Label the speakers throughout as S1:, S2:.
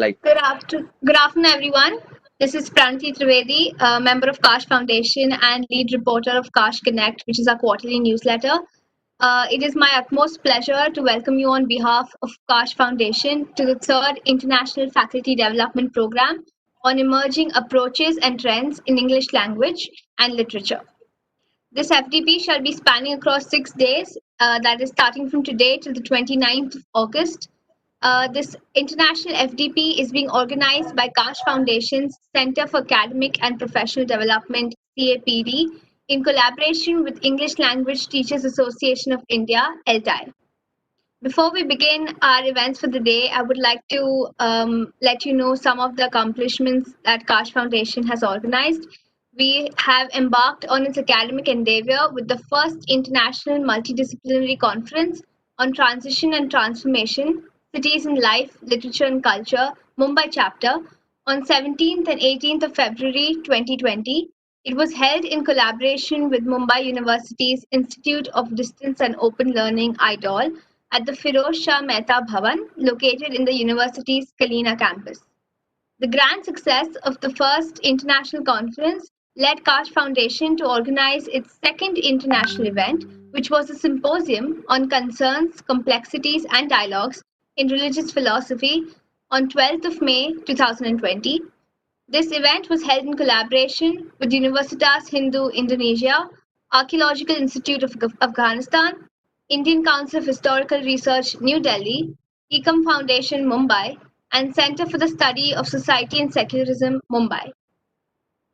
S1: Good afternoon, everyone. This is Pranati Trivedi, a member of Kaash Foundation and lead reporter of Kaash Connect, which is our quarterly newsletter. It is my utmost pleasure to welcome you on behalf of Kaash Foundation to the third International Faculty Development Program on Emerging Approaches and Trends in English Language and Literature. This FDP shall be spanning across 6 days, that is starting from today till the 29th of August. This international FDP is being organized by Kaash Foundation's Center for Academic and Professional Development, CAPD, in collaboration with English Language Teachers Association of India, LTI. Before we begin our events for the day, I would like to let you know some of the accomplishments that Kaash Foundation has organized. We have embarked on its academic endeavor with the first international multidisciplinary conference on transition and transformation, cities in life, literature and culture, Mumbai chapter, on 17th and 18th of February 2020. It was held in collaboration with Mumbai University's Institute of Distance and Open Learning, IDOL, at the Firoz Shah Mehta Bhavan, located in the university's Kalina campus. The grand success of the first international conference led Kaash Foundation to organize its second international event, which was a symposium on concerns, complexities, and dialogues in religious philosophy on 12th of May 2020. This event was held in collaboration with Universitas Hindu Indonesia, Archaeological Institute of Afghanistan, Indian Council of Historical Research, New Delhi, Ecom Foundation, Mumbai, and Center for the Study of Society and Secularism, Mumbai.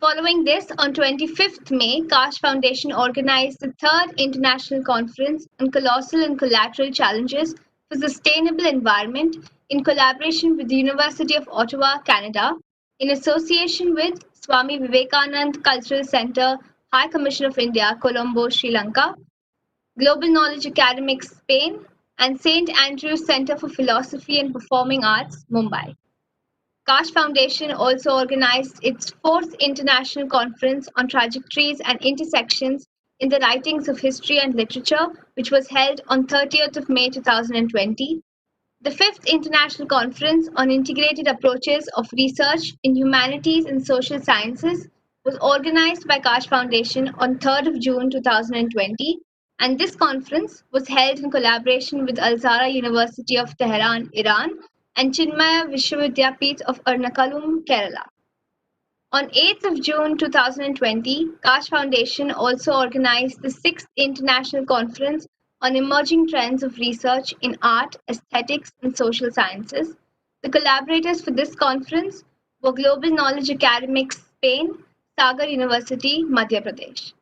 S1: Following this, on 25th May, Kaash Foundation organized the third international conference on colossal and collateral challenges for sustainable environment in collaboration with the University of Ottawa, Canada, in association with Swami Vivekanand Cultural Center, High Commission of India, Colombo, Sri Lanka, Global Knowledge Academics, Spain, and St. Andrew's Center for Philosophy and Performing Arts, Mumbai. Kaash Foundation also organized its fourth international conference on trajectories and intersections in the writings of history and literature, which was held on 30th of May 2020. The fifth international conference on integrated approaches of research in humanities and social sciences was organized by Kaash Foundation on 3rd of June 2020, and this conference was held in collaboration with Al Azhar University of Tehran, Iran, and Chinmaya Vishwavidyapeeth of Ernakulam, Kerala. On 8th of June 2020, Kaash Foundation also organized the 6th International Conference on Emerging Trends of Research in Art, Aesthetics, and Social Sciences. The collaborators for this conference were Global Knowledge Academics, Spain, Sagar University, Madhya Pradesh.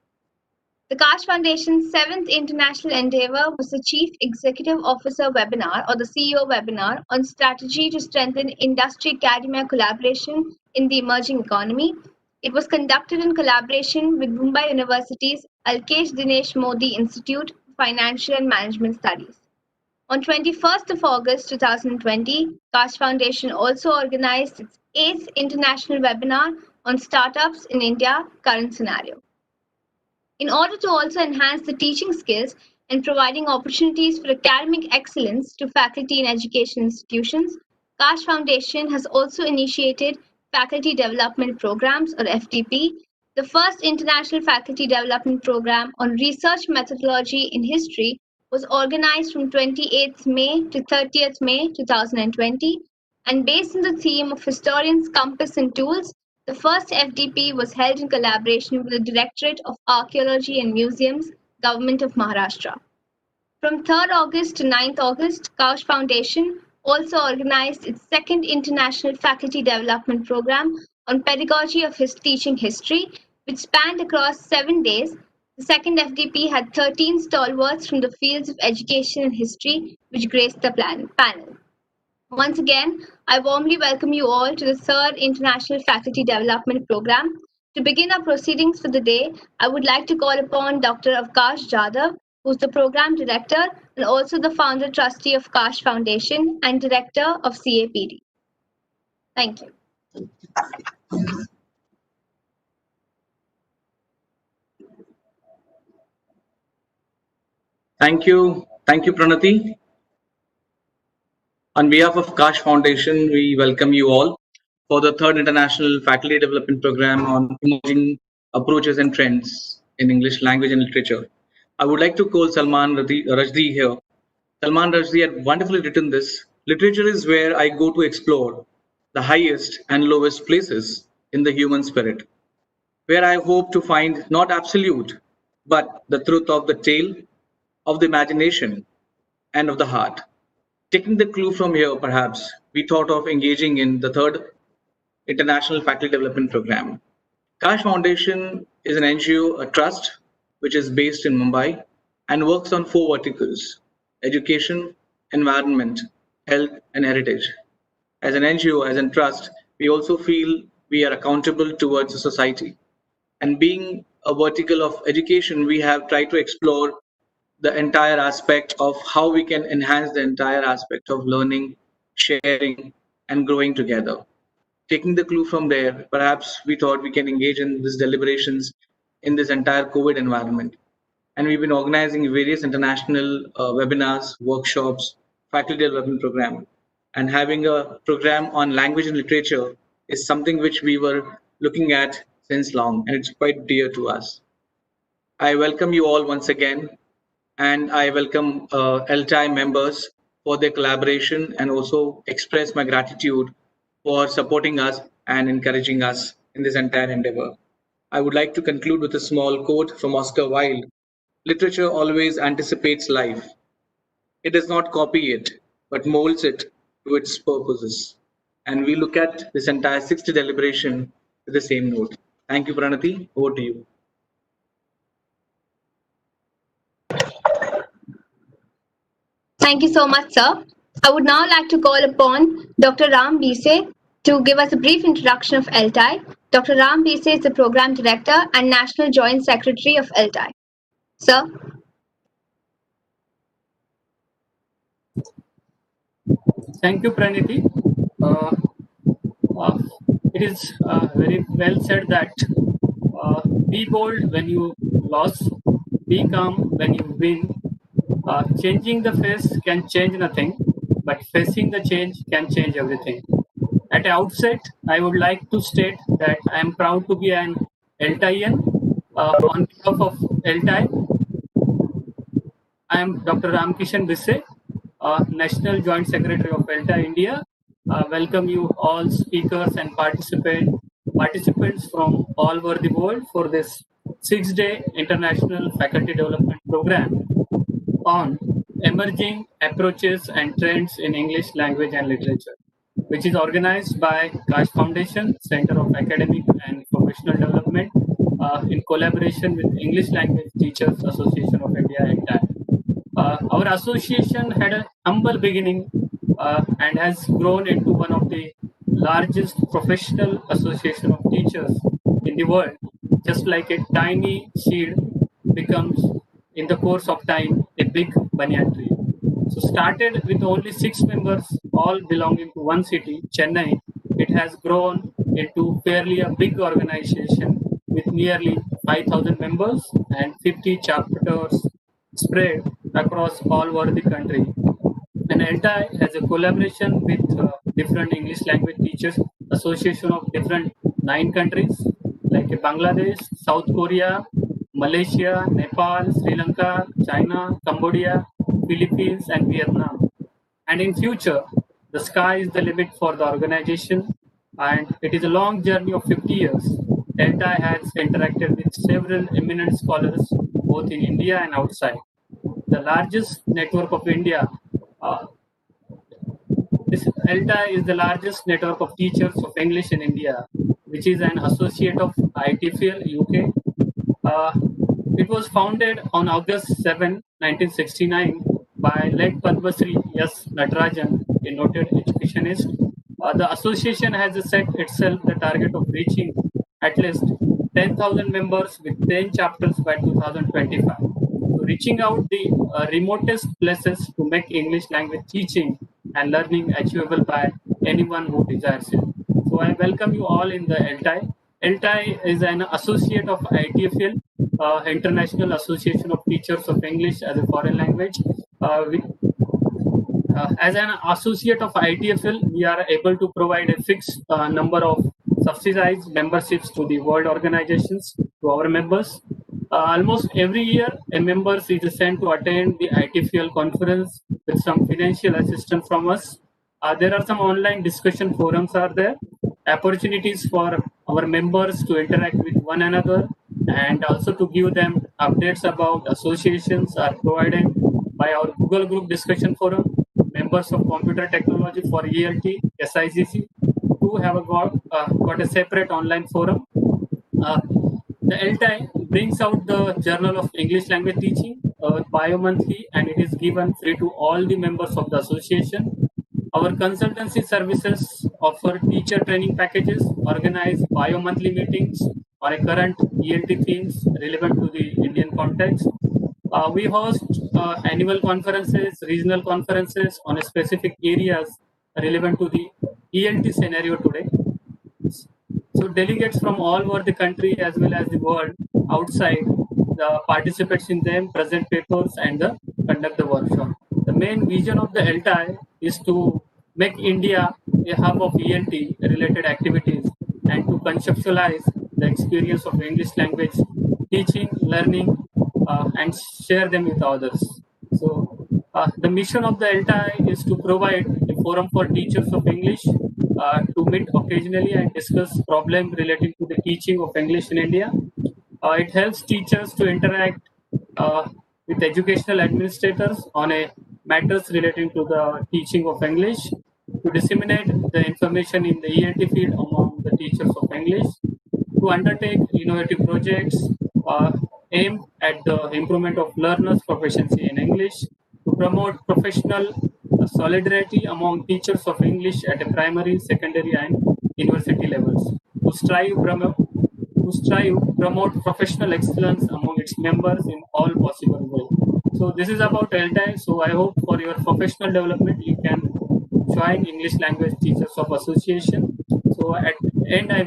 S1: The Kaash Foundation's seventh international endeavor was the Chief Executive Officer webinar, or the CEO webinar, on strategy to strengthen industry-academia collaboration in the emerging economy. It was conducted in collaboration with Mumbai University's Alkesh Dinesh Modi Institute for Financial and Management Studies. On 21st of August 2020, Kaash Foundation also organized its 8th international webinar on startups in India, current scenario. In order to also enhance the teaching skills and providing opportunities for academic excellence to faculty in education institutions, Kaash Foundation has also initiated Faculty Development Programs, or FDP, the first international faculty development program on research methodology in history was organized from 28th May to 30th May 2020, and based on the theme of Historians' Compass and Tools, the first FDP was held in collaboration with the Directorate of Archaeology and Museums, Government of Maharashtra. From 3rd August to 9th August, Kaash Foundation also organized its second international faculty development program on pedagogy of teaching history, which spanned across 7 days. The second FDP had 13 stalwarts from the fields of education and history, which graced the panel. Once again, I warmly welcome you all to the third International Faculty Development Program. To begin our proceedings for the day, I would like to call upon Dr. Avkash Jadhav, who's the Program Director and also the Founder Trustee of Kaash Foundation and Director of CAPD. Thank you.
S2: Thank you, Pranati. On behalf of Kaash Foundation, we welcome you all for the third International Faculty Development Program on Emerging Approaches and Trends in English Language and Literature. I would like to call Rajdi here. Salman Rushdie had wonderfully written this. Literature is where I go to explore the highest and lowest places in the human spirit, where I hope to find not absolute, but the truth of the tale, of the imagination, and of the heart. Taking the clue from here, perhaps, we thought of engaging in the third International Faculty Development Program. Kaash Foundation is an NGO, a trust, which is based in Mumbai and works on four verticals: education, environment, health, and heritage. As an NGO, as a trust, we also feel we are accountable towards the society. And being a vertical of education, we have tried to explore the entire aspect of how we can enhance the entire aspect of learning, sharing, and growing together. Taking the clue from there, perhaps we thought we can engage in these deliberations in this entire COVID environment. And we've been organizing various international webinars, workshops, faculty development program. And having a program on language and literature is something which we were looking at since long, and it's quite dear to us. I welcome you all once again, and I welcome LTI members for their collaboration and also express my gratitude for supporting us and encouraging us in this entire endeavor. I would like to conclude with a small quote from Oscar Wilde. Literature always anticipates life. It does not copy it, but molds it to its purposes. And we look at this entire 60 deliberation with the same note. Thank you, Pranati. Over to you.
S1: Thank you so much, sir. I would now like to call upon Dr. Ram Bise to give us a brief introduction of LTI. Dr. Ram Bise is the Program Director and National Joint Secretary of LTI. Sir?
S3: Thank you, Praniti. It is very well said that be bold when you lose, be calm when you win. Changing the face can change nothing, but facing the change can change everything. At the outset, I would like to state that I am proud to be an LTIan. On behalf of LTI, I am Dr. Ramkishan Bisse, National Joint Secretary of LTI India. Welcome you all speakers and participants from all over the world for this 6-day International Faculty Development Program on emerging approaches and trends in English language and literature, which is organized by Kaash Foundation, Center of Academic and Professional Development, in collaboration with English Language Teachers Association of India and TAG. Our association had a humble beginning and has grown into one of the largest professional association of teachers in the world, just like a tiny seed becomes in the course of time a big banyan tree. So started with only 6 members, all belonging to one city, Chennai. It has grown into fairly a big organization with nearly 5,000 members and 50 chapters spread across all over the country. And LTI has a collaboration with different English language teachers association of different 9 countries like Bangladesh, South Korea, Malaysia, Nepal, Sri Lanka, China, Cambodia, Philippines, and Vietnam. And in future, the sky is the limit for the organization, and it is a long journey of 50 years. LTI has interacted with several eminent scholars both in India and outside. The largest network of India. This LTI is the largest network of teachers of English in India, which is an associate of ITFL UK. It was founded on August 7, 1969 by late Padma Shri S. Natarajan, a noted educationist. The association has set itself the target of reaching at least 10,000 members with 10 chapters by 2025. So reaching out the remotest places to make English language teaching and learning achievable by anyone who desires it. So I welcome you all in the LTI. LTI is an associate of ITFL, International Association of Teachers of English as a Foreign Language. As an associate of ITFL, we are able to provide a fixed number of subsidized memberships to the world organizations to our members. Almost every year, a member is sent to attend the ITFL conference with some financial assistance from us. There are some online discussion forums are there, opportunities for our members to interact with one another and also to give them updates about associations are provided by our Google group discussion forum. Members of computer technology for ELT, SICC, who have got a separate online forum. The LTI brings out the Journal of English Language Teaching bi-monthly, and it is given free to all the members of the association. Our consultancy services offer teacher training packages, organize bi-monthly meetings on a current ELT themes relevant to the Indian context. We host annual conferences, regional conferences on specific areas relevant to the ELT scenario today. So delegates from all over the country as well as the world outside, the participants in them present papers and conduct the workshop. The main vision of the LTI is to make India a hub of ELT related activities and to conceptualize the experience of English language teaching, learning, and share them with others. So the mission of the LTI is to provide a forum for teachers of English to meet occasionally and discuss problems relating to the teaching of English in India. It helps teachers to interact with educational administrators on a matters relating to the teaching of English, to disseminate the information in the ELT field among the teachers of English, to undertake innovative projects aimed at the improvement of learners' proficiency in English, to promote professional solidarity among teachers of English at a primary, secondary, and university levels, to promote professional excellence among its members in all possible ways. So this is about LTI. So I hope for your professional development you can join English Language Teachers of Association. So at the end I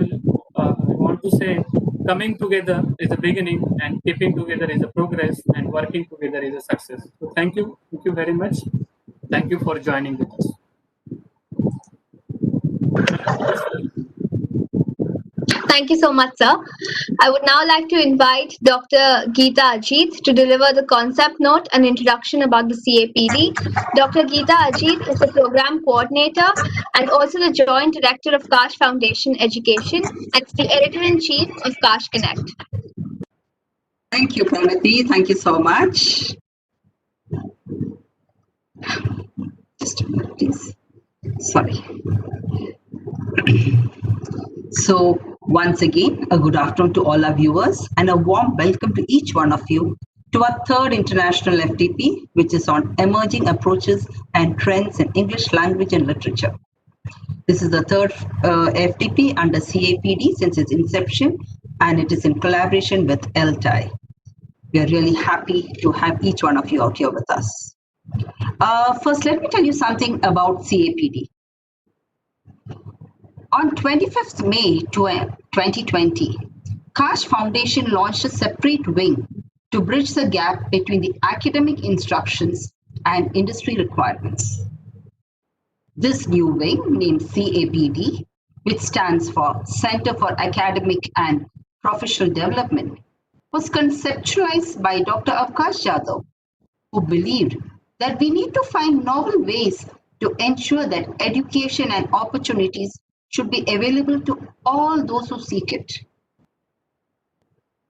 S3: want to say coming together is a beginning and keeping together is a progress and working together is a success. So thank you very much. Thank you for joining with us.
S1: Thank you so much, sir. I would now like to invite Dr. Geeta Ajit to deliver the concept note and introduction about the CAPD. Dr. Geeta Ajit is the program coordinator and also the joint director of Kaash Foundation Education and is the editor-in-chief of Kaash Connect.
S4: Thank you, Pranati. Thank you so much. Just a minute, please. Sorry. So, once again, a good afternoon to all our viewers and a warm welcome to each one of you to our third international FTP, which is on emerging approaches and trends in English language and literature. This is the third FTP under CAPD since its inception, and it is in collaboration with LTI. We are really happy to have each one of you out here with us. First, let me tell you something about CAPD. On 25th May 2020, Kaash Foundation launched a separate wing to bridge the gap between the academic instructions and industry requirements. This new wing, named CAPD, which stands for Center for Academic and Professional Development, was conceptualized by Dr. Kaash Yadav, who believed that we need to find novel ways to ensure that education and opportunities should be available to all those who seek it.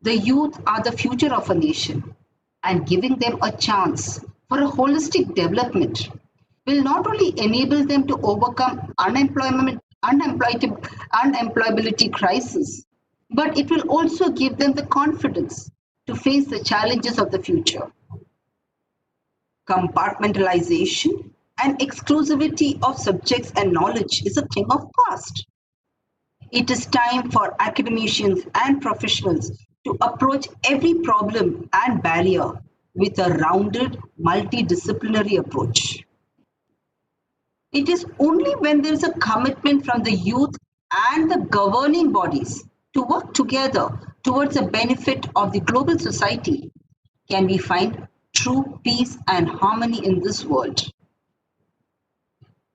S4: The youth are the future of a nation, and giving them a chance for a holistic development will not only enable them to overcome unemployability crisis, but it will also give them the confidence to face the challenges of the future. Compartmentalization and exclusivity of subjects and knowledge is a thing of past. It is time for academicians and professionals to approach every problem and barrier with a rounded, multidisciplinary approach. It is only when there is a commitment from the youth and the governing bodies to work together towards the benefit of the global society can we find true peace and harmony in this world.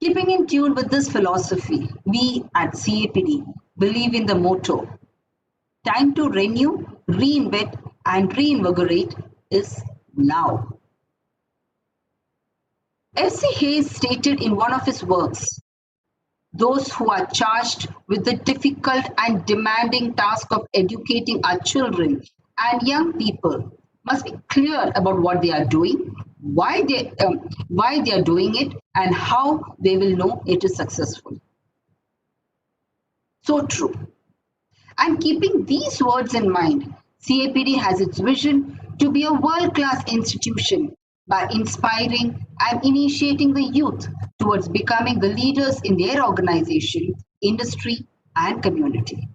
S4: Keeping in tune with this philosophy, we at CAPD believe in the motto, time to renew, reinvent, and reinvigorate is now. F.C. Hayes stated in one of his works, those who are charged with the difficult and demanding task of educating our children and young people must be clear about what they are doing, why they are doing it, and how they will know it is successful. So true. And keeping these words in mind, CAPD has its vision to be a world-class institution by inspiring and initiating the youth towards becoming the leaders in their organization, industry, and community.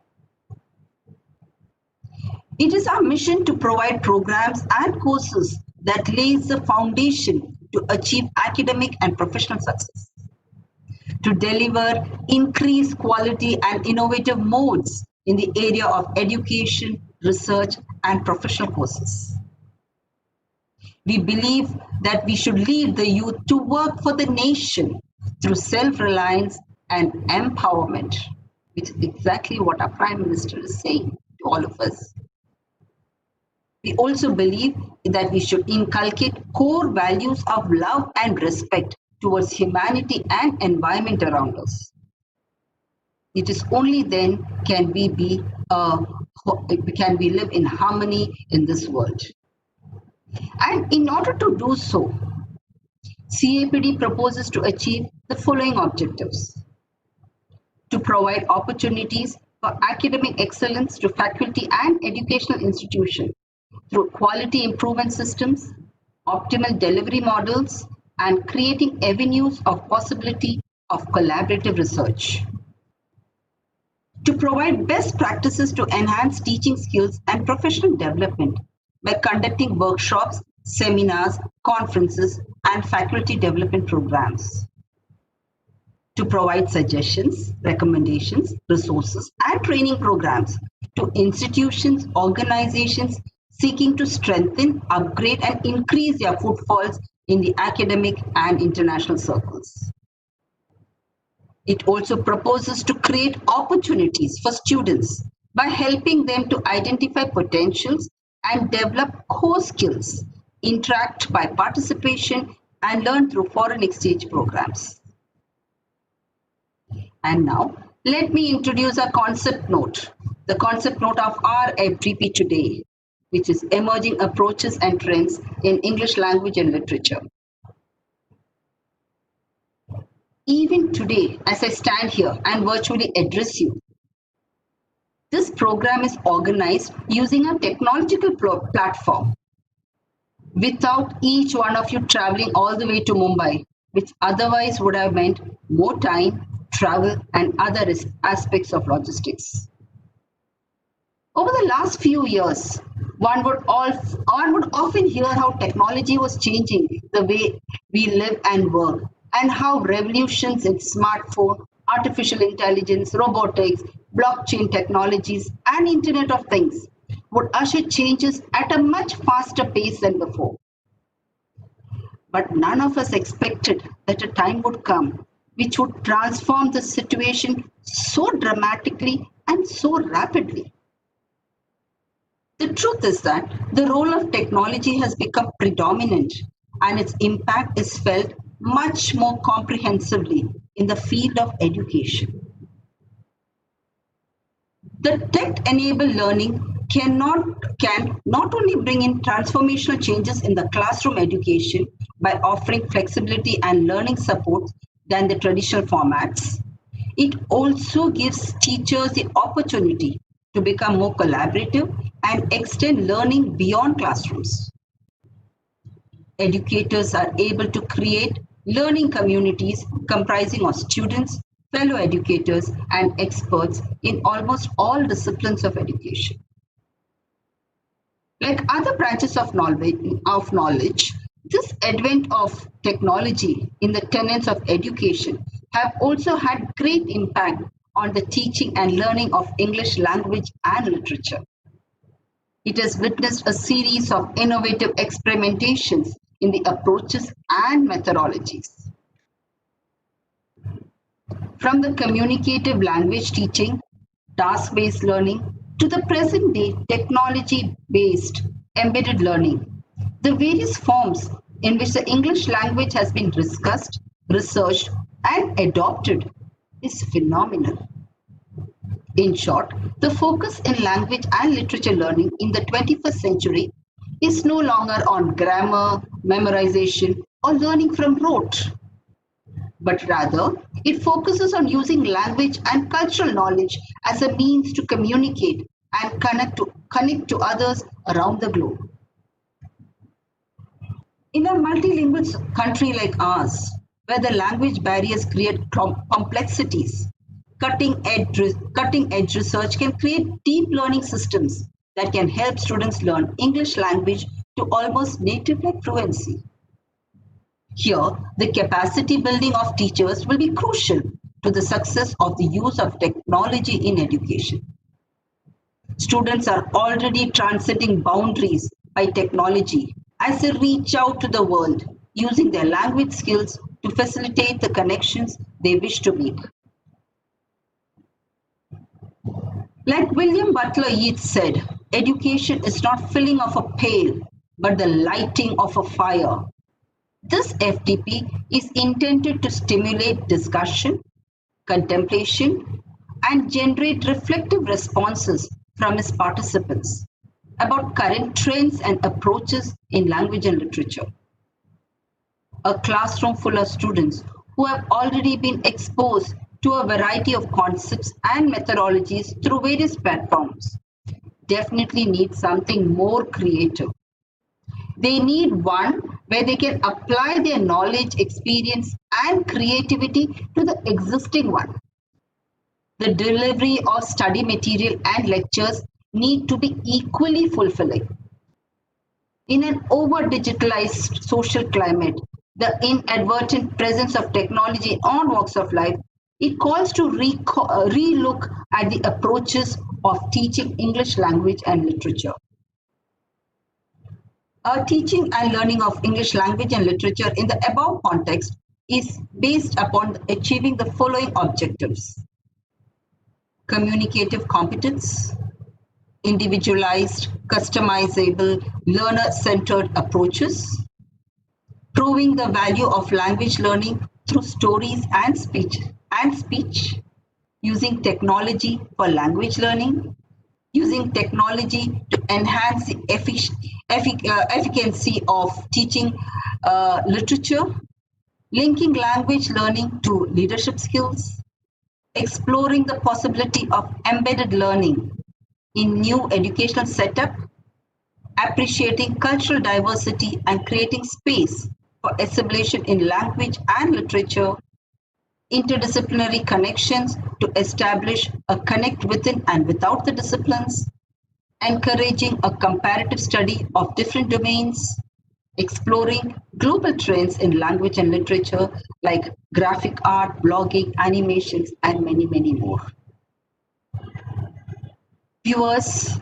S4: It is our mission to provide programs and courses that lays the foundation to achieve academic and professional success, to deliver increased quality and innovative modes in the area of education, research, and professional courses. We believe that we should lead the youth to work for the nation through self-reliance and empowerment, which is exactly what our Prime Minister is saying to all of us. We also believe that we should inculcate core values of love and respect towards humanity and environment around us. It is only then can we live in harmony in this world. And in order to do so, CAPD proposes to achieve the following objectives: to provide opportunities for academic excellence to faculty and educational institutions through quality improvement systems, optimal delivery models, and creating avenues of possibility of collaborative research. To provide best practices to enhance teaching skills and professional development by conducting workshops, seminars, conferences, and faculty development programs. To provide suggestions, recommendations, resources, and training programs to institutions, organizations seeking to strengthen, upgrade, and increase their footfalls in the academic and international circles. It also proposes to create opportunities for students by helping them to identify potentials and develop core skills, interact by participation, and learn through foreign exchange programs. And now, let me introduce our concept note, the concept note of our FGP today, which is Emerging Approaches and Trends in English Language and Literature. Even today, as I stand here and virtually address you, this program is organized using a technological platform without each one of you traveling all the way to Mumbai, which otherwise would have meant more time, travel, and other aspects of logistics. Over the last few years, one would often hear how technology was changing the way we live and work, and how revolutions in smartphone, artificial intelligence, robotics, blockchain technologies, and Internet of Things would usher changes at a much faster pace than before. But none of us expected that a time would come which would transform the situation so dramatically and so rapidly. The truth is that the role of technology has become predominant, and its impact is felt much more comprehensively in the field of education. The tech-enabled learning can not only bring in transformational changes in the classroom education by offering flexibility and learning support than the traditional formats, it also gives teachers the opportunity to become more collaborative and extend learning beyond classrooms. Educators are able to create learning communities comprising of students, fellow educators, and experts in almost all disciplines of education. Like other branches of knowledge, this advent of technology in the tenets of education have also had great impact on the teaching and learning of English language and literature. It has witnessed a series of innovative experimentations in the approaches and methodologies. From the communicative language teaching, task-based learning, to the present-day technology-based embedded learning, the various forms in which the English language has been discussed, researched, and adopted is phenomenal. In short, the focus in language and literature learning in the 21st century is no longer on grammar, memorization, or learning from rote, but rather it focuses on using language and cultural knowledge as a means to communicate and connect to others around the globe. In a multilingual country like ours, where the language barriers create complexities, cutting edge research can create deep learning systems that can help students learn English language to almost native like fluency. Here, the capacity building of teachers will be crucial to the success of the use of technology in education. Students are already transcending boundaries by technology as they reach out to the world using their language skills to facilitate the connections they wish to make. Like William Butler Yeats said, education is not filling of a pail, but the lighting of a fire. This FDP is intended to stimulate discussion, contemplation, and generate reflective responses from its participants about current trends and approaches in language and literature. A classroom full of students who have already been exposed to a variety of concepts and methodologies through various platforms definitely need something more creative. They need one where they can apply their knowledge, experience, and creativity to the existing one. The delivery of study material and lectures need to be equally fulfilling. In an over-digitalized social climate, the inadvertent presence of technology in all walks of life, it calls to relook at the approaches of teaching English language and literature. Our teaching and learning of English language and literature in the above context is based upon achieving the following objectives: communicative competence, individualized, customizable, learner-centered approaches, proving the value of language learning through stories and speech, using technology for language learning, using technology to enhance the efficacy of teaching literature, linking language learning to leadership skills, exploring the possibility of embedded learning in new educational setup, appreciating cultural diversity and creating space for assimilation in language and literature, interdisciplinary connections to establish a connect within and without the disciplines, encouraging a comparative study of different domains, exploring global trends in language and literature like graphic art, blogging, animations, and many, many more. Viewers,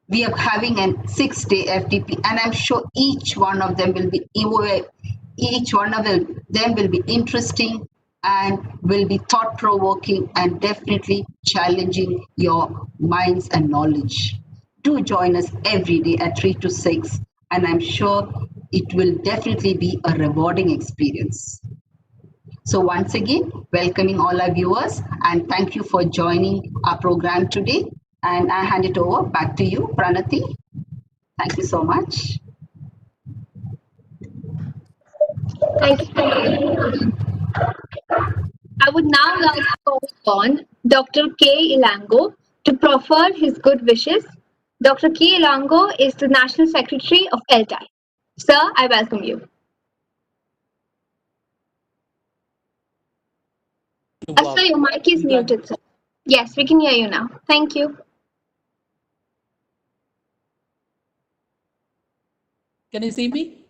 S4: we are having a 6-day FDP, and I'm sure each one of them will be interesting and will be thought-provoking and definitely challenging your minds and knowledge. Do join us every day at 3 to 6, and I'm sure it will definitely be a rewarding experience. So once again, welcoming all our viewers, and thank you for joining our program today. And I hand it over back to you, Pranati. Thank you so much.
S1: Thank you. I would now like to call upon Dr. K. Ilango to proffer his good wishes. Dr. K. Ilango is the National Secretary of LTI. Sir, I welcome you. Sir, your mic is muted, sir. Yes, we can hear you now. Thank you.
S5: Can you see me?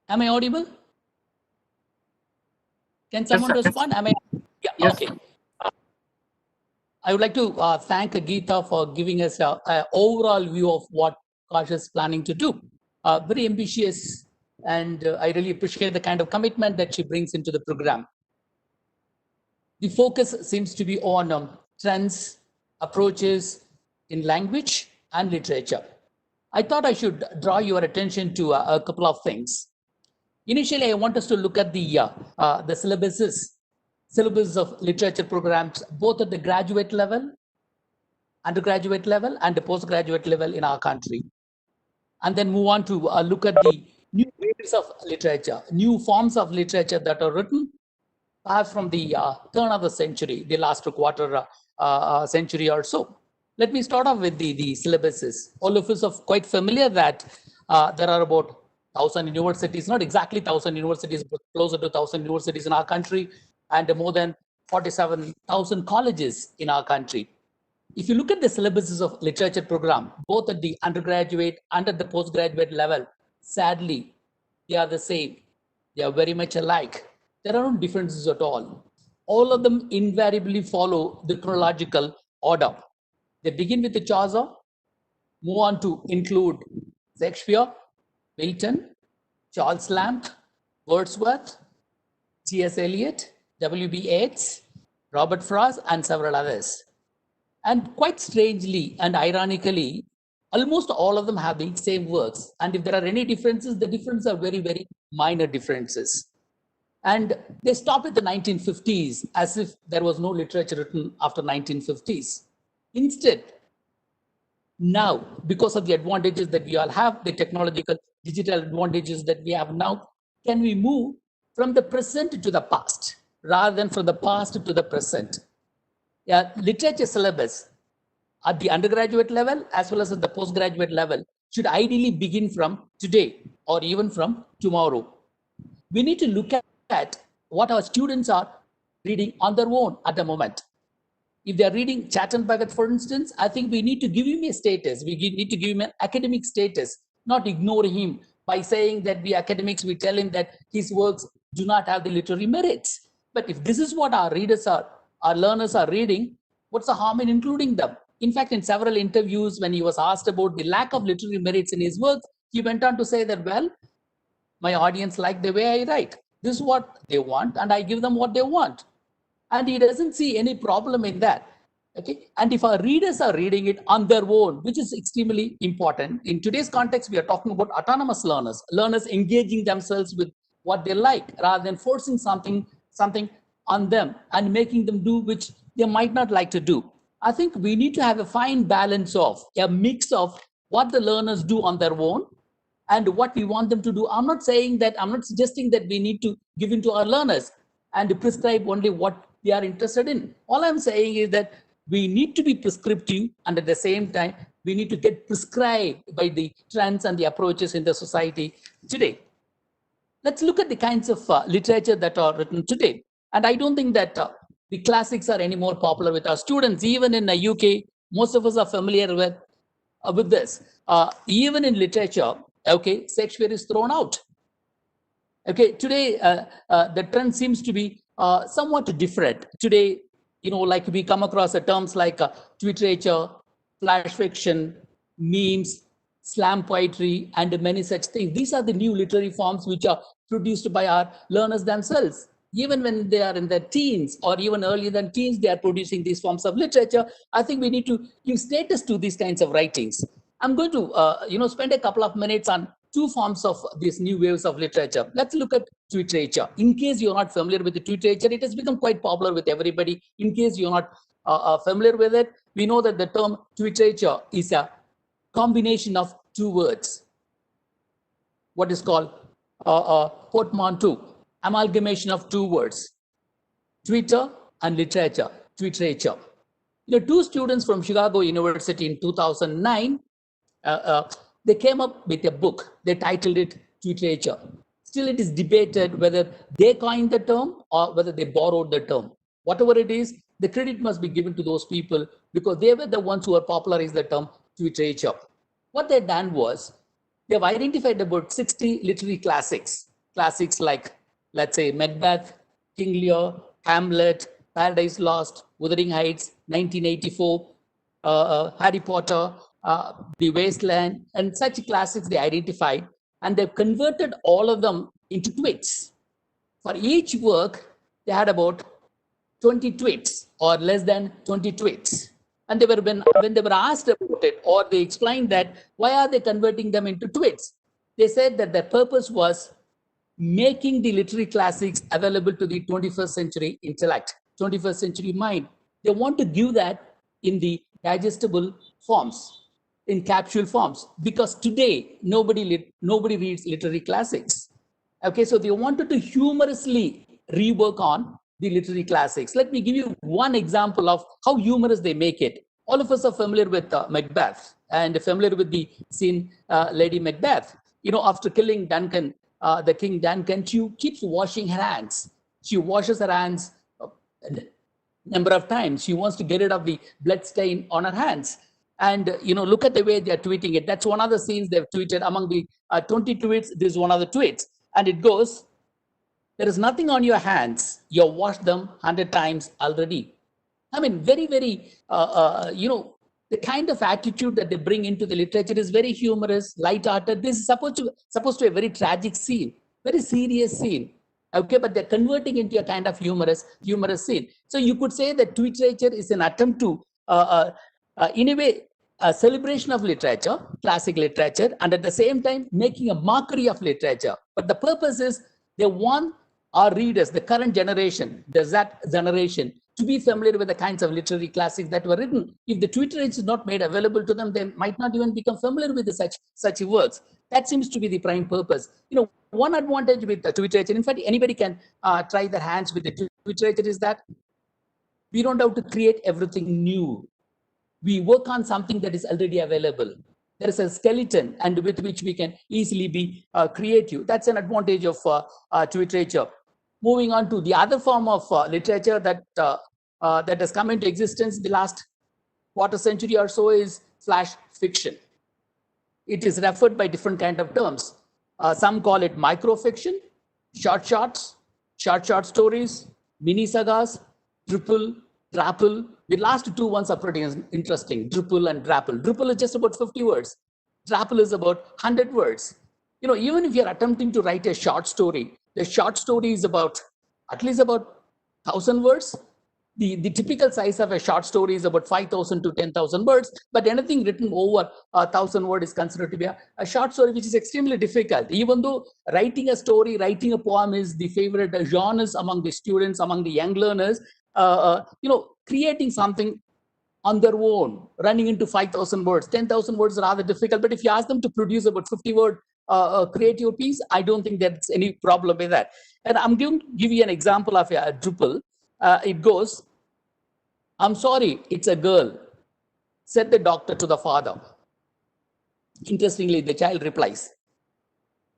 S5: Am I audible? Can someone respond? Am I? Yeah,
S3: Yes.
S5: okay. I would like to thank Geeta for giving us an overall view of what Kaash is planning to do. Very ambitious and I really appreciate the kind of commitment that she brings into the program. The focus seems to be on trends, approaches in language and literature. I thought I should draw your attention to a couple of things. Initially, I want us to look at the syllabus of literature programs, both at the graduate level, undergraduate level, and the postgraduate level in our country. And then move on to look at the new waves of literature, new forms of literature that are written perhaps from the turn of the century, the last quarter century or so. Let me start off with the syllabuses. All of us are quite familiar that there are about 1,000 universities, not exactly 1,000 universities, but closer to 1,000 universities in our country, and more than 47,000 colleges in our country. If you look at the syllabuses of literature program, both at the undergraduate and at the postgraduate level, sadly, they are the same. They are very much alike. There are no differences at all. All of them invariably follow the chronological order. They begin with the Chaucer, move on to include Shakespeare, Milton, Charles Lamb, Wordsworth, T.S. Eliot, W.B. Yeats, Robert Frost, and several others. And quite strangely and ironically, almost all of them have the same works. And if there are any differences, the differences are very, very minor differences. And they stop at the 1950s as if there was no literature written after 1950s. Instead, now, because of the advantages that we all have, the technological, digital advantages that we have now, can we move from the present to the past rather than from the past to the present? Yeah, literature syllabus at the undergraduate level as well as at the postgraduate level should ideally begin from today or even from tomorrow. We need to look at what our students are reading on their own at the moment. If they're reading Chatham Bhagat, for instance, I think we need to give him a status. We need to give him an academic status, not ignore him by saying that we academics, we tell him that his works do not have the literary merits. But if this is what our readers are, our learners are reading, what's the harm in including them? In fact, in several interviews, when he was asked about the lack of literary merits in his works, he went on to say that, well, my audience like the way I write. This is what they want, and I give them what they want. And he doesn't see any problem in that. Okay, and if our readers are reading it on their own, which is extremely important in today's context, we are talking about autonomous learners engaging themselves with what they like rather than forcing something on them and making them do which they might not like to do. I think we need to have a fine balance of a mix of what the learners do on their own and what we want them to do. I'm not suggesting that we need to give in to our learners and prescribe only what they are interested in. All I'm saying is that we need to be prescriptive, and at the same time, we need to get prescribed by the trends and the approaches in the society today. Let's look at the kinds of literature that are written today. And I don't think that the classics are any more popular with our students. Even in the UK, most of us are familiar with this. Even in literature, okay, Shakespeare is thrown out. Okay, today the trend seems to be somewhat different. Today, like we come across the terms like literature, flash fiction, memes, slam poetry, and many such things. These are the new literary forms which are produced by our learners themselves. Even when they are in their teens or even earlier than teens, they are producing these forms of literature. I think we need to give status to these kinds of writings. I'm going to, spend a couple of minutes on two forms of these new waves of literature. Let's look at literature. In case you're not familiar with the literature, it has become quite popular with everybody. In case you're not familiar with it, we know that the term literature is a combination of two words. What is called portmanteau, amalgamation of two words, Twitter and literature, literature. Two students from Chicago University in 2009, they came up with a book. They titled it Literature. Still, it is debated whether they coined the term or whether they borrowed the term. Whatever it is, the credit must be given to those people because they were the ones who popularized the term literature. What they done was, they've identified about 60 literary classics like, let's say, Macbeth, King Lear, Hamlet, Paradise Lost, Wuthering Heights, 1984, Harry Potter, The Wasteland, and such classics they identified. and they've converted all of them into tweets. For each work, they had about 20 tweets or less than 20 tweets. And they were when they were asked about it, or they explained that why are they converting them into tweets, they said that their purpose was making the literary classics available to the 21st century intellect, 21st century mind. They want to give that in the digestible forms, in capsule forms, because today nobody reads literary classics. Okay, so they wanted to humorously rework on the literary classics. Let me give you one example of how humorous they make it. All of us are familiar with Macbeth and familiar with the scene Lady Macbeth. You know, after killing Duncan, the King Duncan, she keeps washing her hands. She washes her hands a number of times. She wants to get rid of the blood stain on her hands. And, you know, look at the way they're tweeting it. That's one of the scenes they've tweeted. Among the 20 tweets, this is one of the tweets. And it goes, there is nothing on your hands. You've washed them 100 times already. I mean, very, very, you know, the kind of attitude that they bring into the literature is very humorous, light-hearted. This is supposed to be a very tragic scene, very serious scene. Okay, but they're converting into a kind of humorous scene. So you could say that tweet literature is an attempt to, in a way, a celebration of literature, classic literature, and at the same time making a mockery of literature. But the purpose is they want our readers, the current generation, the Z generation, to be familiar with the kinds of literary classics that were written. If the tweet literature is not made available to them, they might not even become familiar with such works. That seems to be the prime purpose. You know, one advantage with the tweet literature, in fact, anybody can try their hands with the tweet literature, is that we don't have to create everything new. We work on something that is already available. There is a skeleton and with which we can easily be creative. That's an advantage of tweet literature. Moving on to the other form of literature that has come into existence in the last quarter century or so is flash fiction. It is referred by different kind of terms. Some call it microfiction, short short stories, mini sagas, dripple, drapple. The last two ones are pretty interesting, dripple and drapple. Dripple is just about 50 words. Drapple is about 100 words. You know, even if you're attempting to write a short story, the short story is at least about 1,000 words. The typical size of a short story is about 5,000 to 10,000 words, but anything written over 1,000 words is considered to be a short story, which is extremely difficult. Even though writing a story, writing a poem is the favorite genres among the students, among the young learners, you know, creating something on their own, running into 5,000 words, 10,000 words is rather difficult. But if you ask them to produce about 50-word creative piece, I don't think there's any problem with that. And I'm going to give you an example of a Drupal. It goes, I'm sorry, it's a girl, said the doctor to the father. Interestingly, the child replies,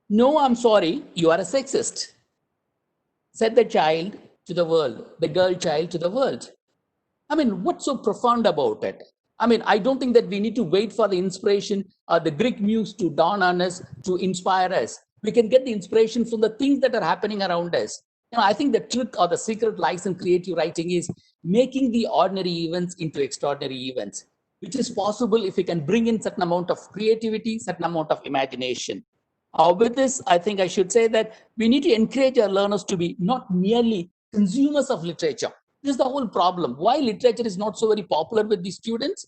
S5: no, I'm sorry, you are a sexist, said the child to the world, the girl child to the world. I mean, what's so profound about it? I mean, I don't think that we need to wait for the inspiration, the Greek muse to dawn on us, to inspire us. We can get the inspiration from the things that are happening around us. You know, I think the trick or the secret lies in creative writing is making the ordinary events into extraordinary events, which is possible if we can bring in certain amount of creativity, certain amount of imagination. With this, I think I should say that we need to encourage our learners to be not merely consumers of literature. This is the whole problem. Why literature is not so very popular with the students?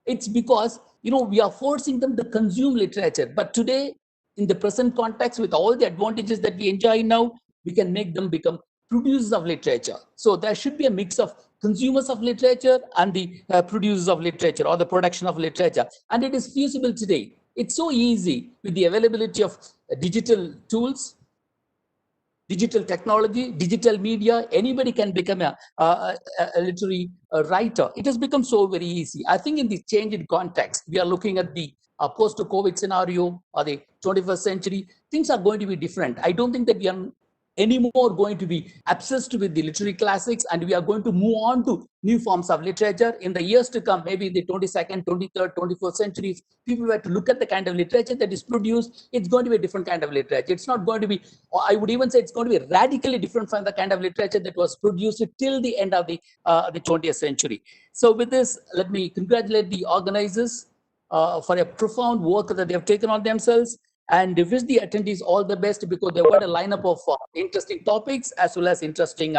S5: It's because, you know, we are forcing them to consume literature. But today, in the present context, with all the advantages that we enjoy now, we can make them become producers of literature. So there should be a mix of consumers of literature and the producers of literature, or the production of literature. And it is feasible today. It's so easy with the availability of digital tools, digital technology, digital media. Anybody can become a literary writer. It has become so very easy. I think in the change in context, we are looking at the post-COVID scenario or the 21st century, things are going to be different. I don't think that we are anymore going to be obsessed with the literary classics, and we are going to move on to new forms of literature in the years to come. Maybe in the 22nd, 23rd, 24th centuries, people were to look at the kind of literature that is produced, it's going to be a different kind of literature. It's not going to be, or I would even say it's going to be radically different from the kind of literature that was produced till the end of the 20th century. So with this, let me congratulate the organizers for a profound work that they have taken on themselves. and wish the attendees all the best because they've got a lineup of interesting topics as well as interesting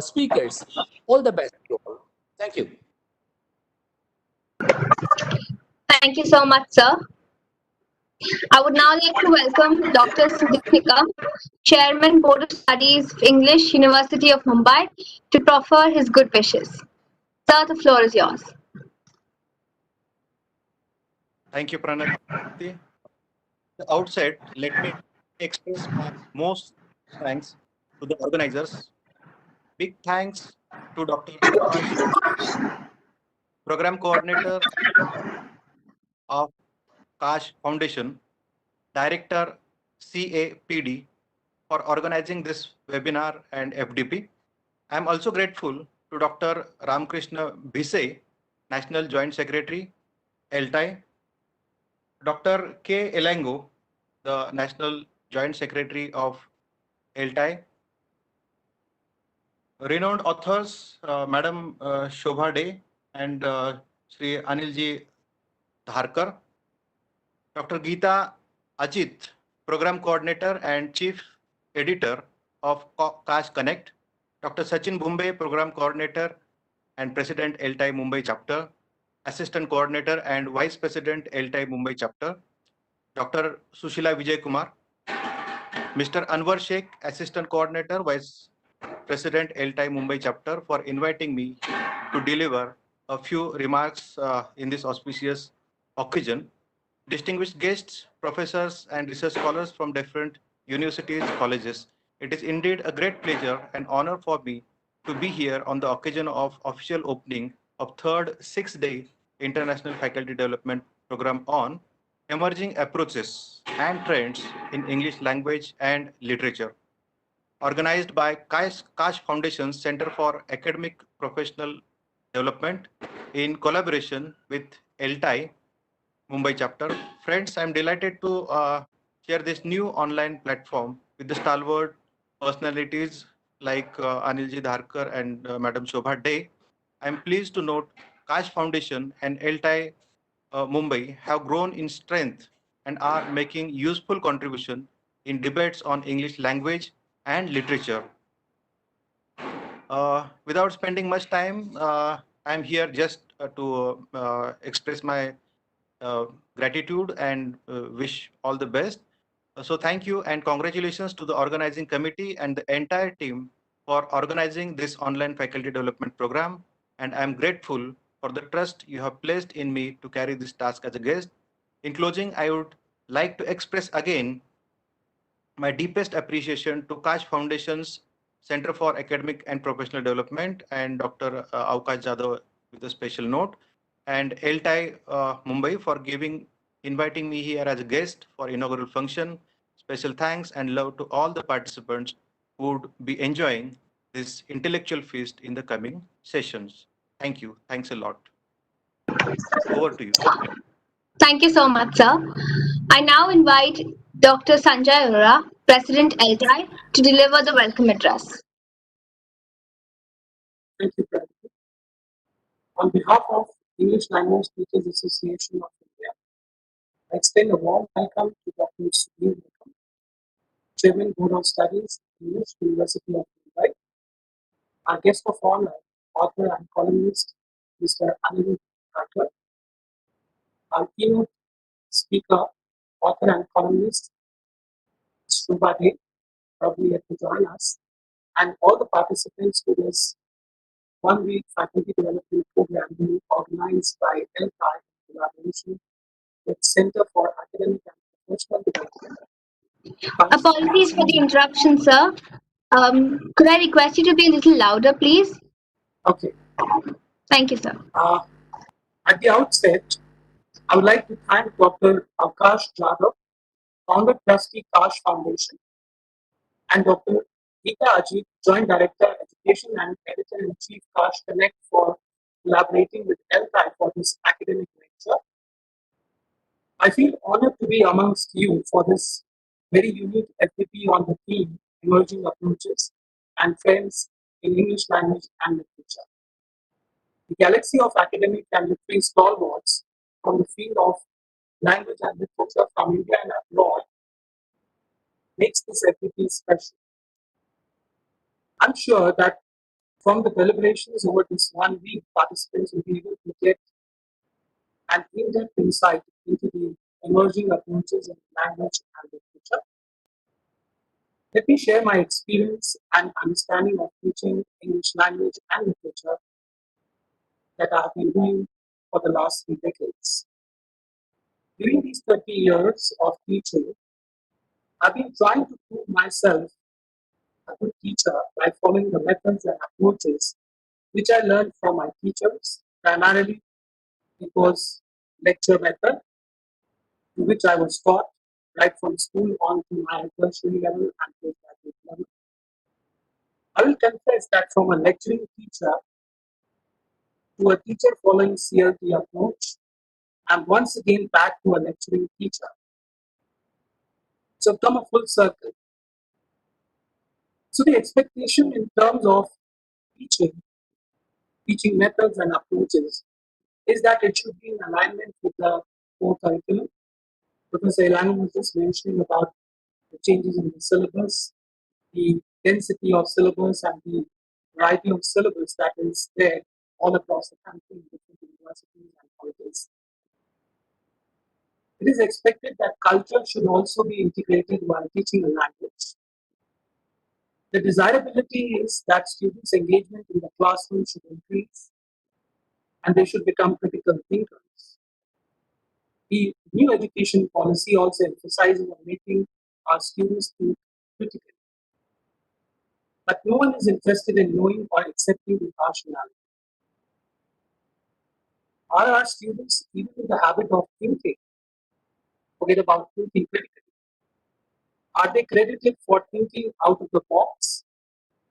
S5: speakers. All the best to you all. Thank you.
S1: Thank you so much, sir. I would now like to welcome Dr. Sudipika, Chairman, Board of Studies, English, University of Mumbai, to proffer his good wishes. Sir, the floor is yours.
S6: Thank you, Pranati. At the outset, let me express my most thanks to the organizers. Big thanks to Dr. Kaash, Program Coordinator of Kaash Foundation, Director CAPD, for organizing this webinar and FDP. I am also grateful to Dr. Ramkrishna Bhise, National Joint Secretary, LTI, Dr. K. Elango, the National Joint Secretary of LTI, renowned authors, Madam Shobha De and Sri Anilji Dharkar, Dr. Geeta Ajit, Program Coordinator and Chief Editor of Kaash Connect, Dr. Sachin Bhumbe, Program Coordinator and President LTI Mumbai Chapter, Assistant Coordinator and Vice President LTI Mumbai Chapter, Dr. Sushila Vijay Kumar, Mr. Anwar Sheikh, Assistant Coordinator, Vice President LTI Mumbai Chapter, for inviting me to deliver a few remarks in this auspicious occasion. Distinguished guests, professors, and research scholars from different universities, colleges, it is indeed a great pleasure and honor for me to be here on the occasion of official opening of third 6-day International Faculty Development Program on Emerging Approaches and Trends in English Language and Literature, organized by Kaash Foundation's Center for Academic Professional Development in collaboration with LTI Mumbai Chapter. Friends, I'm delighted to share this new online platform with the stalwart personalities like Anilji Dharkar and Madam Shobha De. I'm pleased to note Kaash Foundation and LTI Mumbai have grown in strength and are making useful contribution in debates on English language and literature. Without spending much time, I'm here just to express my gratitude and wish all the best. So thank you and congratulations to the organizing committee and the entire team for organizing this online faculty development program. And I'm grateful for the trust you have placed in me to carry this task as a guest. In closing, I would like to express again my deepest appreciation to Kaash Foundation's Center for Academic and Professional Development and Dr. Avkash Jadhav with a special note, and LTI Mumbai for inviting me here as a guest for inaugural function. Special thanks and love to all the participants who would be enjoying this intellectual feast in the coming sessions. Thank you. Thanks a lot. Over to you.
S1: Thank you so much, sir. I now invite Dr. Sanjay Arora, President LTI, to deliver the welcome address.
S3: Thank you, Pranati. On behalf of English Language Teachers Association of India, I extend a warm welcome to Dr. Sudhir Nikam, Chairman Board of Studies, English, University of Mumbai, our guest of honor, author and columnist, Mr. Anil Thakur, our keynote speaker, author and columnist, Shobha De, probably yet to join us, and all the participants to this one-week faculty development program being organized by LTI in collaboration with Center for Academic and Professional Development.
S1: Apologies for the interruption, sir. Could I request you to be a little louder, please?
S3: Okay.
S1: Thank you, sir.
S3: At the outset, I would like to thank Dr. Kaash Jadhav, founder trustee Kaash Foundation, and Dr. Geeta Ajit, Joint Director, Education and Editor-in-Chief Kaash Connect, for collaborating with LTI for this academic lecture. I feel honored to be amongst you for this very unique FDP on the theme Emerging Approaches and Trends in English Language and Literature. The galaxy of academic and literary stalwarts from the field of
S7: language and literature from India and abroad makes this activity special. I'm sure that from the deliberations over this 1 week, participants will be able to get an in-depth insight into the emerging approaches in language and literature. Let me share my experience and understanding of teaching English language and literature that I have been doing for the last 3 decades. During these 30 years of teaching, I've been trying to prove myself a good teacher by following the methods and approaches which I learned from my teachers. Primarily, it was lecture method, to which I was taught right from school on to my tertiary level and postgraduate level. I will confess that from a lecturing teacher to a teacher following CLT approach, I'm once again back to a lecturing teacher. So come a full circle. So the expectation in terms of teaching methods and approaches is that it should be in alignment with the core curriculum. Professor Ilani was just mentioning about the changes in the syllabus, the density of syllabus and the variety of syllabus that is there all across the country in different universities and colleges. It is expected that culture should also be integrated while teaching a language. The desirability is that students' engagement in the classroom should increase and they should become critical thinkers. The new education policy also emphasizes on making our students think critically. But no one is interested in knowing or accepting the harsh reality. Are our students even in the habit of thinking? Forget about thinking critically. Are they credited for thinking out of the box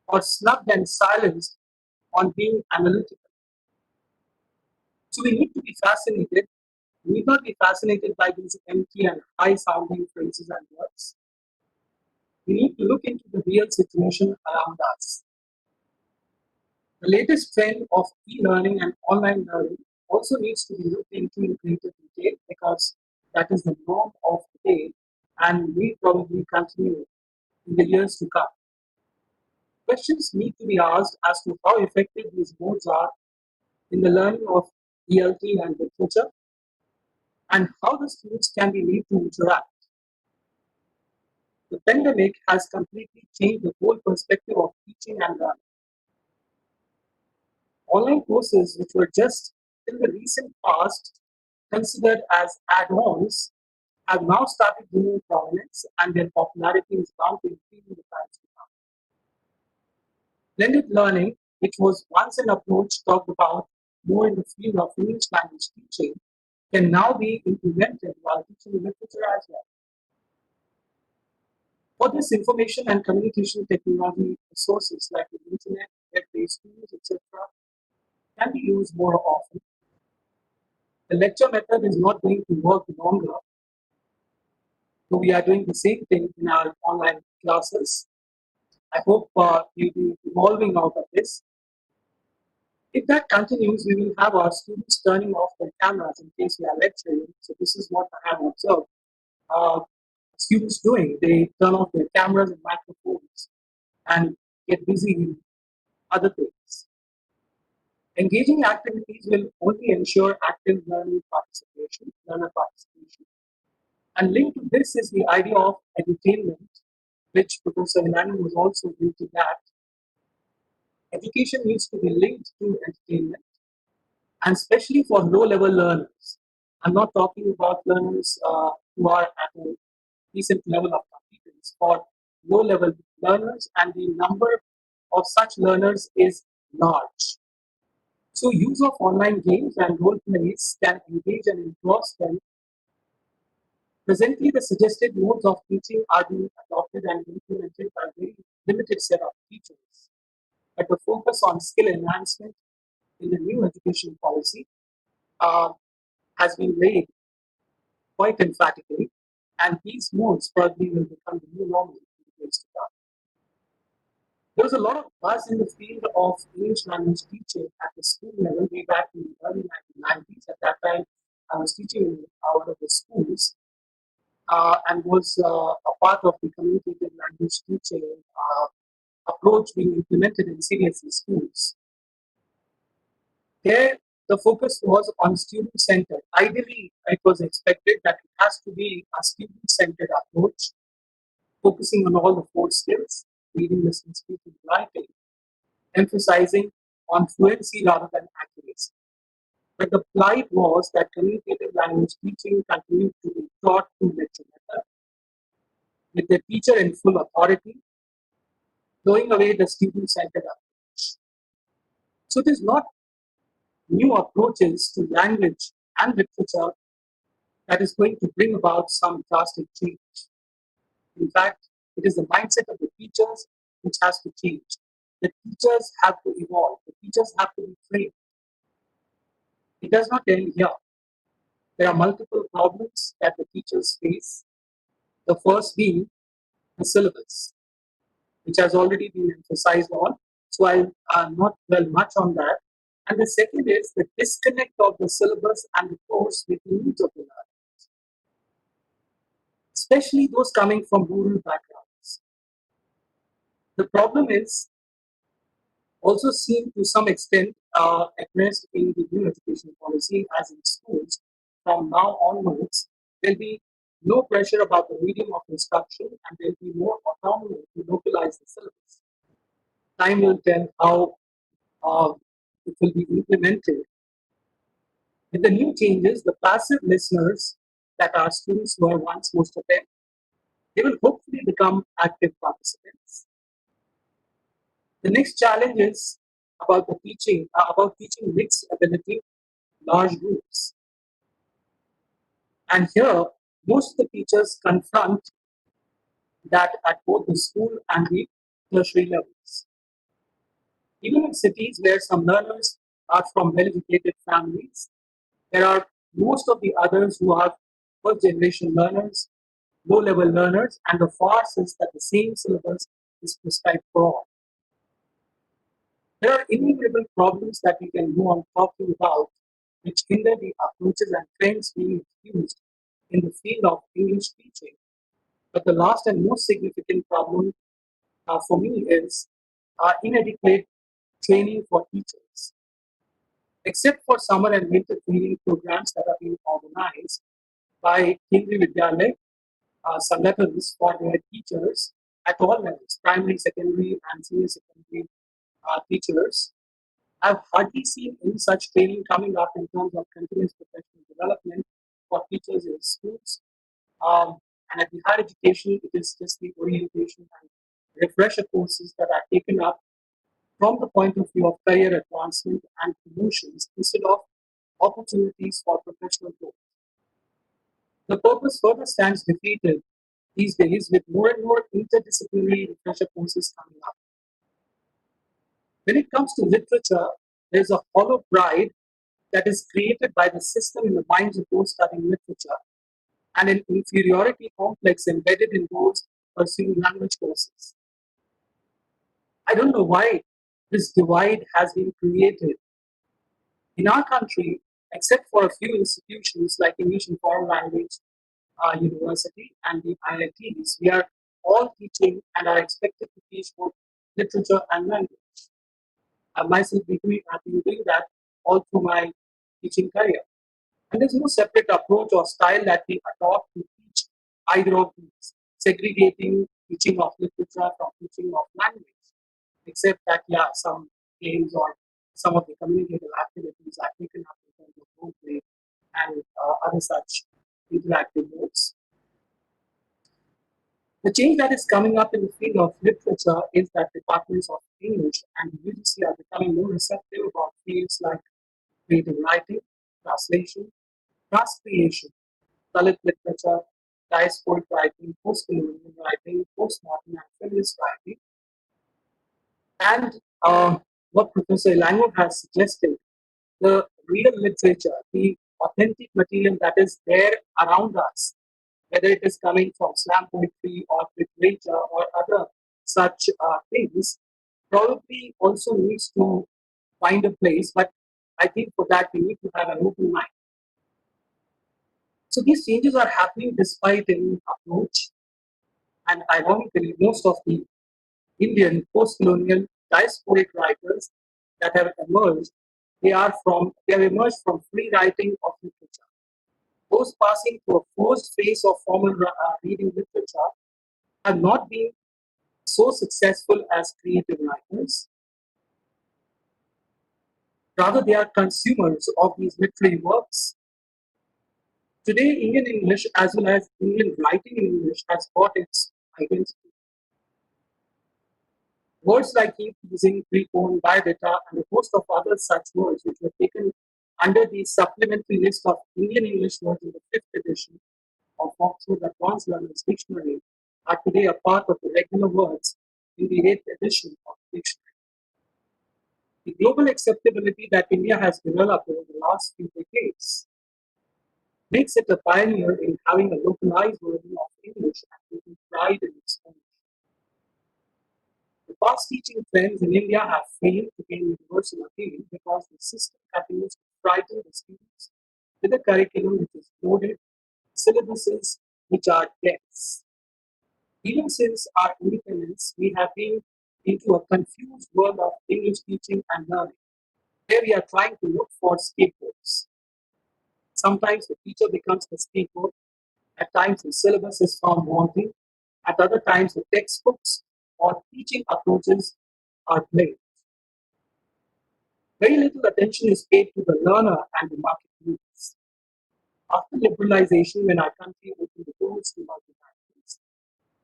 S7: or snubbed and silenced on being analytical? So we need to be fascinated. We need not be fascinated by these empty and high-sounding phrases and words. We need to look into the real situation around us. The latest trend of e-learning and online learning also needs to be looked into in greater detail because that is the norm of the day and will probably continue in the years to come. Questions need to be asked as to how effective these modes are in the learning of ELT and literature and how the students can be made to interact. The pandemic has completely changed the whole perspective of teaching and learning. Online courses, which were just in the recent past considered as add-ons, have now started gaining prominence and their popularity is bound to increase in the times to come. Blended learning, which was once an approach talked about more in the field of English language teaching, can now be implemented while teaching literature as well. For this, information and communication technology resources like the internet, web-based tools, etc., can be used more often. The lecture method is not going to work longer. So we are doing the same thing in our online classes. I hope we'll be evolving out of this. If that continues, we will have our students turning off their cameras in case we are lecturing. So this is what I have observed students doing. They turn off their cameras and microphones and get busy in other things. Engaging activities will only ensure active learner participation. And linked to this is the idea of edutainment, which Professor Hilani was also hinting at. Education needs to be linked to entertainment, and especially for low-level learners. I'm not talking about learners who are at a decent level of competence. For low-level learners, and the number of such learners is large. So use of online games and role plays can engage and engross them. Presently, the suggested modes of teaching are being adopted and implemented by a very limited set of teachers. But the focus on skill enhancement in the new education policy has been laid quite emphatically, and these modes probably will become the new normal in the days to come. There was a lot of buzz in the field of English language teaching at the school level way back in the early 1990s. At that time, I was teaching in one of the schools and was a part of the communicative language teaching approach being implemented in CBSE schools. There, the focus was on student-centered. Ideally, it was expected that it has to be a student-centered approach, focusing on all the four skills: reading, listening, speaking, writing, emphasizing on fluency rather than accuracy. But the plight was that communicative language teaching continued to be taught through lecture method, with the teacher in full authority, throwing away the student-centered approach. So it is not new approaches to language and literature that is going to bring about some drastic change. In fact, it is the mindset of the teachers which has to change. The teachers have to evolve. The teachers have to be trained. It does not end here. There are multiple problems that the teachers face. The first being the syllabus, which has already been emphasized on. So I'll not dwell much on that. And the second is the disconnect of the syllabus and the course with the needs of the learners, especially those coming from rural backgrounds. The problem is also seen to some extent addressed in the new education policy, as in schools. From now onwards, there'll be no pressure about the medium of instruction, and there'll be more autonomy to localize the syllabus. Time will tell how it will be implemented. With the new changes, the passive listeners that our students were once, most of them, they will hopefully become active participants. The next challenge is about teaching mixed ability, large groups. And here, most of the teachers confront that at both the school and the tertiary levels. Even in cities where some learners are from well-educated families, there are most of the others who are first-generation learners, low-level learners, and the farce is that the same syllabus is prescribed for all. There are innumerable problems that we can go on talking about which hinder the approaches and trends being used in the field of English teaching. But the last and most significant problem for me is inadequate training for teachers. Except for summer and winter training programs that are being organized by Kendriya Vidyalaya Sangatans for their teachers at all levels, primary, secondary, and senior secondary teachers, I've hardly seen any such training coming up in terms of continuous professional development for teachers in schools. And at the higher education, it is just the orientation and refresher courses that are taken up from the point of view of career advancement and promotions instead of opportunities for professional growth. The purpose further stands defeated these days with more and more interdisciplinary refresher courses coming up. When it comes to literature, there's a hollow pride that is created by the system in the minds of those studying literature, and an inferiority complex embedded in those pursuing language courses. I don't know why this divide has been created. In our country, except for a few institutions like English and Foreign Language University and the IITs, we are all teaching and are expected to teach both literature and language. Myself, I've been doing that all through my teaching career. And there's no separate approach or style that we adopt to teach either of these, segregating teaching of literature from teaching of language, except that, some games or some of the communicative activities are taken up in terms of role play and other such interactive modes. The change that is coming up in the field of literature is that departments of English and the UGC are becoming more receptive about fields like creative writing, translation, class creation, Dalit literature, diasporic writing, post-colonial writing, postmodern and feminist writing. And what Professor Elango has suggested, the real literature, the authentic material that is there around us, whether it is coming from slam poetry or literature or other such things, probably also needs to find a place. But I think for that we need to have an open mind. So these changes are happening despite a new approach, and ironically, most of the Indian post-colonial diasporic writers that have emerged, they have emerged from free writing of literature. Those passing through a forced phase of formal reading literature have not been so successful as creative writers. Rather, they are consumers of these literary works. Today, Indian English as well as Indian writing in English has got its identity. Words like keep, using, prepone, biodata, and a host of other such words which were taken under the supplementary list of Indian English words in the 5th edition of Oxford Advanced Learners Dictionary are today a part of the regular words in the 8th edition of the dictionary. The global acceptability that India has developed over the last few decades makes it a pioneer in having a localized version of English and taking pride in its own. The past teaching trends in India have failed to gain universal appeal because the system continues to frighten the students with a curriculum which is loaded, syllabuses which are dense. Even since our independence, we have been into a confused world of English teaching and learning, where we are trying to look for scapegoats. Sometimes the teacher becomes the scapegoat, at times the syllabus is found wanting, at other times the textbooks or teaching approaches are blamed. Very little attention is paid to the learner and the market needs. After liberalization, when our country opened the doors to multilinguals,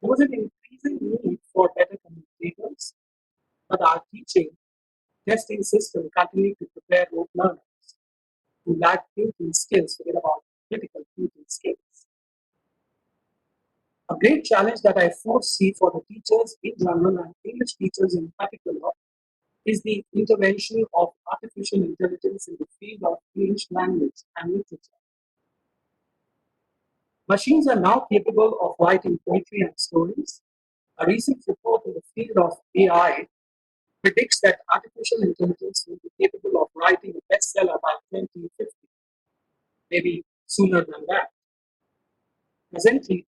S7: there was an increasing need for better communicators, but our teaching testing system continued to prepare rote learners who lack thinking skills, forget about critical thinking skills. A great challenge that I foresee for the teachers in general and English teachers in particular is the intervention of artificial intelligence in the field of English language and literature. Machines are now capable of writing poetry and stories. A recent report in the field of AI predicts that artificial intelligence will be capable of writing a bestseller by 2050, maybe sooner than that. Presently,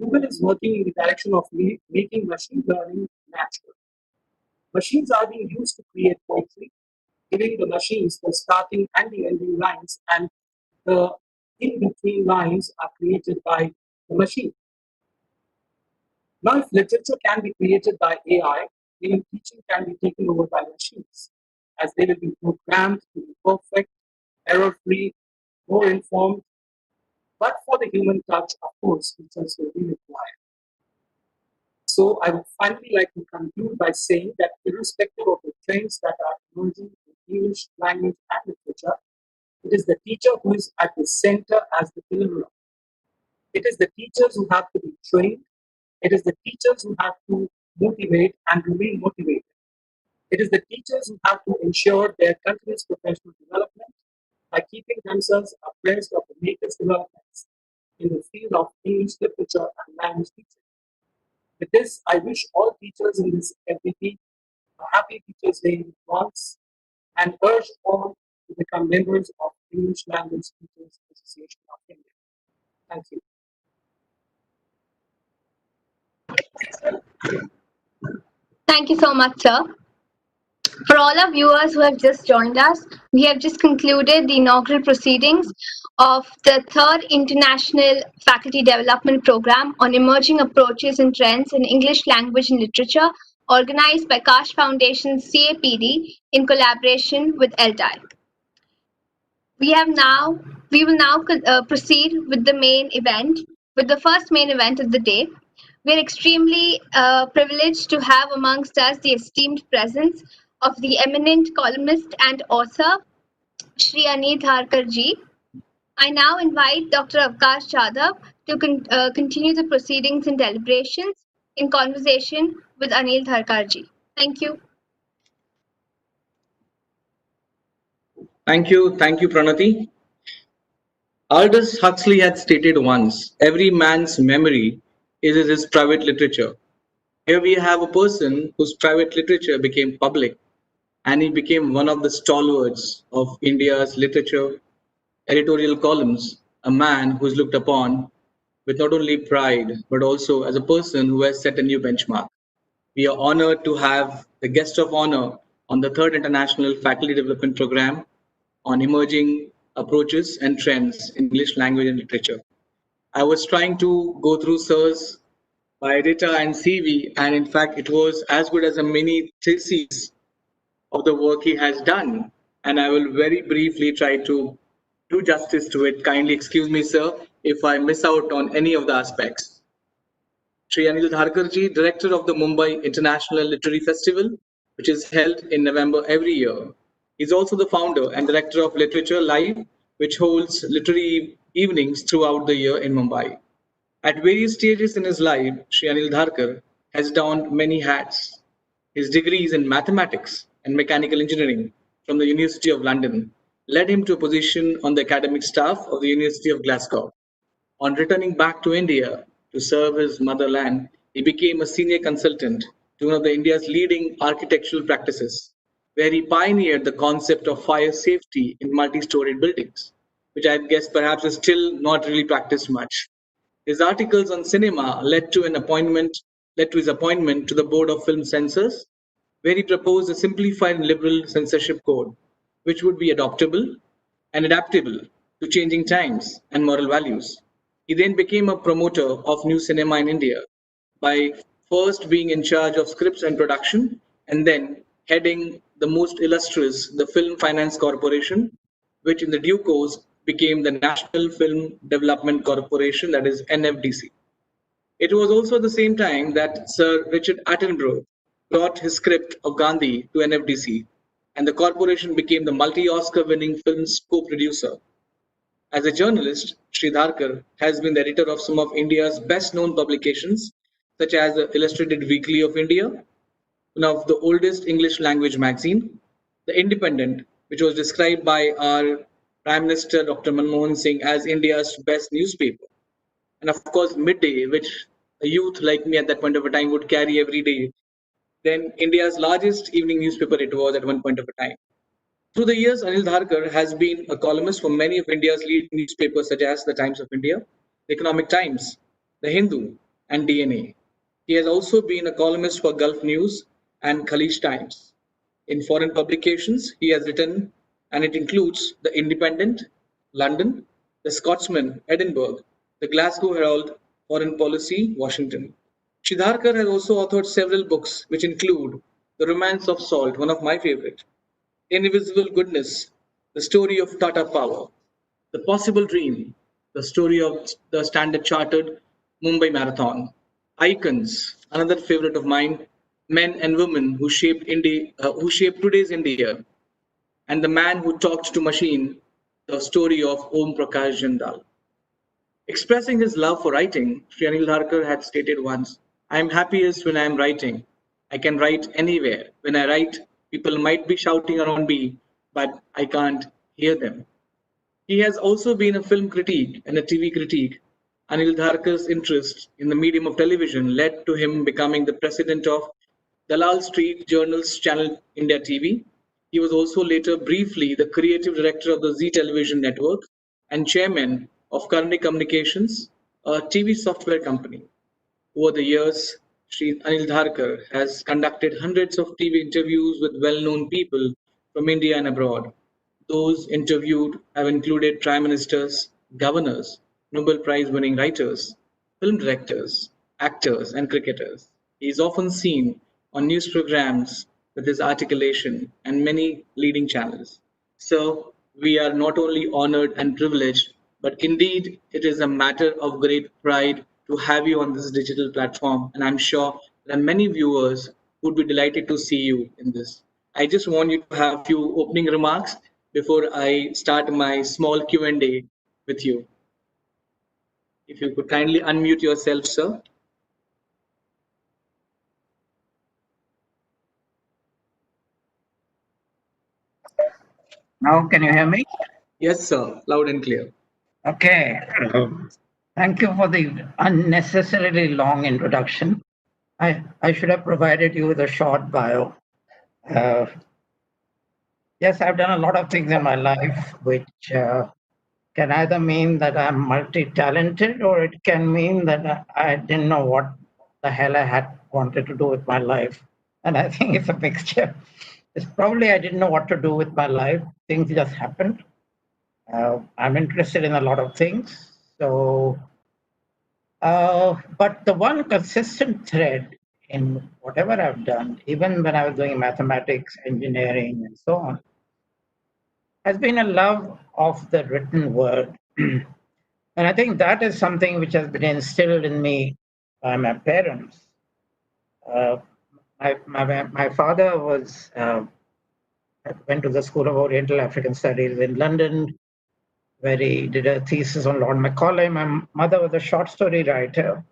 S7: Google is working in the direction of making machine learning natural. Machines are being used to create poetry, giving the machines the starting and the ending lines, and the in-between lines are created by the machine. Now, if literature can be created by AI, even teaching can be taken over by machines, as they will be programmed to be perfect, error-free, more informed. But for the human touch, of course, teachers will be required. So I would finally like to conclude by saying that irrespective of the trends that are emerging in English language and literature, it is the teacher who is at the center as the deliverer. It is the teachers who have to be trained. It is the teachers who have to motivate and remain motivated. It is the teachers who have to ensure their continuous professional development by keeping themselves abreast of the latest developments in the field of English literature and language teaching. With this, I wish all teachers in this FDP a happy Teachers' Day in advance and urge all to become members of English Language Teachers Association of India. Thank you.
S1: Thank you so much, sir. For all our viewers who have just joined us, we have just concluded the inaugural proceedings of the third International Faculty Development Program on Emerging Approaches and Trends in English Language and Literature, organized by Kaash Foundation CAPD in collaboration with LTI. We will now proceed with the main event, with the first main event of the day. We are extremely privileged to have amongst us the esteemed presence of the eminent columnist and author, Shri Anil Dharkar ji. I now invite Dr. Avkash Jadhav to continue the proceedings and deliberations in conversation with Anil Dharkar ji. Thank you.
S2: Thank you, Pranati. Aldous Huxley had stated once, every man's memory is his private literature. Here we have a person whose private literature became public, and he became one of the stalwarts of India's literature editorial columns a man who is looked upon with not only pride, but also as a person who has set a new benchmark. We are honored to have the guest of honor on the third International Faculty Development Program on emerging approaches and trends in English language and literature. I was trying to go through Sir's biodata and CV, and in fact, it was as good as a mini thesis of the work he has done. And I will very briefly try to do justice to it. Kindly excuse me, sir, if I miss out on any of the aspects. Sri Anil Dharkarji, director of the Mumbai International Literary Festival, which is held in November every year. He's also the founder and director of Literature Live, which holds literary evenings throughout the year in Mumbai. At various stages in his life, Sri Anil Dharkar has donned many hats. His degrees in mathematics and mechanical engineering from the University of London led him to a position on the academic staff of the University of Glasgow. On returning back to India to serve his motherland, he became a senior consultant to one of the India's leading architectural practices, where he pioneered the concept of fire safety in multi-storied buildings, which I guess perhaps is still not really practiced much. His articles on cinema led to his appointment to the Board of Film Censors, where he proposed a simplified and liberal censorship code, which would be adoptable and adaptable to changing times and moral values. He then became a promoter of new cinema in India by first being in charge of scripts and production, and then heading the most illustrious, the Film Finance Corporation, which in the due course became the National Film Development Corporation, that is NFDC. It was also at the same time that Sir Richard Attenborough brought his script of Gandhi to NFDC, and the corporation became the multi-Oscar winning film's co-producer. As a journalist, Sri Dharkar has been the editor of some of India's best-known publications, such as the Illustrated Weekly of India, one of the oldest English language magazine, The Independent, which was described by our Prime Minister Dr. Manmohan Singh as India's best newspaper, and of course Midday, which a youth like me at that point of a time would carry every day. Then India's largest evening newspaper it was at one point of a time. Through the years, Anil Dharkar has been a columnist for many of India's leading newspapers such as the Times of India, the Economic Times, the Hindu, and DNA. He has also been a columnist for Gulf News and Khalij Times. In foreign publications, he has written, and it includes The Independent, London, The Scotsman, Edinburgh, The Glasgow Herald, Foreign Policy, Washington. Shidharkar has also authored several books, which include The Romance of Salt, one of my favorite, Invisible Goodness, The Story of Tata Power, The Possible Dream, The Story of the Standard Chartered Mumbai Marathon, Icons, another favorite of mine, Men and Women who shaped today's India, and The Man Who Talked to Machine, the story of Om Prakash Jindal. Expressing his love for writing, Sri Anil Dharkar had stated once, I am happiest when I am writing. I can write anywhere. When I write, people might be shouting around me, but I can't hear them. He has also been a film critic and a TV critic. Anil Dharkar's interest in the medium of television led to him becoming the president of Dalal Street Journal's channel India TV. He was also later briefly the creative director of the Z Television Network and chairman of Karni Communications, a TV software company. Over the years, Sri Anil Dharkar has conducted hundreds of TV interviews with well-known people from India and abroad. Those interviewed have included prime ministers, governors, Nobel Prize winning writers, film directors, actors, and cricketers. He is often seen on news programs with his articulation and many leading channels. So, we are not only honored and privileged, but indeed it is a matter of great pride to have you on this digital platform. And I'm sure there are many viewers who would be delighted to see you in this. I just want you to have a few opening remarks before I start my small Q&A with you. If you could kindly unmute yourself, sir.
S8: Now, can you hear me?
S2: Yes, sir. Loud and clear.
S8: Okay. Thank you for the unnecessarily long introduction. I should have provided you with a short bio. Yes, I've done a lot of things in my life which can either mean that I'm multi-talented, or it can mean that I didn't know what the hell I had wanted to do with my life. And I think it's a mixture. It's probably I didn't know what to do with my life. Things just happened. I'm interested in a lot of things. So, but the one consistent thread in whatever I've done, even when I was doing mathematics, engineering, and so on, has been a love of the written word. And I think that is something which has been instilled in me by my parents. My father went to the School of Oriental African Studies in London, where he did a thesis on Lord Macaulay. My mother was a short story writer.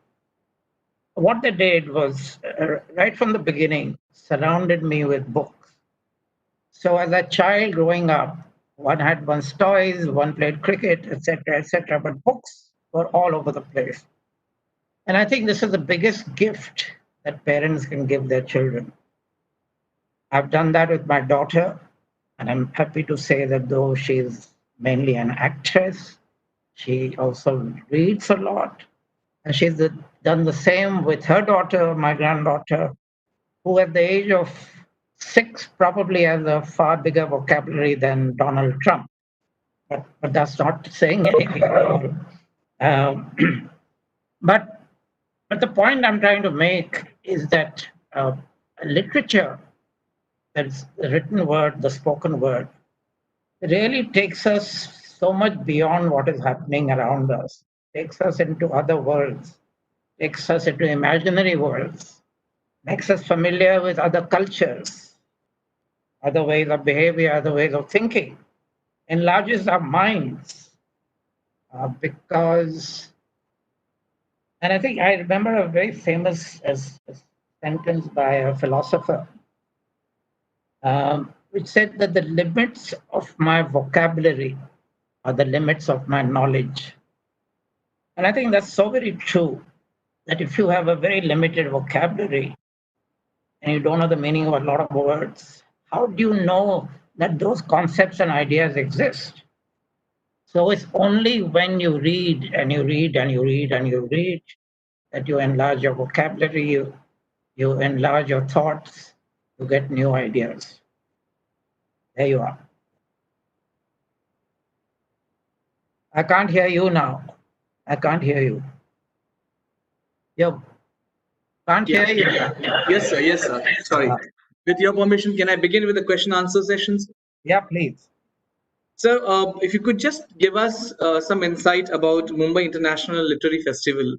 S8: What they did was, right from the beginning, surrounded me with books. So as a child growing up, one had one's toys, one played cricket, etc., but books were all over the place. And I think this is the biggest gift that parents can give their children. I've done that with my daughter, and I'm happy to say that though she's mainly an actress, she also reads a lot. And she's done the same with her daughter, my granddaughter, who at the age of 6 probably has a far bigger vocabulary than Donald Trump. But that's not saying anything at all. But the point I'm trying to make is that literature, that's the written word, the spoken word, really takes us so much beyond what is happening around us, takes us into other worlds, takes us into imaginary worlds, makes us familiar with other cultures, other ways of behavior, other ways of thinking, enlarges our minds because, and I think I remember a very famous sentence by a philosopher, which said that the limits of my vocabulary are the limits of my knowledge. And I think that's so very true, that if you have a very limited vocabulary and you don't know the meaning of a lot of words, how do you know that those concepts and ideas exist? So it's only when you read and you read and you read and you read that you enlarge your vocabulary, you enlarge your thoughts, you get new ideas. There you are. I can't hear you now. I can't hear you. Yo, can't hear you.
S2: Yes, sir. Yes, sir. Sorry. With your permission, can I begin with the question answer sessions?
S8: Yeah, please.
S2: Sir, if you could just give us some insight about Mumbai International Literary Festival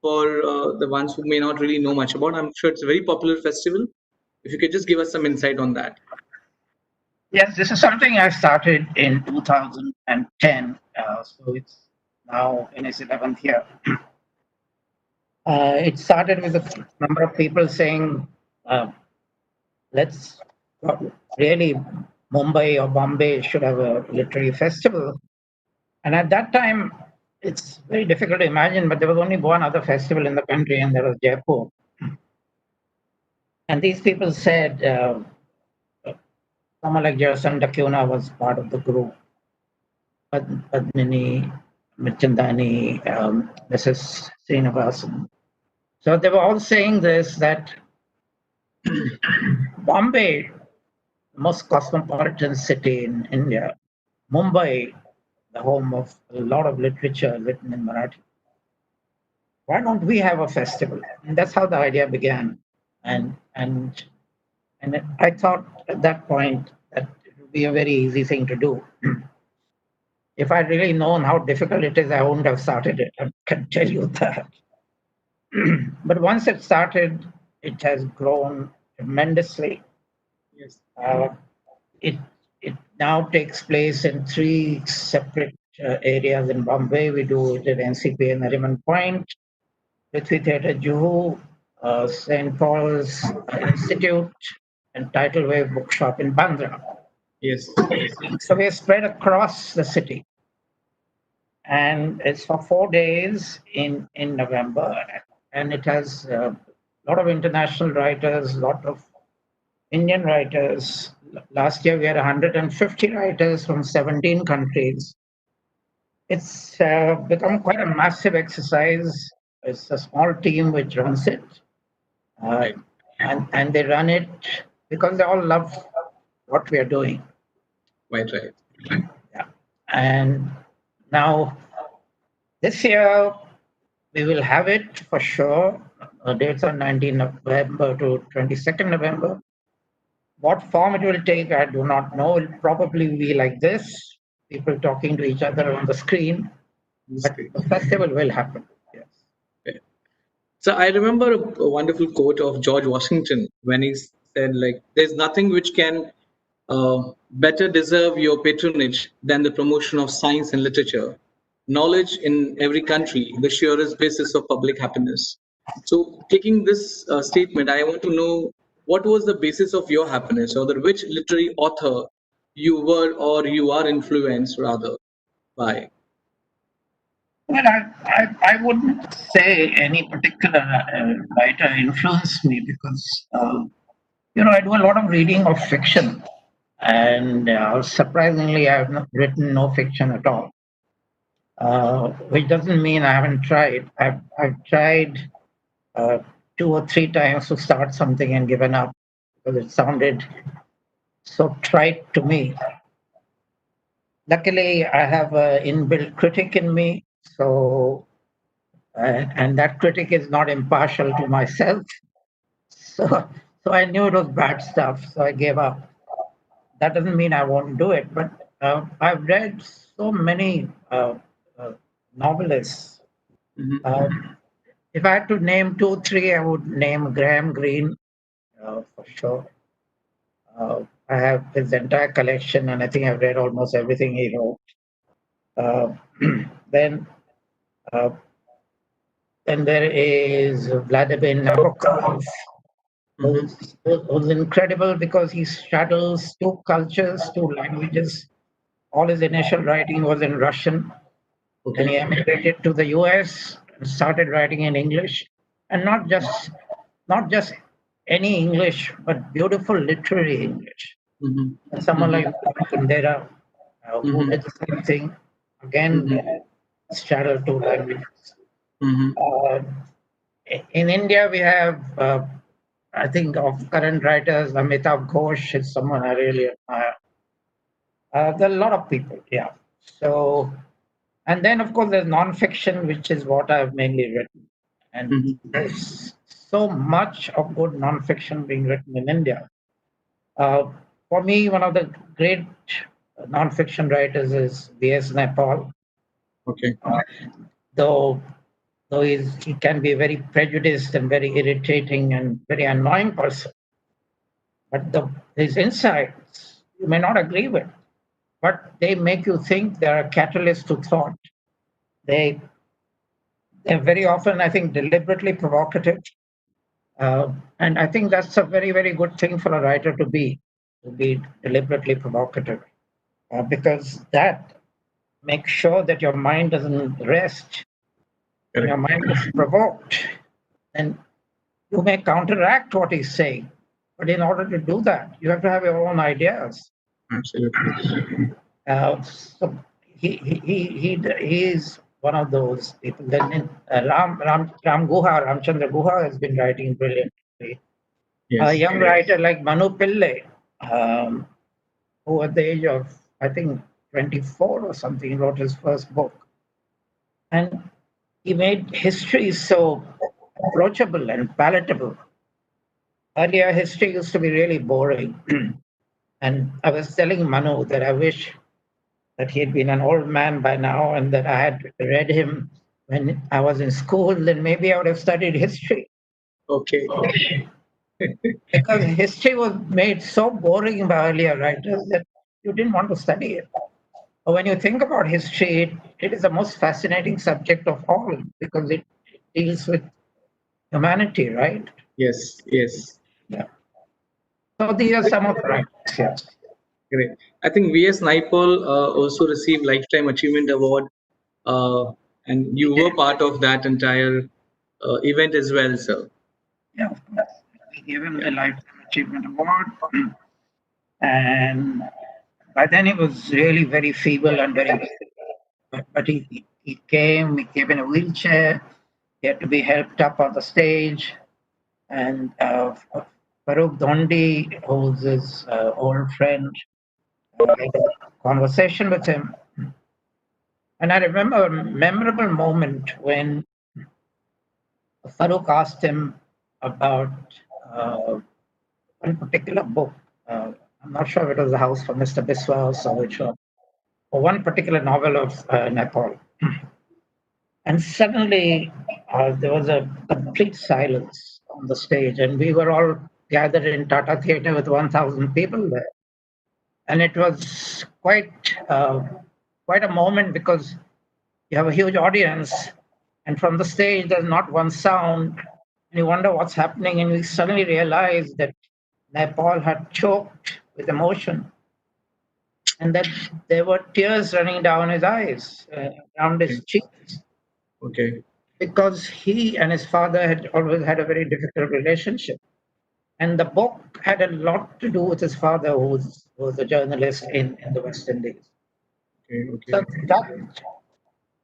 S2: for the ones who may not really know much about. I'm sure it's a very popular festival. If you could just give us some insight on that.
S8: Yes, this is something I started in 2010. So it's now in its 11th year. It started with a number of people saying, let's really, Mumbai or Bombay should have a literary festival. And at that time, it's very difficult to imagine, but there was only one other festival in the country, and that was Jaipur. And these people said, someone like Jason Dakuna was part of the group, Padmini, Mirchandani, Mrs. Srinivasan. So they were all saying this, that Bombay, the most cosmopolitan city in India, Mumbai, the home of a lot of literature written in Marathi. Why don't we have a festival? And that's how the idea began. And I thought at that point that it would be a very easy thing to do. If I'd really known how difficult it is, I wouldn't have started it. I can tell you that. But once it started, it has grown tremendously.
S2: Yes.
S8: It now takes place in 3 separate areas in Bombay. We do it at NCP and Nariman Point, Prithvi Theatre Juhu, St. Paul's Institute, and Tidal Wave Bookshop in Bandra.
S2: Yes.
S8: So we are spread across the city. And it's for 4 days in November. And it has a lot of international writers, a lot of Indian writers. Last year, we had 150 writers from 17 countries. it's become quite a massive exercise. It's a small team which runs it, and they run it because they all love what we are doing.
S2: Right.
S8: Yeah. And now this year we will have it for sure. Dates are 19 November to 22nd November. What form it will take, I do not know. It'll probably be like this, people talking to each other on the screen. But the festival will happen. Yes.
S2: Okay. So I remember a wonderful quote of George Washington when he said, like, there's nothing which can better deserve your patronage than the promotion of science and literature. Knowledge in every country, the surest basis of public happiness. So, taking this statement, I want to know what was the basis of your happiness, or the which literary author you were or you are influenced rather by.
S8: Well, I wouldn't say any particular writer influenced me because, I do a lot of reading of fiction. And surprisingly, I have not written no fiction at all, which doesn't mean I haven't tried. I've tried 2 or 3 times to start something and given up because it sounded so trite to me. Luckily, I have an inbuilt critic in me, so and that critic is not impartial to myself. So I knew it was bad stuff, so I gave up. That doesn't mean I won't do it, but I've read so many novelists. If I had to name 2, 3, I would name Graham Greene for sure. I have his entire collection, and I think I've read almost everything he wrote. Then there is Vladimir Nabokov, who's incredible because he straddles 2 cultures, 2 languages. All his initial writing was in Russian.
S2: Okay.
S8: And he emigrated to the US and started writing in English, and not just any English, but beautiful literary English. And someone like Kundera, who did the same thing, again, straddled 2 languages. In India, we have, I think, of current writers, Amitav Ghosh is someone I really admire. There are a lot of people, yeah. So, and then, of course, there's nonfiction, which is what I've mainly written. And there's so much of good nonfiction being written in India. For me, one of the great nonfiction writers is V.S. Naipaul.
S2: Okay.
S8: Though he can be very prejudiced and very irritating and very annoying person. But his insights you may not agree with, but they make you think. They're a catalyst to thought. They're very often, I think, deliberately provocative. And I think that's a very, very good thing for a writer to be deliberately provocative, because that makes sure that your mind doesn't rest. When your mind is provoked, and you may counteract what he's saying. But in order to do that, you have to have your own ideas.
S2: Absolutely.
S8: So he is one of those people. Then Ramchandra Guha has been writing brilliantly.
S2: Yes.
S8: A young writer like Manu Pillai, who at the age of, I think, 24 or something, wrote his first book. And he made history so approachable and palatable. Earlier, history used to be really boring. And I was telling Manu that I wish that he had been an old man by now and that I had read him when I was in school, then maybe I would have studied history.
S2: Okay.
S8: Because history was made so boring by earlier writers that you didn't want to study it. But when you think about history, it is the most fascinating subject of all because it deals with humanity, right?
S2: Yes.
S8: Yeah. So these are some of the writers. Yes.
S2: Great. I think V.S. Naipaul also received Lifetime Achievement Award, and you were part of that entire event as well, sir.
S8: Yeah, of course. We gave him the Lifetime Achievement Award. And by then he was really very feeble and very but he came in a wheelchair. He had to be helped up on the stage. And Farooq Dondi, who's his old friend, had a conversation with him. And I remember a memorable moment when Farooq asked him about one particular book. I'm not sure if it was The House for Mr. Biswas or which one, or one particular novel of Nepal. And suddenly there was a complete silence on the stage, and we were all gathered in Tata Theatre with 1,000 people there. And it was quite a moment because you have a huge audience, and from the stage there's not one sound, and you wonder what's happening, and we suddenly realize that Nepal had choked with emotion, and that there were tears running down his eyes, down his cheeks.
S2: Okay.
S8: Because he and his father had always had a very difficult relationship. And the book had a lot to do with his father, who was a journalist in the West Indies.
S2: Okay.
S8: So that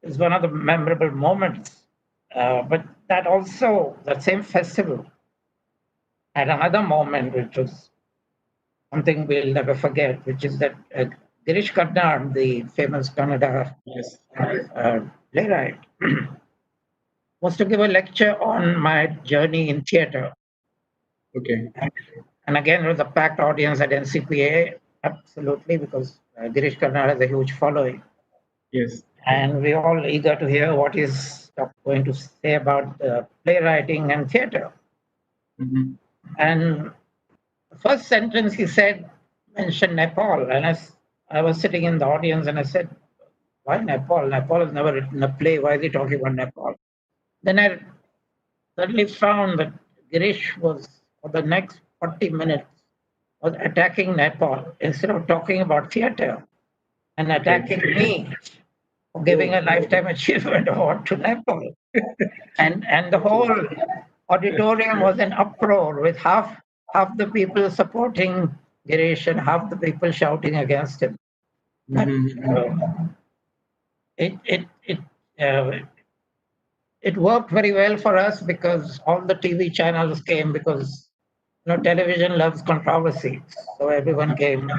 S8: is one of the memorable moments. But that same festival had another moment, which was something we'll never forget, which is that Girish Karnad, the famous Kannada playwright, was to give a lecture on my journey in theatre.
S2: Okay.
S8: And again, it was a packed audience at NCPA, absolutely, because Girish Karnad has a huge following.
S2: Yes.
S8: And we're all eager to hear what he's going to say about playwriting and theatre.
S2: Mm-hmm.
S8: And the first sentence he said mentioned Nepal. And I was sitting in the audience and I said, why Nepal? Nepal has never written a play. Why is he talking about Nepal? Then I suddenly found that Girish was, for the next 40 minutes, was attacking Nepal instead of talking about theatre, and attacking me for giving a lifetime achievement award to Nepal. and the whole auditorium was in uproar with half the people supporting Girish and half the people shouting against him.
S2: Mm-hmm.
S8: It worked very well for us because all the TV channels came, because television loves controversy, so everyone came.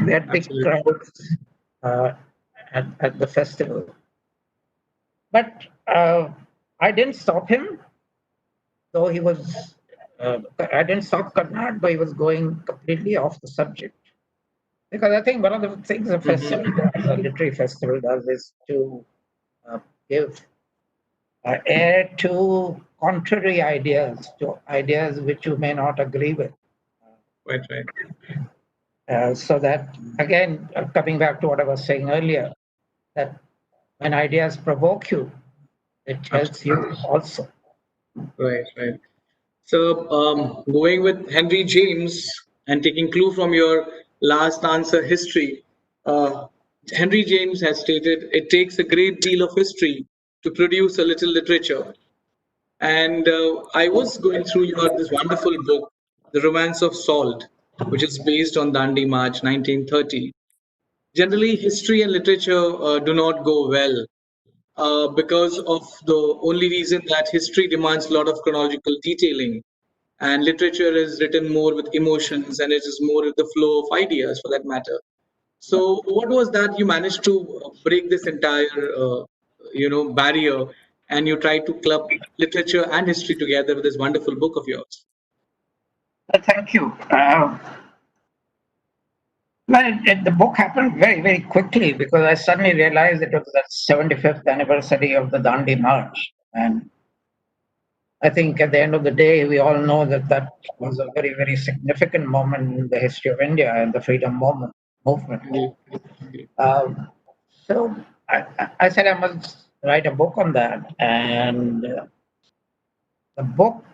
S8: We had big crowds at the festival. But I didn't stop him, though he was. I didn't stop Karnad, though he was going completely off the subject. Because I think one of the things a festival does, a literary festival does, is to give air to contrary ideas, to ideas which you may not agree with.
S2: Right.
S8: So that, again, coming back to what I was saying earlier, that when ideas provoke you, it helps you also.
S2: Right. So going with Henry James and taking clue from your last answer, history, Henry James has stated, it takes a great deal of history to produce a little literature. And I was going through this wonderful book, The Romance of Salt, which is based on Dandi March 1930. Generally, history and literature do not go well because of the only reason that history demands a lot of chronological detailing, and literature is written more with emotions, and it is more with the flow of ideas for that matter. So what was that you managed to break this entire barrier, and you tried to club literature and history together with this wonderful book of yours?
S8: Thank you. The book happened very, very quickly because I suddenly realized it was the 75th anniversary of the Dandi March. And I think at the end of the day, we all know that was a very, very significant moment in the history of India and the freedom movement. So I said I must write a book on that. And the book,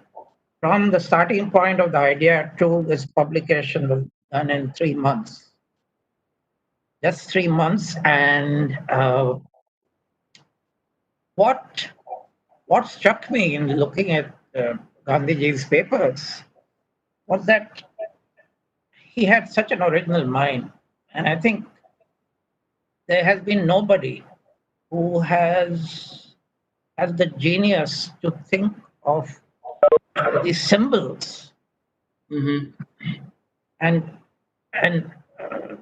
S8: from the starting point of the idea to its publication, was done in 3 months. Just 3 months. And what struck me in looking at Gandhiji's papers was that he had such an original mind. And I think there has been nobody who has the genius to think of these symbols.
S2: Mm-hmm.
S8: And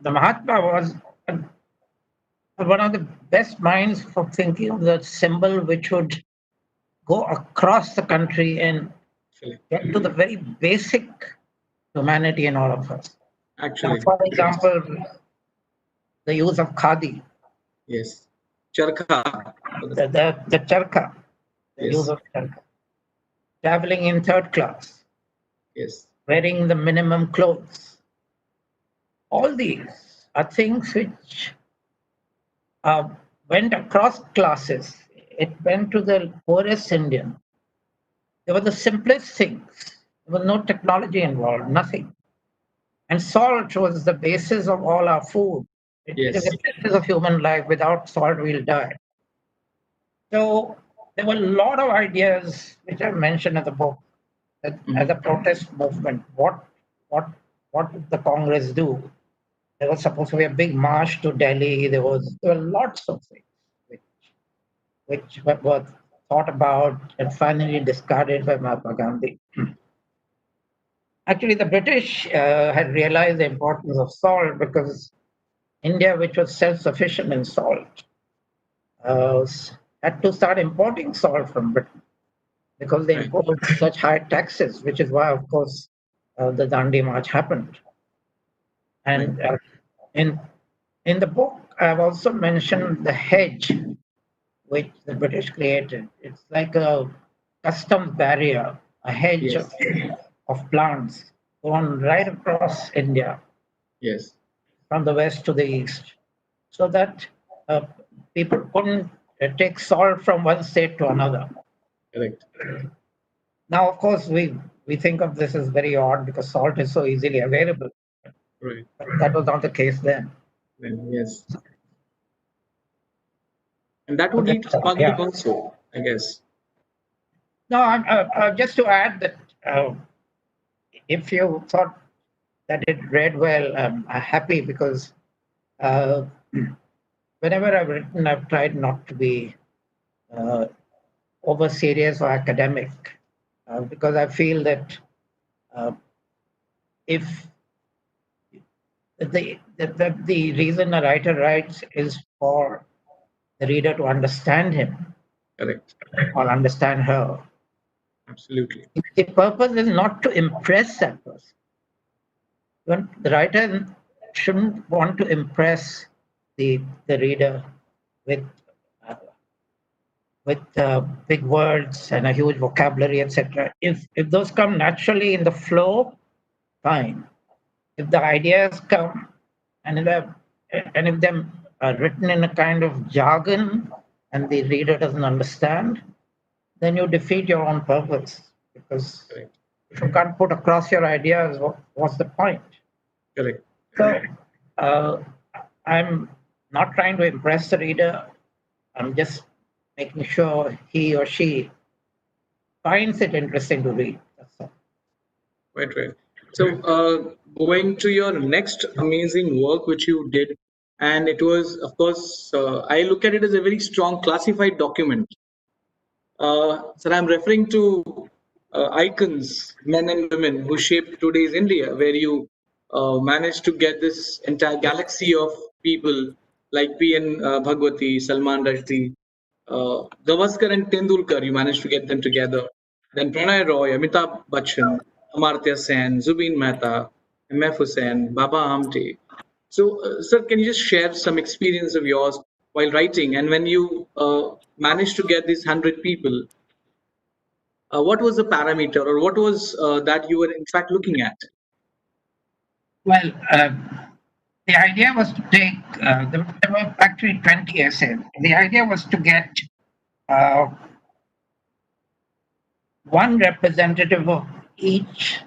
S8: the Mahatma was one of the best minds for thinking of the symbol which would go across the country and get to the very basic humanity in all of us.
S2: Actually,
S8: For example, the use of khadi.
S2: Yes. Charkha.
S8: The charkha, the
S2: Yes.
S8: use of charkha. Traveling in third class.
S2: Yes.
S8: Wearing the minimum clothes. All these are things which went across classes. It went to the poorest Indian. They were the simplest things. There was no technology involved, nothing. And salt was the basis of all our food. It is the basis of human life. Without salt, we'll die. So there were a lot of ideas which I mentioned in the book that as a protest movement, what did the Congress do? There was supposed to be a big march to Delhi. There were lots of things which were thought about and finally discarded by Mahatma Gandhi. Actually, the British had realized the importance of salt because India, which was self-sufficient in salt, had to start importing salt from Britain because they imposed such high taxes, which is why, of course, the Dandi March happened. And in the book, I've also mentioned the hedge which the British created. It's like a customs barrier, a hedge of plants going right across India.
S2: Yes.
S8: From the west to the east, so that people couldn't take salt from one state to another.
S2: Correct.
S8: Now, of course, we think of this as very odd because salt is so easily available.
S2: Right.
S8: But that was not the case then.
S2: Yes. And that would lead to smuggling also, I guess.
S8: No, just to add that if you thought that it read well, I'm happy because whenever I've written, I've tried not to be over serious or academic because I feel that if the reason a writer writes is for the reader to understand him,
S2: correct,
S8: or understand her.
S2: Absolutely.
S8: The purpose is not to impress that person. The writer shouldn't want to impress the reader with big words and a huge vocabulary, etc. If those come naturally in the flow, fine. If the ideas come and if they're written in a kind of jargon and the reader doesn't understand, then you defeat your own purpose. Because if you can't put across your ideas, what's the point?
S2: Correct.
S8: So I'm not trying to impress the reader. I'm just making sure he or she finds it interesting to read. That's all.
S2: Right. So going to your next amazing work which you did, and it was, of course, I look at it as a very strong classified document. Sir, I'm referring to icons, men and women who shaped today's India, where you managed to get this entire galaxy of people like P.N. Bhagwati, Salman Rushdie, Gavaskar and Tendulkar. You managed to get them together. Then Pranay Roy, Amitabh Bachchan, Amartya Sen, Zubin Mehta, M.F. Hussain, Baba Amte. So, sir, can you just share some experience of yours while writing? And when you managed to get these 100 people, what was the parameter or what was that you were in fact looking at?
S8: Well, the idea was to take, there were actually 20 essays. The idea was to get one representative of each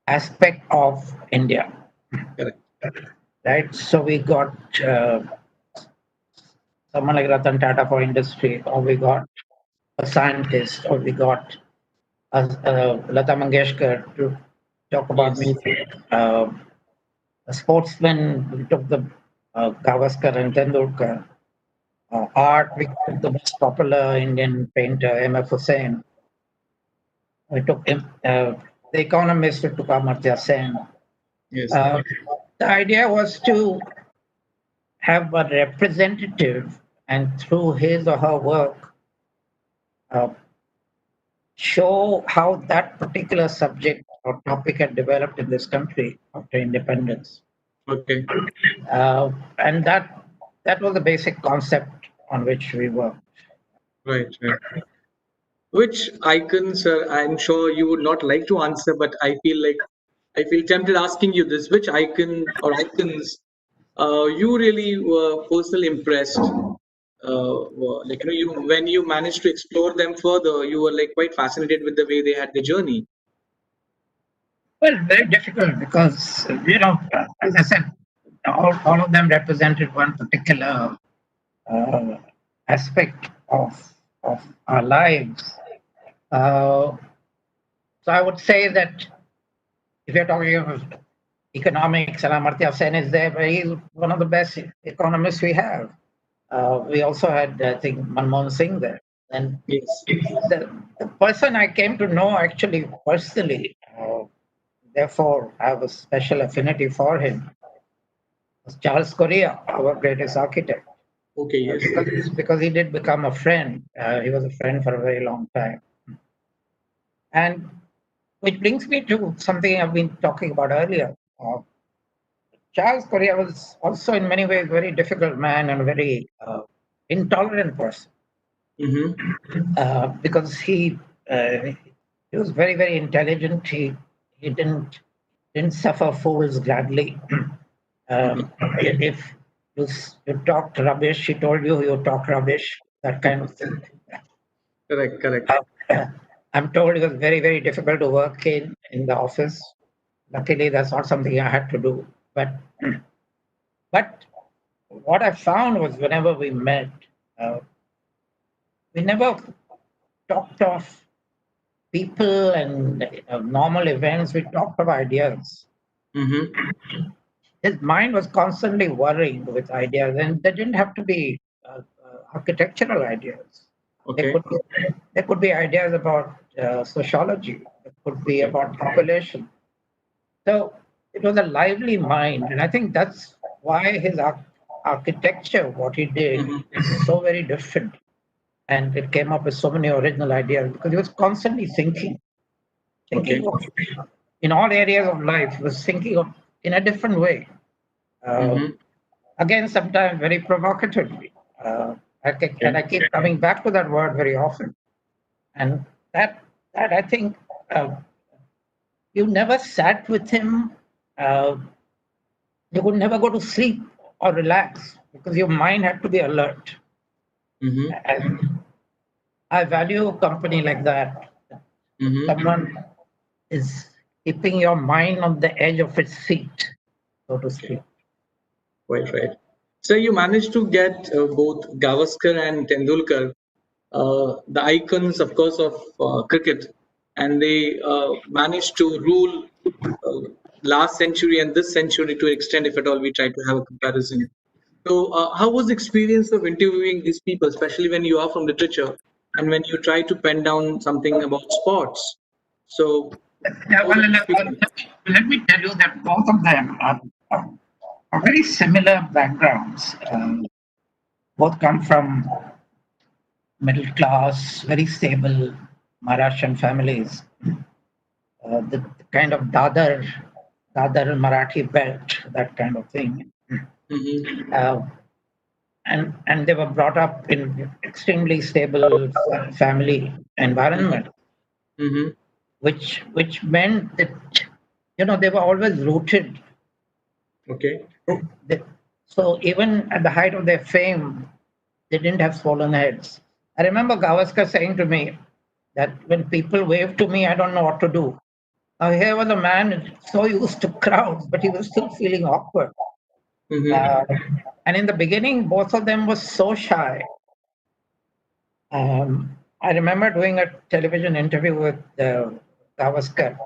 S8: aspect of India.
S2: Correct.
S8: Right? So we got someone like Ratan Tata for industry, or we got a scientist, or we got Lata Mangeshkar to talk about music. A sportsman, we took the Gavaskar and Tendulkar. art, we took the most popular Indian painter, M.F. Hussain. We took him, the Economist, we took Amartya Sen.
S2: Yes.
S8: The idea was to have a representative and through his or her work show how that particular subject or topic had developed in this country after independence.
S2: Okay.
S8: And that was the basic concept on which we worked.
S2: Right. Right. Which icon, sir? I'm sure you would not like to answer, but I feel tempted asking you this. Which icon or icons you really were personally impressed? Like you when you managed to explore them further, you were like quite fascinated with the way they had the journey.
S8: Well, very difficult because, as I said, all of them represented one particular aspect of our lives. So I would say that if you're talking about economics, and Amartya Sen is there, but he's one of the best economists we have. We also had, I think, Manmohan Singh there. And
S2: Yes.
S8: the person I came to know actually personally, therefore I have a special affinity for him, was Charles Correa, our greatest architect.
S2: Okay. Yes.
S8: Because he did become a friend. He was a friend for a very long time. And which brings me to something I've been talking about earlier. Charles Correa was also in many ways a very difficult man and a very intolerant person. Because he was very, very intelligent. He didn't suffer fools gladly. If you talked rubbish, he told you talk rubbish, that kind of thing.
S2: Correct. Correct.
S8: I'm told it was very, very difficult to work in the office. Luckily, that's not something I had to do. But what I found was whenever we met, we never talked of people and normal events. We talked of ideas. His mind was constantly worrying with ideas, and they didn't have to be architectural ideas.
S2: Okay.
S8: There could be ideas about sociology. There could be about population. So it was a lively mind, and I think that's why his architecture, what he did, is so very different, and it came up with so many original ideas because he was constantly thinking
S2: Okay.
S8: of, in all areas of life. He was thinking of in a different way. Again, sometimes very provocatively. And I keep coming back to that word very often. And that I think you never sat with him. You could never go to sleep or relax because your mind had to be alert. And I value a company like that. Someone is keeping your mind on the edge of its seat, so to speak.
S2: Right. So you managed to get both Gavaskar and Tendulkar, the icons, of course, of cricket, and they managed to rule last century and this century to an extent, if at all we try to have a comparison. So, how was the experience of interviewing these people, especially when you are from literature and when you try to pen down something about sports? So,
S8: Yeah, well, let me tell you that both of them are very similar backgrounds. Both come from middle class, very stable Maharashtrian families. The kind of Dadar Marathi belt, that kind of thing. And they were brought up in extremely stable family environment, which meant that they were always rooted.
S2: Okay.
S8: So even at the height of their fame, they didn't have swollen heads. I remember Gavaskar saying to me that when people wave to me, I don't know what to do. Now here was a man so used to crowds, but he was still feeling awkward. And in the beginning, both of them were so shy. I remember doing a television interview with Gavaskar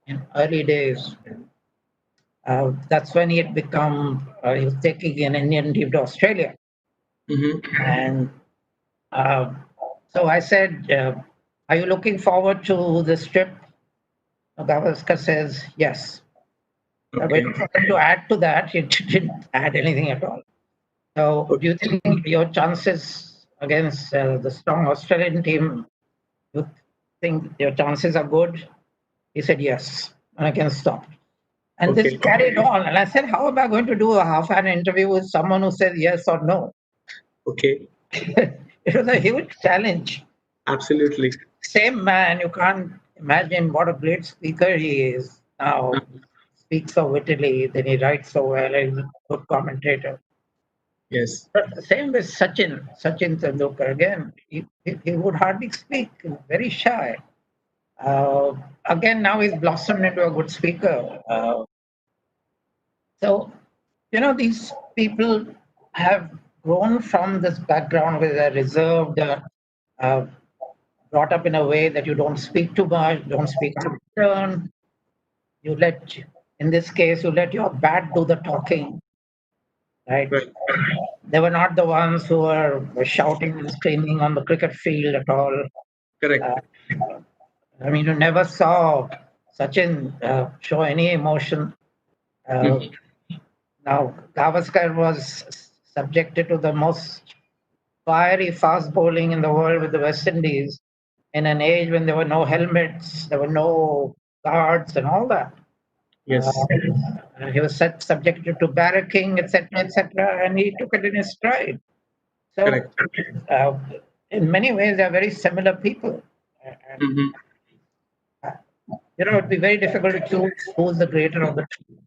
S8: in early days. That's when he had become, he was taking an Indian team to Australia. And so I said, are you looking forward to this trip? Gavaskar says, yes. I
S2: Okay.
S8: waited for him to add to that. He didn't add anything at all. So do you think your chances against the strong Australian team, you think your chances are good? He said, yes. And I can stop. And this carried on. And I said, how am I going to do a half-an interview with someone who says yes or no?
S2: Okay.
S8: It was a huge challenge.
S2: Absolutely.
S8: Same man, you can't imagine what a great speaker he is now. Speaks so wittily, then he writes so well, and he's a good commentator.
S2: Yes.
S8: But the same with Sachin Tendulkar. Again, he would hardly speak, very shy. Again, now he's blossomed into a good speaker. So, these people have grown from this background where they're reserved, brought up in a way that you don't speak too much, don't speak out of turn. You let, in this case, you let your bat do the talking, right? They were not the ones who were shouting and screaming on the cricket field at all.
S2: Correct.
S8: I mean, you never saw Sachin show any emotion. Now, Gavaskar was subjected to the most fiery fast bowling in the world with the West Indies in an age when there were no helmets, there were no guards and all that.
S2: Yes.
S8: He was subjected to barracking, etc., and he took it in his stride. So, in many ways, they are very similar people. And, it'd be very difficult to choose who's the greater of the two.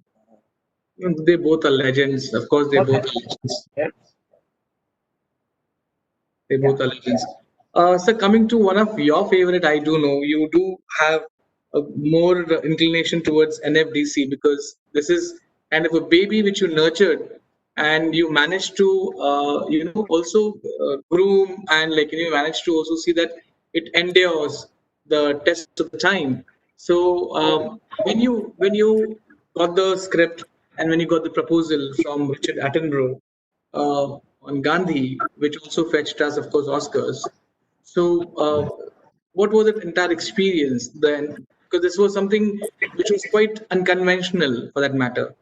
S2: They both are legends. Of course, they both are legends.
S8: Yes.
S2: They both are legends. So coming to one of your favorite, I do know you do have a more inclination towards NFDC because this is kind of a baby which you nurtured and you managed to also groom and you managed to also see that it endures the test of the time. So when you got the script and when you got the proposal from Richard Attenborough on Gandhi, which also fetched us, of course, Oscars. So, what was that entire experience then? Because this was something which was quite unconventional, for that matter.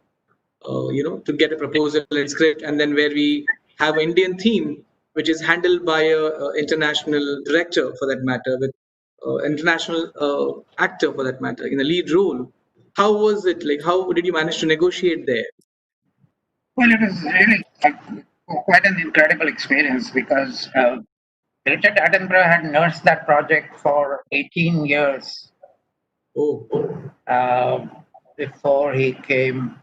S2: To get a proposal and script, and then where we have an Indian theme, which is handled by a international director, for that matter, with international actor, for that matter, in a lead role. How was it? Like, how did you manage to negotiate there?
S8: Well, it was really quite an incredible experience because Richard Attenborough had nursed that project for 18 years before he came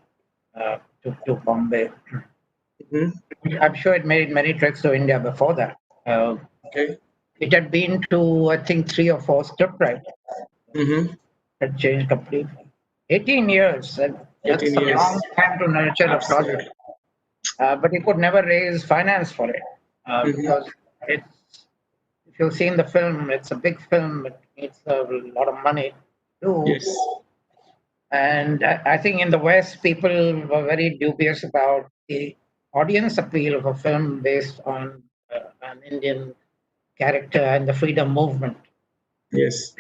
S8: to Bombay. I'm sure it made many trips to India before that. It had been to, I think, 3 or 4 scriptwriters. Had changed completely. 18 years. That's a long time to nurture a project. But he could never raise finance for it because if you've seen the film, it's a big film. It needs a lot of money too.
S2: Yes.
S8: And I think in the West, people were very dubious about the audience appeal of a film based on an Indian character and the freedom movement.
S2: Yes.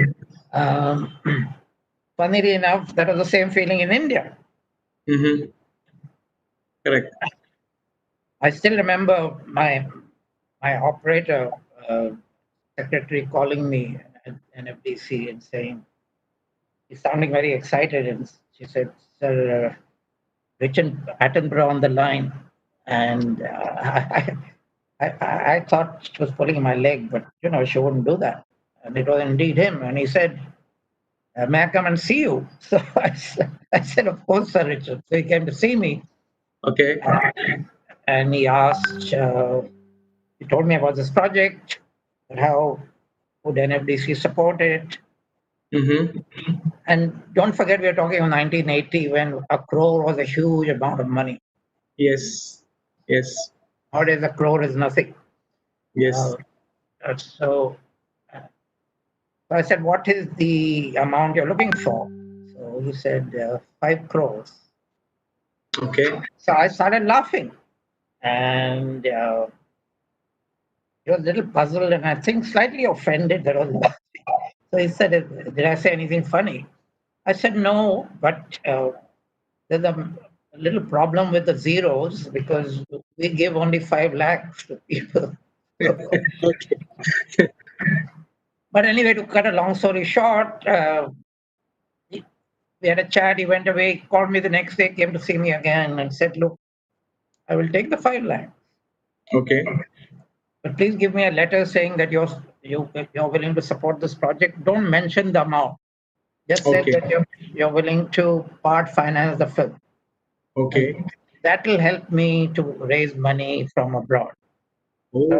S8: Funnily enough, that was the same feeling in India.
S2: Correct.
S8: I still remember my operator secretary calling me at NFDC and saying, he's sounding very excited, and she said, "Sir, Richard Attenborough on the line," and I thought she was pulling my leg, but she wouldn't do that, and it was indeed him, and he said, "May I come and see you?" So I said, "Of course, Sir Richard." So he came to see me.
S2: Okay.
S8: And he asked, he told me about this project, how would NFDC support it. And don't forget, we're talking of 1980 when a crore was a huge amount of money.
S2: Yes. Yes.
S8: Nowadays, a crore is nothing.
S2: Yes.
S8: So I said, what is the amount you're looking for? So he said, 5 crores.
S2: Okay.
S8: So I started laughing. And he was a little puzzled and I think slightly offended. So he said, "Did I say anything funny?" I said, "No, but there's a little problem with the zeros because we give only 5 lakhs to people."
S2: Okay.
S8: But anyway, to cut a long story short, we had a chat. He went away, called me the next day, came to see me again, and said, "Look, I will take the 5 lakhs,
S2: Okay.
S8: but please give me a letter saying that you're willing to support this project. Don't mention the amount. Just say
S2: Okay.
S8: that you're willing to part finance the film.
S2: Okay.
S8: And that will help me to raise money from abroad."
S2: Oh.
S8: So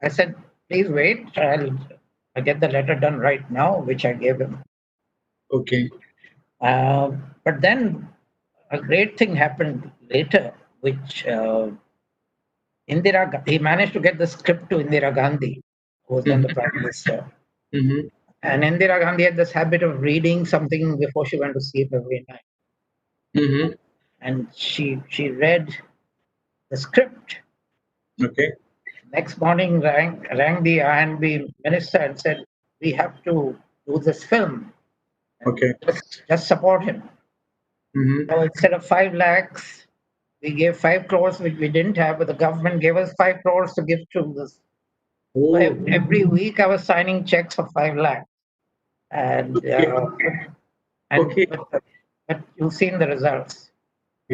S8: I said, "Please wait. I'll get the letter done right now," which I gave him.
S2: Okay.
S8: But then a great thing happened later, which he managed to get the script to Indira Gandhi, who was then the Prime Minister.
S2: Mm-hmm.
S8: And Indira Gandhi had this habit of reading something before she went to sleep every night.
S2: Mm-hmm.
S8: And she read the script.
S2: Okay.
S8: Next morning rang the INB minister and said, "We have to do this film.
S2: Okay.
S8: Just support him."
S2: Mm-hmm.
S8: So instead of 5 lakhs, we gave 5 crores, which we didn't have, but the government gave us 5 crores to give to this.
S2: Oh.
S8: So every week I was signing checks for 5 lakhs. And,
S2: Okay.
S8: but you've seen the results.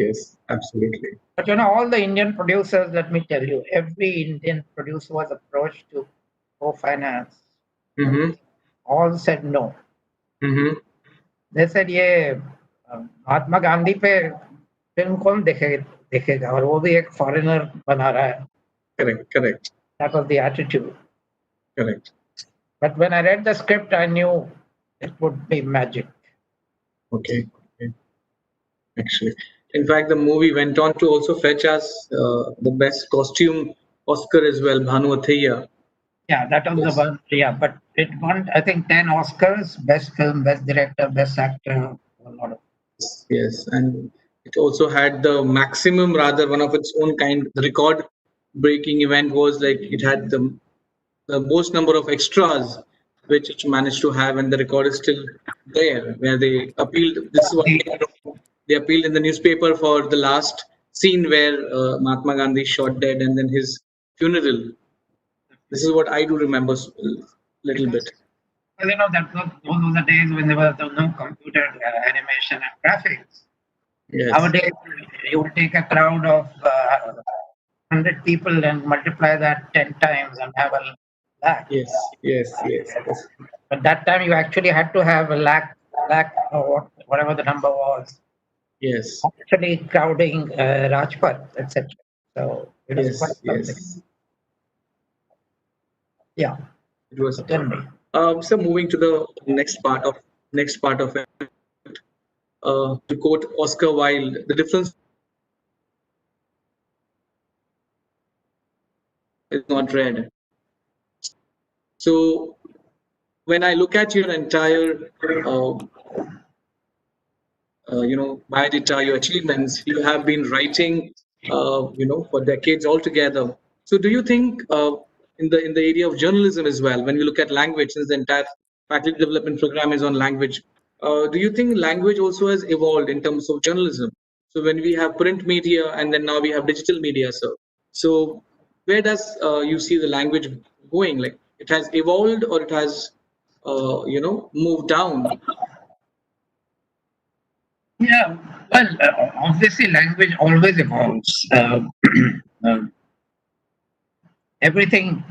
S2: Yes, absolutely.
S8: But all the Indian producers, let me tell you, every Indian producer was approached to co-finance.
S2: Mm-hmm.
S8: All said no.
S2: Mm-hmm.
S8: They said, "ये महात्मा गांधी पे film कौन देखेगा और वो भी एक foreigner बना रहा है."
S2: Correct.
S8: That was the attitude.
S2: Correct.
S8: But when I read the script, I knew it would be magic.
S2: Okay. Actually, in fact, the movie went on to also fetch us the best costume Oscar as well, Bhanu Athaiya.
S8: Yeah, that was the one. Yeah, but it won, I think, 10 Oscars: best film, best director, best actor, a lot of.
S2: Yes, and it also had the maximum, rather one of its own kind. The record-breaking event was like it had the most number of extras which it managed to have, and the record is still there. Where they appealed. This is what they appealed in the newspaper for the last scene where Mahatma Gandhi shot dead, and then his funeral. This is what I do remember a little bit.
S8: Well, those were the days when there was no computer animation and graphics.
S2: Yes.
S8: Nowadays, you would take a crowd of 100 people and multiply that 10 times and have a lakh.
S2: Yes.
S8: But that time you actually had to have a lakh or whatever the number was.
S2: Yes.
S8: Actually crowding Rajpath, etc. So it was quite something. Yeah.
S2: It was.
S8: Tell me.
S2: So moving to the next part of it. To quote Oscar Wilde, the difference is not read. So when I look at your entire biodata, your achievements, you have been writing for decades altogether. So do you think in the area of journalism as well, when we look at language, since the entire faculty development program is on language, do you think language also has evolved in terms of journalism? So when we have print media and then now we have digital media, so where does you see the language going? Like it has evolved or it has moved down?
S8: Yeah, well, obviously, language always evolves. Everything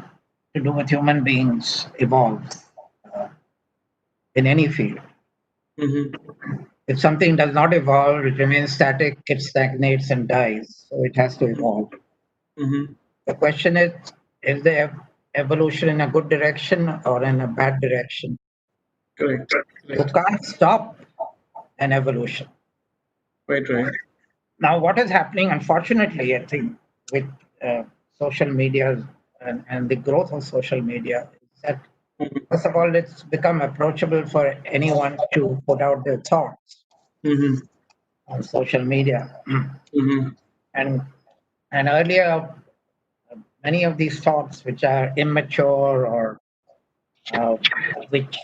S8: to do with human beings evolves in any field.
S2: Mm-hmm.
S8: If something does not evolve, it remains static, it stagnates and dies. So it has to evolve.
S2: Mm-hmm.
S8: The question is the evolution in a good direction or in a bad direction?
S2: Correct.
S8: You can't stop an evolution.
S2: Right.
S8: Now, what is happening, unfortunately, I think, with social media and the growth of social media is that, first of all, it's become approachable for anyone to put out their thoughts on social media. And earlier, many of these thoughts which are immature or which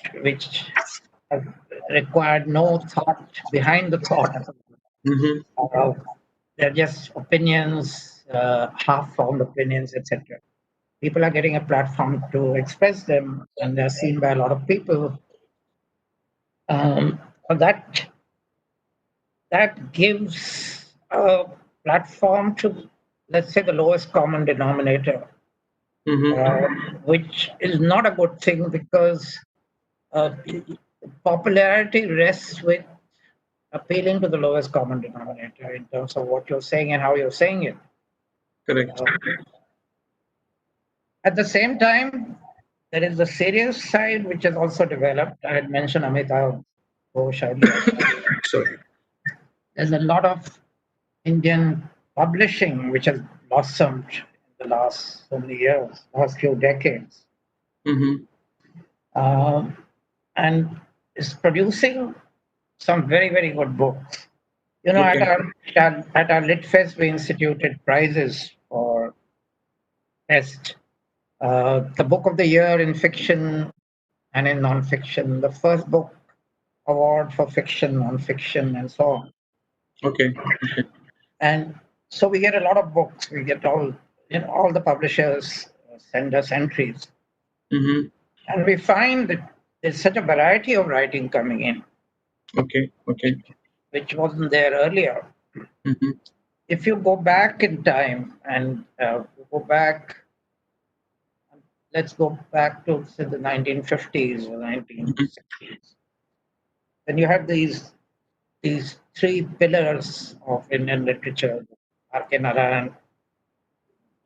S8: have required no thought behind the thought.
S2: Mm-hmm.
S8: They're just opinions, half-formed opinions, etc. People are getting a platform to express them, and they're seen by a lot of people. That gives a platform to, let's say, the lowest common denominator, which is not a good thing because popularity rests with appealing to the lowest common denominator in terms of what you're saying and how you're saying it.
S2: Correct.
S8: At the same time, there is the serious side which has also developed. I had mentioned Amitabh Ghosh earlier.
S2: Sorry.
S8: There's a lot of Indian publishing which has blossomed in the last so many years, last few decades, and is producing some very, very good books. You know,
S2: Okay.
S8: at our Lit Fest, we instituted prizes for best. The book of the year in fiction and in non-fiction, the first book award for fiction, non-fiction, and so on.
S2: Okay.
S8: And so we get a lot of books. We get all the publishers send us entries, and we find that there's such a variety of writing coming in.
S2: Okay.
S8: Which wasn't there earlier. If you go back in time and let's go back to say the 1950s or 1960s, then you have these three pillars of Indian literature: R.K. Narayan,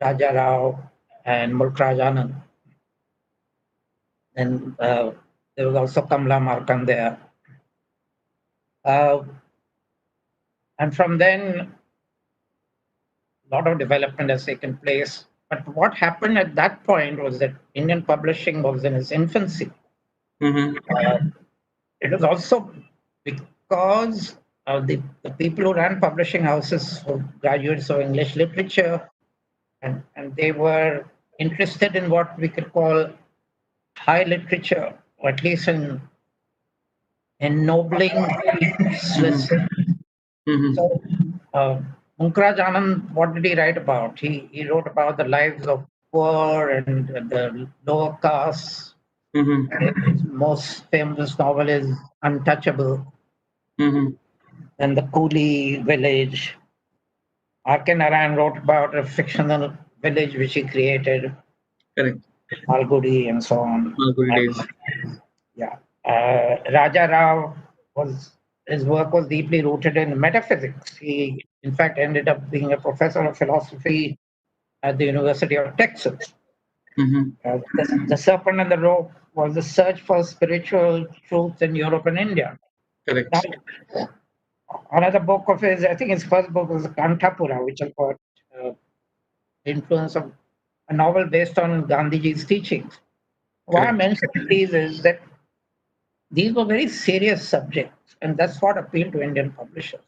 S8: Raja Rao, and Mulkraj Anand. And there was also Kamla Markandeya. And from then, a lot of development has taken place. But what happened at that point was that Indian publishing was in its infancy. It was also because the people who ran publishing houses were graduates of English literature, and they were interested in what we could call high literature, or at least in ennobling themes, let's say. So, Munkraj Anand, what did he write about? He wrote about the lives of poor and the lower castes. His most famous novel is Untouchable. And the Coolie village. R.K. Narayan wrote about a fictional village which he created.
S2: Correct.
S8: Malgudi and so on.
S2: Malgudi days.
S8: Yeah. Raja Rao his work was deeply rooted in metaphysics. He, in fact, ended up being a professor of philosophy at the University of Texas. The Serpent and the Rope was the search for spiritual truth in Europe and India.
S2: Correct.
S8: Now, another book of his, I think his first book was Kantapura, which has got influence of a novel based on Gandhiji's teachings. Why I mention these is that these were very serious subjects, and that's what appealed to Indian publishers.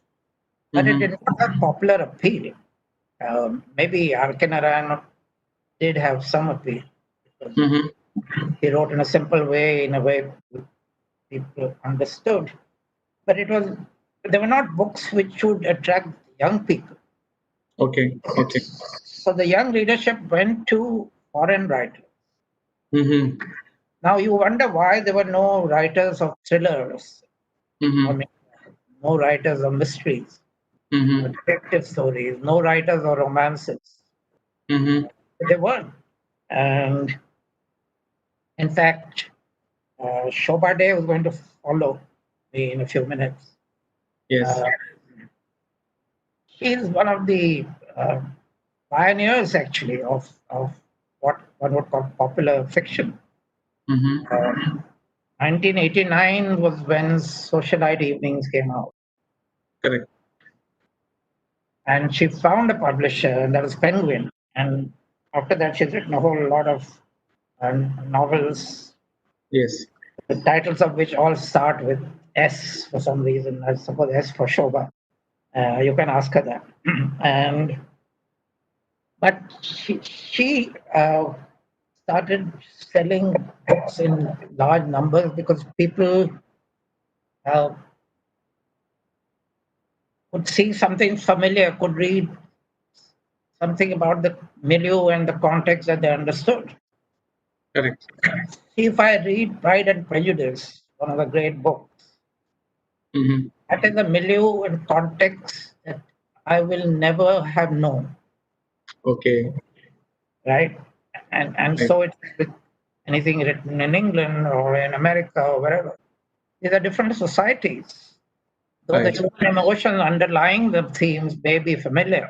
S8: But it did not have popular appeal. Maybe R.K. Narayan did have some appeal. Because he wrote in a simple way, in a way people understood. But they were not books which would attract young people.
S2: Okay.
S8: So the young readership went to foreign writers. Now you wonder why there were no writers of thrillers. I mean, no writers of mysteries, detective stories, no writers of romances. They weren't. And in fact, Shobha Day was going to follow me in a few minutes.
S2: Yes.
S8: She's one of the pioneers, actually, of what one would call popular fiction. 1989 was when Socialite Evenings came out.
S2: Correct.
S8: And she found a publisher, and that was Penguin. And after that, she's written a whole lot of novels.
S2: Yes.
S8: The titles of which all start with S for some reason. I suppose S for Shobha. You can ask her that. But she started selling books in large numbers because people could see something familiar, could read something about the milieu and the context that they understood.
S2: Correct.
S8: See, if I read Pride and Prejudice, one of the great books, that is a milieu and context that I will never have known.
S2: Okay.
S8: Right? And so it's with anything written in England or in America or wherever. These are different societies. Though the human emotions underlying the themes may be familiar,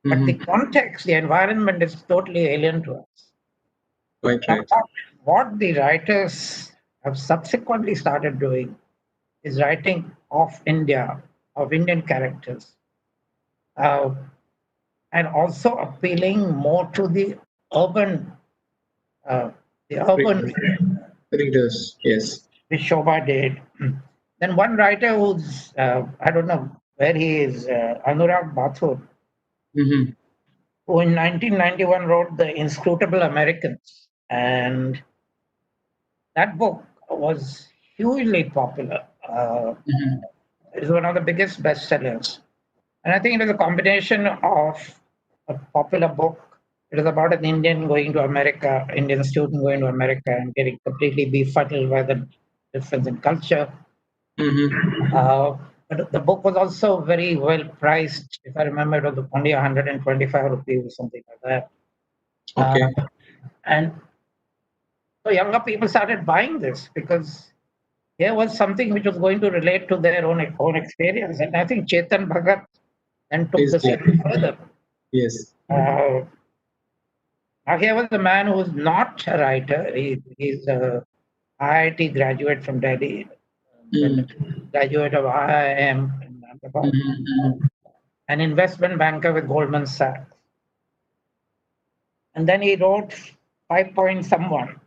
S8: but the context, the environment is totally alien to us.
S2: Quite
S8: Now,
S2: right.
S8: what the writers have subsequently started doing is writing of India, of Indian characters, and also appealing more to the urban,
S2: readers. Yes.
S8: which Shobha did. Then one writer who's, I don't know where he is, Anurag Mathur, who in 1991 wrote The Inscrutable Americans. And that book was hugely popular. It is one of the biggest bestsellers. And I think it is a combination of a popular book. It is about an Indian going to America, Indian student going to America and getting completely befuddled by the difference in culture. But the book was also very well priced. If I remember, it was only 125 rupees or something like that.
S2: Okay.
S8: And so younger people started buying this because here was something which was going to relate to their own experience. And I think Chetan Bhagat then took this even further.
S2: Yes.
S8: Now here was a man who was not a writer. He's a IIT graduate from Delhi, graduate of IIM in Ahmedabad, an investment banker with Goldman Sachs. And then he wrote 5 Point Someone,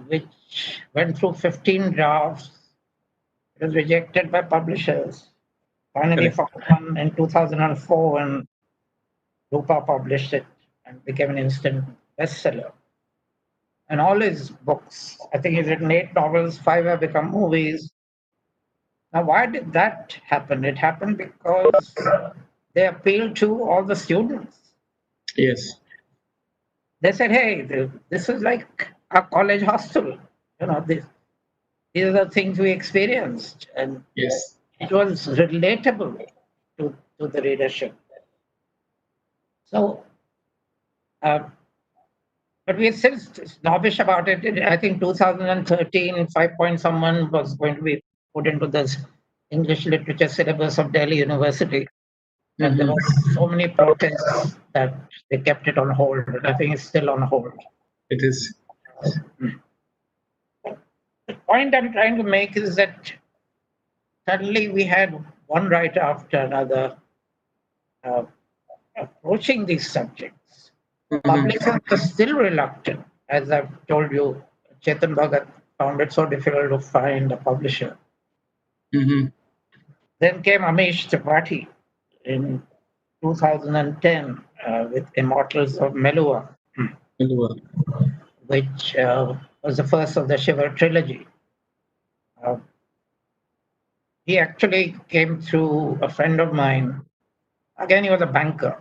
S8: which went through 15 drafts. It was rejected by publishers. Finally found one in 2004 when Rupa published it and became an instant bestseller. And all his books, I think he's written 8 novels, 5 have become movies. Now, why did that happen? It happened because they appealed to all the students.
S2: Yes.
S8: They said, hey, this is like a college hostel. You know, these are the things we experienced. And
S2: yes,
S8: it was relatable to the readership. So, but we are still snobbish about it. I think 2013, 5 Point Someone was going to be put into this English literature syllabus of Delhi University. And there were so many protests that they kept it on hold. I think it's still on hold.
S2: It is.
S8: The point I'm trying to make is that suddenly we had one writer after another approaching these subjects. Publishers are still reluctant. As I've told you, Chetan Bhagat found it so difficult to find a publisher. Then came Amish Tripathi in 2010 with Immortals of Melua, which was the first of the Shiva trilogy. He actually came through a friend of mine. Again, he was a banker.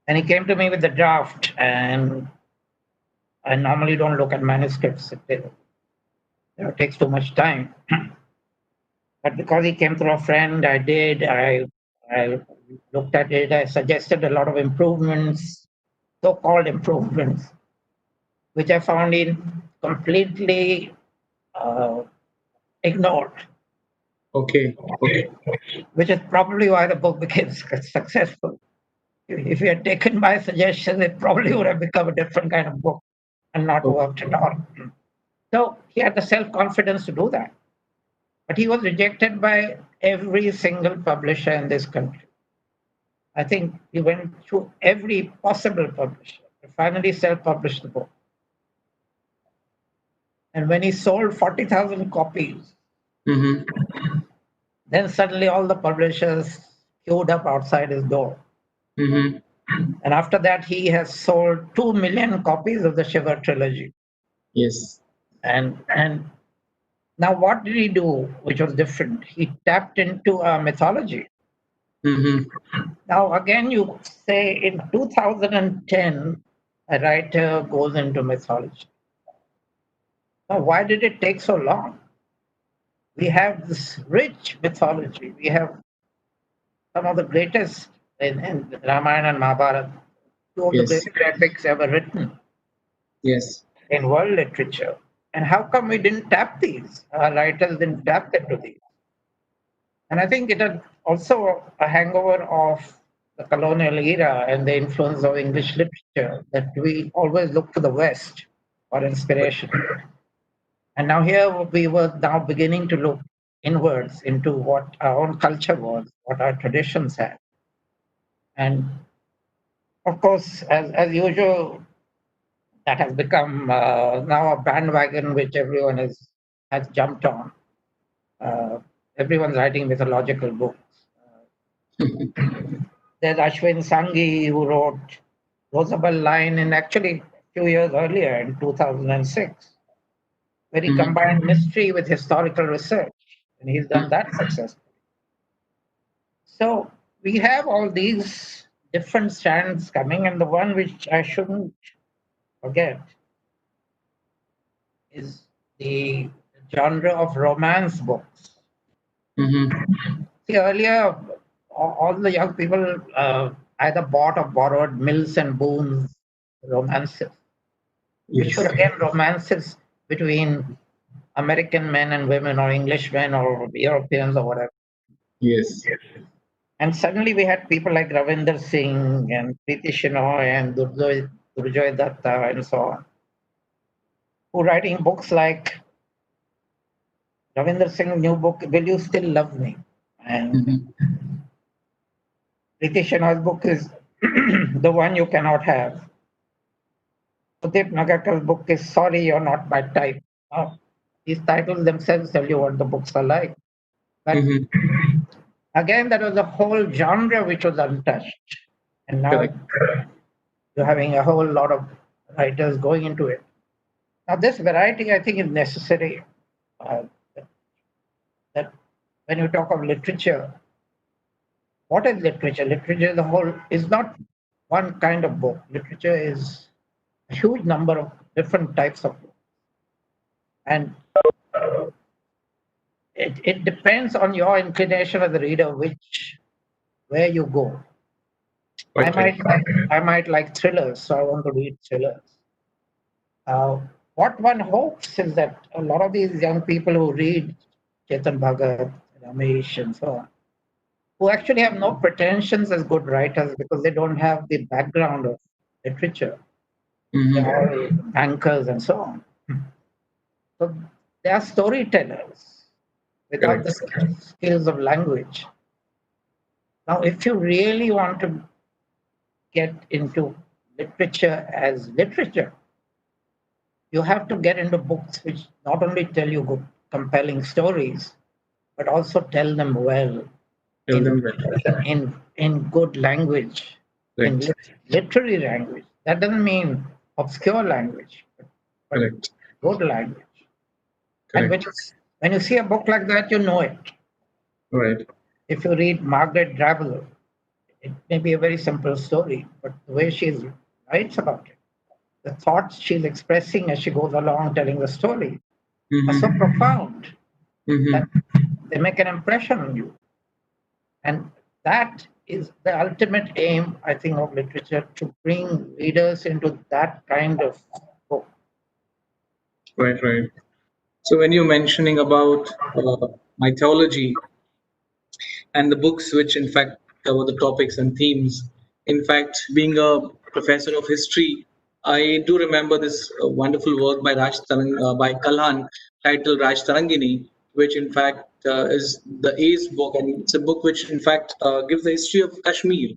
S8: And he came to me with the draft, and I normally don't look at manuscripts. It takes too much time. But because he came through a friend, I did. I looked at it. I suggested a lot of improvements, so-called improvements, which I found completely ignored.
S2: Okay.
S8: Which is probably why the book became successful. If you had taken my suggestions, it probably would have become a different kind of book and not worked at all. So he had the self-confidence to do that. But he was rejected by every single publisher in this country. I think he went through every possible publisher and finally self-published the book. And when he sold 40,000 copies, Then suddenly all the publishers queued up outside his door.
S2: Mm-hmm.
S8: And after that, he has sold 2 million copies of the Shiva trilogy.
S2: Yes.
S8: And now what did he do, which was different? He tapped into mythology.
S2: Mm-hmm.
S8: Now, again, you say in 2010, a writer goes into mythology. Now, why did it take so long? We have this rich mythology. We have some of the greatest in Ramayana and Mahabharata, two of the
S2: Yes.
S8: greatest epics ever written
S2: Yes.
S8: in world literature. And how come we didn't tap these? Our writers didn't tap into these. And I think it had also a hangover of the colonial era and the influence of English literature that we always look to the West for inspiration. And now here we were now beginning to look inwards into what our own culture was, what our traditions had. And of course, as usual, that has become now a bandwagon which everyone has jumped on. Everyone's writing mythological books. There's Ashwin Sanghi who wrote Rosabelle Line in actually a few years earlier in 2006, where he combined mystery with historical research, and he's done that successfully. So we have all these different strands coming, and the one which I shouldn't forget is the genre of romance books.
S2: Mm-hmm.
S8: See, earlier, all the young people either bought or borrowed Mills and Boon's romances, which were
S2: Yes.
S8: again romances between American men and women, or English men, or Europeans, or whatever.
S2: Yes.
S8: And suddenly we had people like Ravinder Singh and Preeti Shinoy and Durjoy Datta and so on, who writing books like Ravinder Singh's new book, Will You Still Love Me? And
S2: Mm-hmm.
S8: Preeti Shinoy's book is The One You Cannot Have. Udip Nagarkar's book is Sorry, You're Not My Type. Now, these titles themselves tell you what the books are like. But
S2: Mm-hmm.
S8: again, there was a whole genre which was untouched. And now
S2: Correct.
S8: you're having a whole lot of writers going into it. Now, this variety, I think, is necessary. Uh, that when you talk of literature, what is literature? Literature is the whole is not one kind of book. Literature is a huge number of different types of books. And it depends on your inclination as a reader where you go.
S2: Quite right.
S8: I might like thrillers, so I want to read thrillers. What one hopes is that a lot of these young people who read Chetan Bhagat, Ramesh, and so on, who actually have no pretensions as good writers because they don't have the background of literature.
S2: Mm-hmm.
S8: They're all bankers and so on. So they are storytellers without the skills of language. Now, if you really want to get into literature as literature, you have to get into books which not only tell you good, compelling stories, but also tell them well in good language, in
S2: Right.
S8: literary language. That doesn't mean obscure language, but
S2: Correct.
S8: good language. And
S2: Correct.
S8: when you see a book like that, you know it.
S2: Right.
S8: If you read Margaret Drabble, it may be a very simple story, but the way she writes about it, the thoughts she's expressing as she goes along telling the story are so
S2: Mm-hmm.
S8: profound that
S2: Mm-hmm.
S8: they make an impression on you. And that is the ultimate aim, I think, of literature, to bring readers into that kind of book.
S2: Right. Right. So when you're mentioning about mythology and the books which in fact cover the topics and themes. In fact, being a professor of history, I do remember this wonderful work by by Kalhan titled Raj Tarangini, which in fact is the Ace book, and it's a book which in fact gives the history of Kashmir,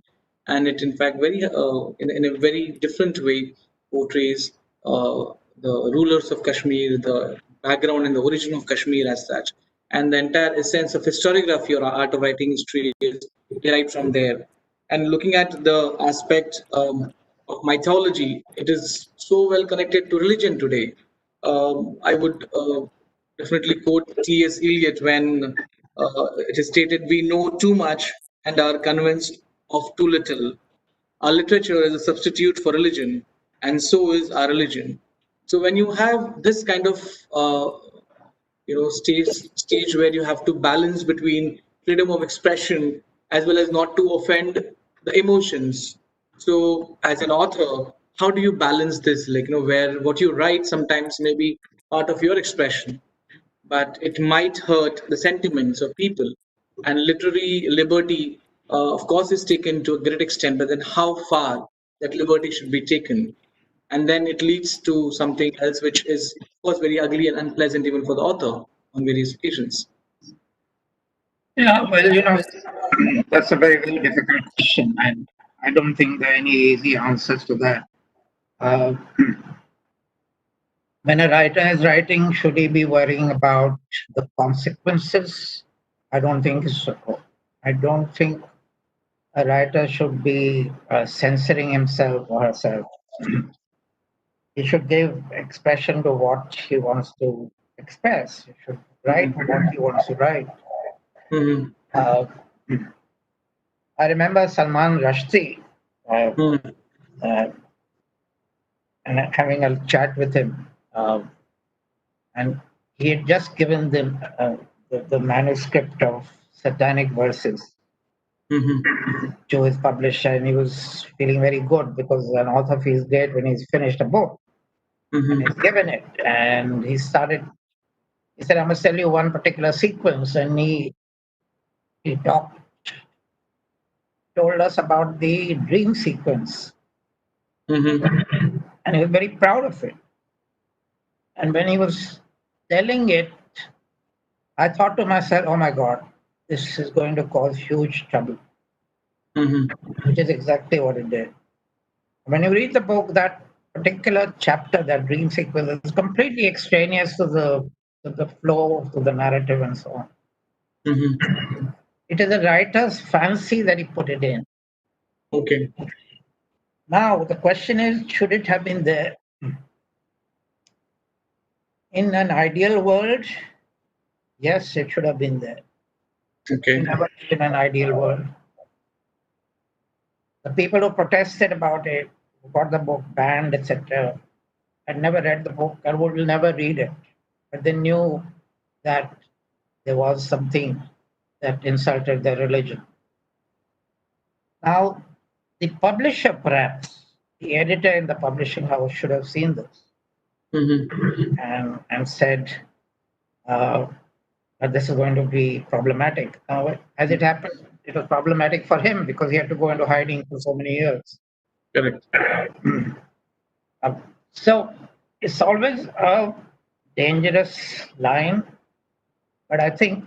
S2: and it in fact in a very different way portrays the rulers of Kashmir, the background and the origin of Kashmir as such. and the entire essence of historiography or art of writing history is derived from there. And looking at the aspect of mythology, it is so well connected to religion today. I would definitely quote T.S. Eliot when it is stated, "We know too much and are convinced of too little." Our literature is a substitute for religion, and so is our religion. So when you have this kind of stage where you have to balance between freedom of expression as well as not to offend the emotions. So as an author, how do you balance this? Like, where what you write sometimes may be part of your expression, but it might hurt the sentiments of people. And literary liberty, of course, is taken to a great extent, but then how far that liberty should be taken? And then it leads to something else, which is, of course, very ugly and unpleasant even for the author on various occasions.
S8: Yeah, well, that's a very, very difficult question, and I don't think there are any easy answers to that. Uh, when a writer is writing, should he be worrying about the consequences? I don't think so. I don't think a writer should be censoring himself or herself. He should give expression to what he wants to express. He should write what he wants to write.
S2: Mm-hmm.
S8: I remember Salman Rushdie and having a chat with him, and he had just given them the manuscript of Satanic Verses to his publisher, and he was feeling very good because an author feels great when he's finished a book. And he's given it, and he said, "I must tell you one particular sequence," and he told us about the dream sequence, and he was very proud of it. And when he was telling it, I thought to myself, "Oh my God, this is going to cause huge trouble," which is exactly what it did. When you read the book, that particular chapter, that dream sequence, is completely extraneous to the flow, to the narrative, and so on. It is a writer's fancy that he put it in.
S2: Okay.
S8: Now, the question is, should it have been there? In an ideal world, yes, it should have been there.
S2: Okay.
S8: We never live in an ideal world. The people who protested about it, who got the book banned, etc., had never read the book or will never read it. But they knew that there was something that insulted their religion. Now, the publisher, perhaps, the editor in the publishing house should have seen this and said that this is going to be problematic. Now, as it happened, it was problematic for him because he had to go into hiding for so many years.
S2: Correct.
S8: So it's always a dangerous line, but I think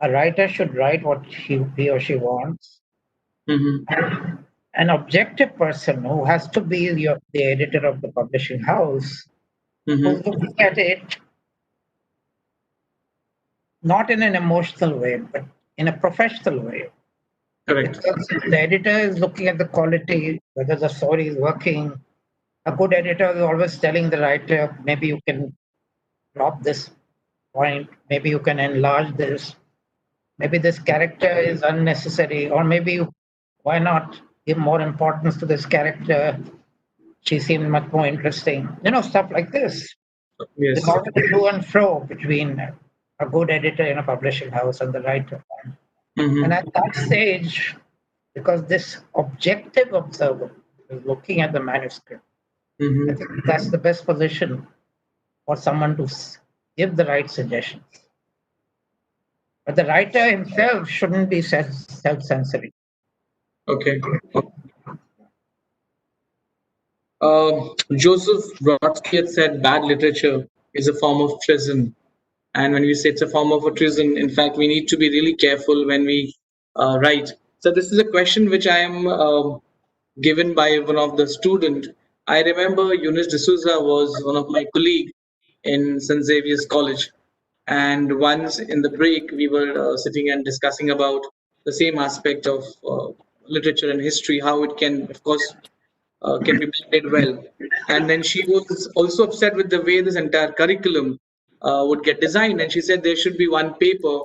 S8: a writer should write what he or she wants. An objective person who has to be the editor of the publishing house, who's looking at it not in an emotional way, but in a professional way.
S2: Correct.
S8: Because the editor is looking at the quality, whether the story is working. A good editor is always telling the writer, maybe you can drop this point, maybe you can enlarge this, maybe this character is unnecessary, or maybe why not give more importance to this character? She seemed much more interesting. Stuff like this.
S2: Yes.
S8: There's always a to and fro between a good editor in a publishing house and the writer. And at that stage, because this objective observer is looking at the manuscript, I think that's the best position for someone to give the right suggestions. But the writer himself shouldn't be self-censoring.
S2: Okay. Joseph Brodsky had said bad literature is a form of treason. And when we say it's a form of a treason, in fact, we need to be really careful when we write. So this is a question which I am given by one of the student. I remember Eunice D'Souza was one of my colleague in St. Xavier's College. And once in the break, we were sitting and discussing about the same aspect of literature and history, how it can, of course, can be blended well. And then she was also upset with the way this entire curriculum would get designed. And she said there should be one paper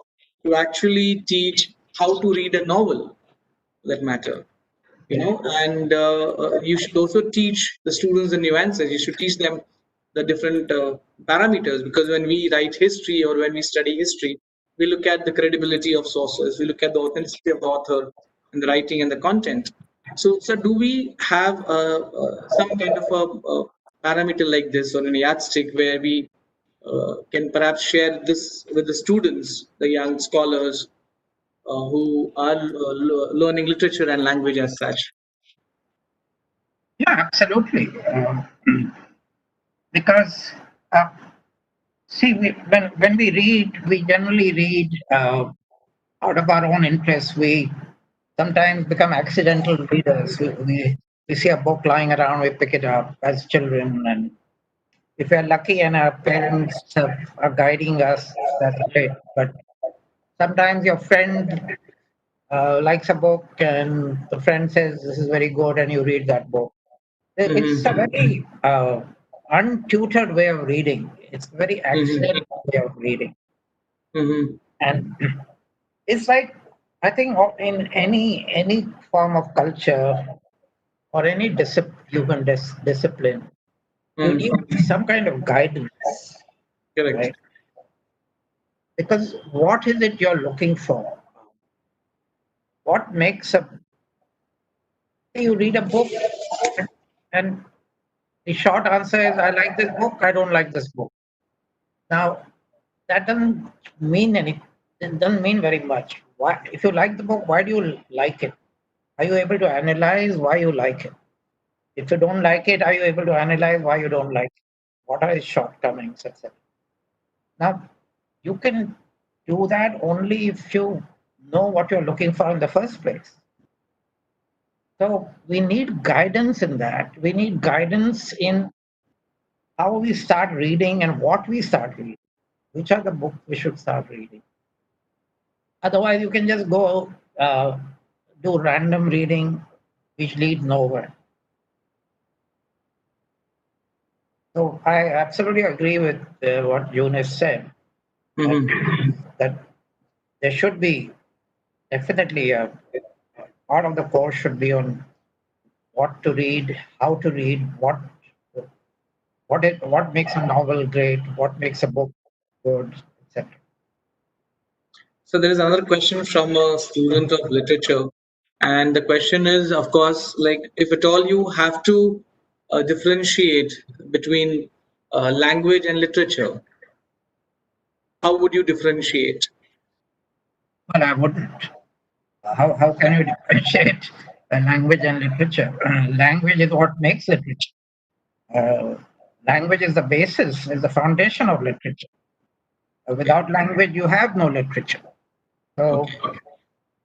S2: to actually teach how to read a novel, for that matter. And you should also teach the students the nuances. You should teach them the different parameters, because when we write history or when we study history, we look at the credibility of sources, we look at the authenticity of the author and the writing and the content. So do we have some kind of a parameter like this, or a yardstick where we can perhaps share this with the students, the young scholars who are learning literature and language as such?
S8: Yeah, absolutely. Because see, when we read, we generally read out of our own interest. We sometimes become accidental readers. We see a book lying around, we pick it up as children, and if we're lucky and our parents are guiding us, that's great. But sometimes your friend likes a book and the friend says this is very good, and you read that book. It's a very untutored way of reading. It's a very accidental way of reading. And it's like, I think in any form of culture or any human discipline, you need some kind of guidance.
S2: Correct.
S8: Right? Because what is it you're looking for? What makes you read a book and the short answer is I like this book, I don't like this book. Now that doesn't mean anything. It doesn't mean very much. Why, if you like the book, why do you like it? Are you able to analyze why you like it? If you don't like it, are you able to analyze why you don't like it? What are its shortcomings, etc. Now, you can do that only if you know what you're looking for in the first place. So we need guidance in that. We need guidance in how we start reading and what we start reading. Which are the books we should start reading? Otherwise, you can just go do random reading, which leads nowhere. So I absolutely agree with what Eunice said. That there should be definitely part of the course should be on what to read, how to read, what makes a novel great, what makes a book good, etc.
S2: So there is another question from a student of literature, and the question is, of course, like if at all you have to differentiate between language and literature, how would you differentiate?
S8: Well, I wouldn't. How can you differentiate language and literature? Language is what makes literature. Language is the basis, is the foundation of literature. Without language, you have no literature. So,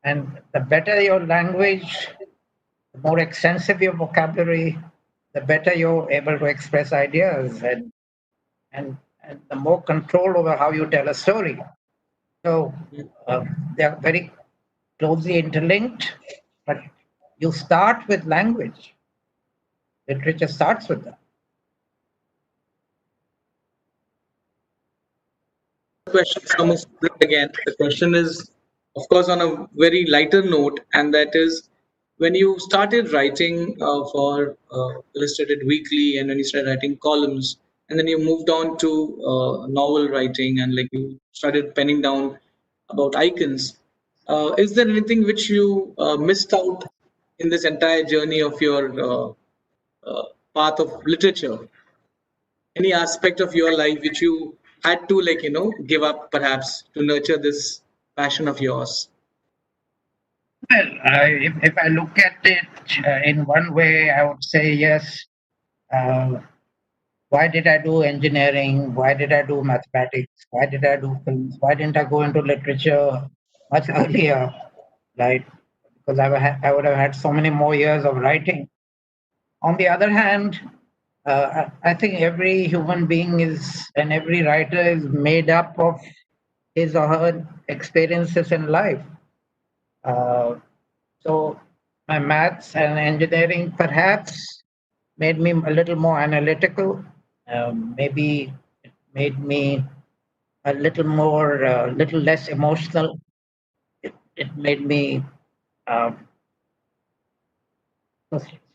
S8: and the better your language, the more extensive your vocabulary, the better you're able to express ideas and the more control over how you tell a story. So they are very closely interlinked, but you start with language. Literature starts with that.
S2: Question from a student again. The question is, of course, on a very lighter note, and that is, when you started writing for Illustrated Weekly, and when you started writing columns, and then you moved on to novel writing, and like you started penning down about icons, is there anything which you missed out in this entire journey of your path of literature? Any aspect of your life which you had to give up perhaps to nurture this passion of yours?
S8: Well, if I look at it in one way, I would say yes. Why did I do engineering? Why did I do mathematics? Why did I do films? Why didn't I go into literature much earlier? Right? Because I would have had so many more years of writing. On the other hand, I think every human being and every writer is made up of his or her experiences in life. So my maths and engineering perhaps made me a little more analytical. Maybe it made me a little less emotional. It made me uh,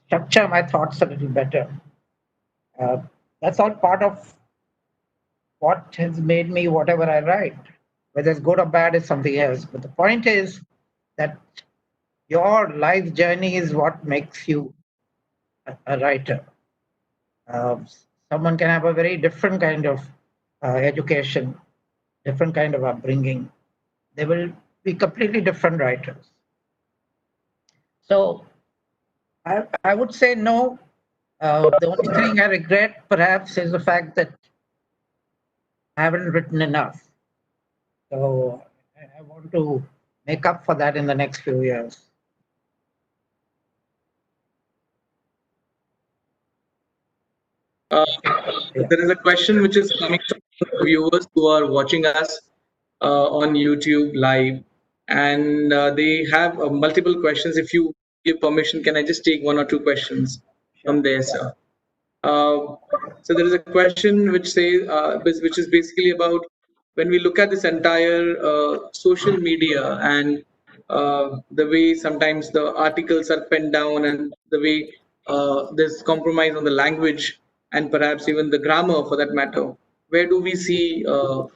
S8: structure my thoughts a little better. Uh, that's all part of what has made me whatever I write. Whether it's good or bad is something else. But the point is that your life journey is what makes you a writer. Uh, Someone can have a very different kind of education, different kind of upbringing. They will be completely different writers. So I would say no. The only thing I regret perhaps is the fact that I haven't written enough. So I want to make up for that in the next few years.
S2: There is a question which is coming from the viewers who are watching us on YouTube live, and they have multiple questions. If you give permission, can I just take one or two questions from there, sir? So there is a question which is basically about when we look at this entire social media and the way sometimes the articles are penned down and the way there's compromise on the language and perhaps even the grammar for that matter. Where do we see the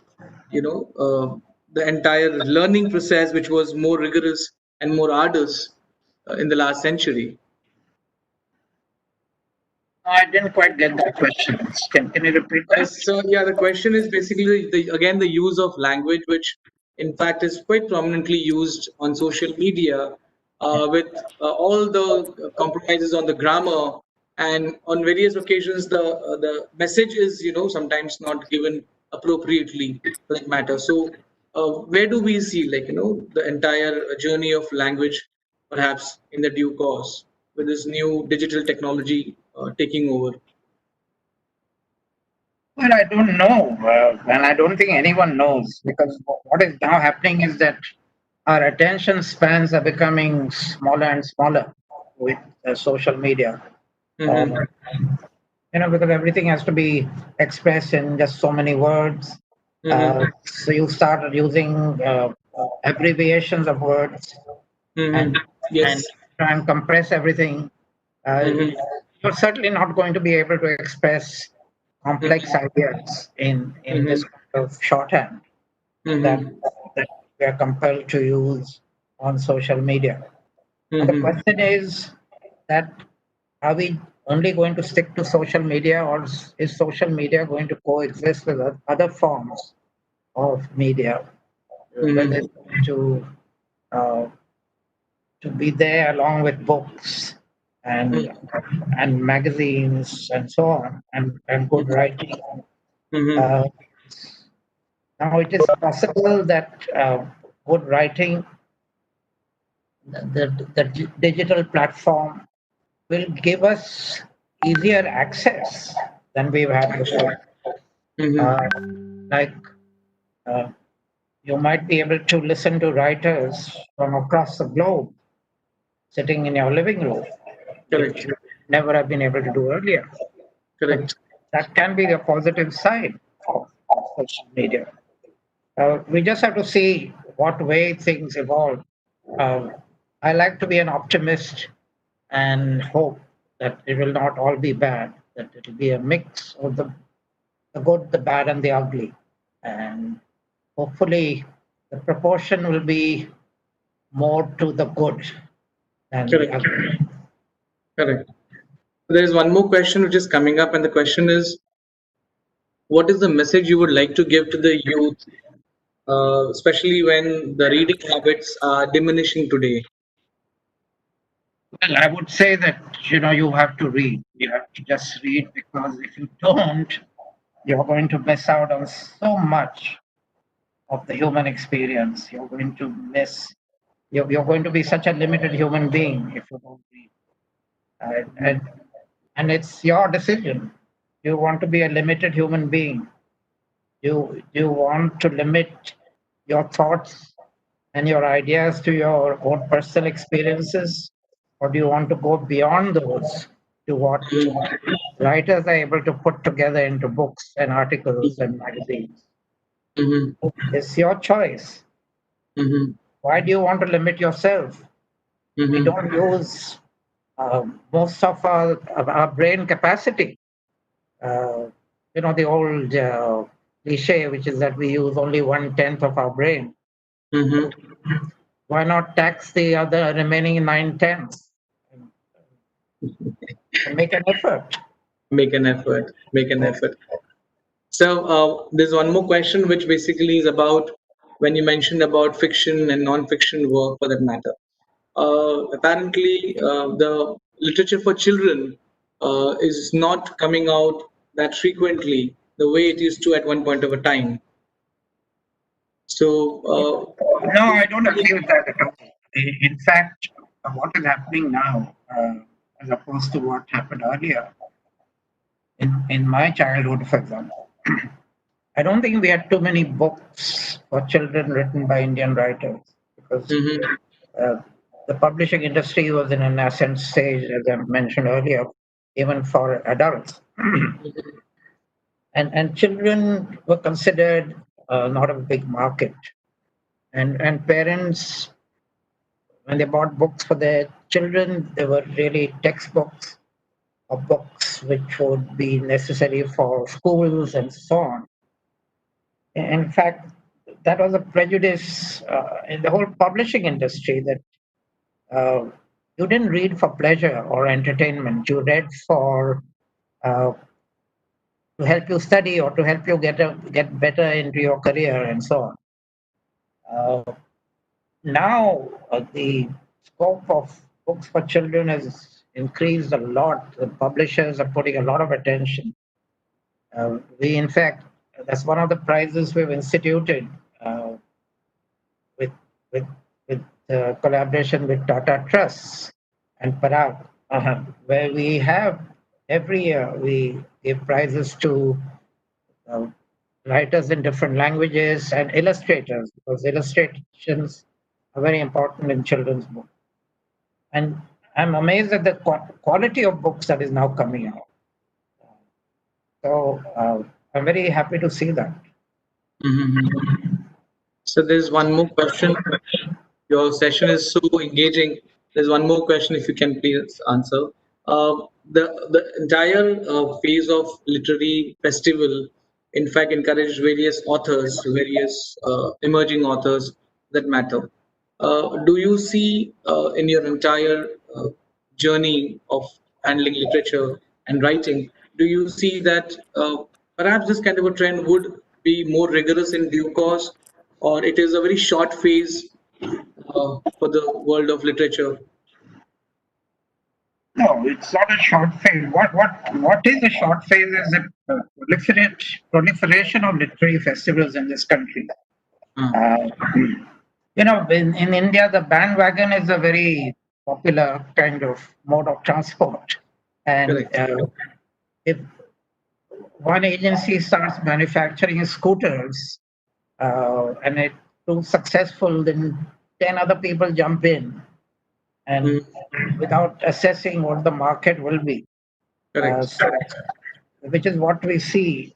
S2: entire learning process, which was more rigorous and more arduous in the last century?
S8: I didn't quite get that question. Can you repeat that?
S2: So yeah, the question is basically again the use of language, which in fact is quite prominently used on social media, with all the compromises on the grammar, and on various occasions the message is sometimes not given appropriately for that matter. So where do we see the entire journey of language, perhaps in the due course with this new digital technology taking over?
S8: Well, I don't know, and I don't think anyone knows, because what is now happening is that our attention spans are becoming smaller and smaller with social media.
S2: Mm-hmm.
S8: Because everything has to be expressed in just so many words.
S2: Mm-hmm.
S8: So you start using abbreviations of words and
S2: Yes.
S8: try and compress everything.
S2: Mm-hmm.
S8: You're certainly not going to be able to express complex ideas in this kind of shorthand that
S2: Mm-hmm.
S8: that we are compelled to use on social media. And the
S2: Mm-hmm.
S8: question is that are we only going to stick to social media, or is social media going to coexist with other forms of media, whether
S2: Mm-hmm.
S8: it's going uh, to be there along with books and and magazines and so on, and good writing.
S2: Mm-hmm.
S8: Uh, Now it is possible that good writing, the digital platform will give us easier access than we've had before.
S2: Mm-hmm.
S8: Uh, like uh, you might be able to listen to writers from across the globe sitting in your living room, which
S2: Correct.
S8: you never have been able to do earlier. So
S2: Correct.
S8: that can be the positive side of social media. We just have to see what way things evolve. I like to be an optimist and hope that it will not all be bad, that it will be a mix of the good, the bad, and the ugly. And hopefully, the proportion will be more to the good than the
S2: Correct.
S8: ugly.
S2: Correct. There is one more question which is coming up, and the question is, what is the message you would like to give to the youth, especially when the reading habits are diminishing today?
S8: Well, I would say that you have to read. You have to just read, because if you don't, you're going to miss out on so much of the human experience. You're going to miss. You're going to be such a limited human being if you don't read. And it's your decision. You want to be a limited human being. You want to limit your thoughts and your ideas to your own personal experiences, or do you want to go beyond those to what writers are able to put together into books and articles and magazines? It's your choice. Why do you want to limit yourself? We don't use most of our brain capacity. The old cliche, which is that we use only 1/10 of our brain. Why not tax the other remaining 9/10 and make an effort?
S2: Make an effort. Make an effort. So there's one more question, which basically is about when you mentioned about fiction and non-fiction work, for that matter. Apparently, the literature for children is not coming out that frequently the way it used to at one point of a time. So,
S8: no, I don't agree with that at all. In fact, what is happening now, as opposed to what happened earlier, in my childhood, for example, I don't think we had too many books for children written by Indian writers, because the publishing industry was in a nascent stage, as I mentioned earlier, even for adults. and children were considered not a big market. And parents, when they bought books for their children, they were really textbooks or books which would be necessary for schools and so on. In fact, that was a prejudice in the whole publishing industry, that you didn't read for pleasure or entertainment. You read for to help you study or to help you get better into your career and so on. Now the scope of books for children has increased a lot. The publishers are putting a lot of attention. We, in fact, that's one of the prizes we've instituted with with collaboration with Tata Trusts and Parag, where we have every year we give prizes to writers in different languages and illustrators, because illustrations are very important in children's books. And I'm amazed at the quality of books that is now coming out. So I'm very happy to see that.
S2: So there's one more question. Your session is so engaging. There's one more question, if you can please answer. The entire phase of literary festival, in fact, encouraged various authors, various emerging authors that matter. Do you see in your entire journey of handling literature and writing, do you see that perhaps this kind of a trend would be more rigorous in due course, or it is a very short phase for the world of literature?
S8: No, it's not a short phase. What is a short phase is the proliferation of literary festivals in this country. In India, the bandwagon is a very popular kind of mode of transport. And if one agency starts manufacturing scooters and it proves successful, then 10 other people jump in, and without assessing what the market will be. Which is what we see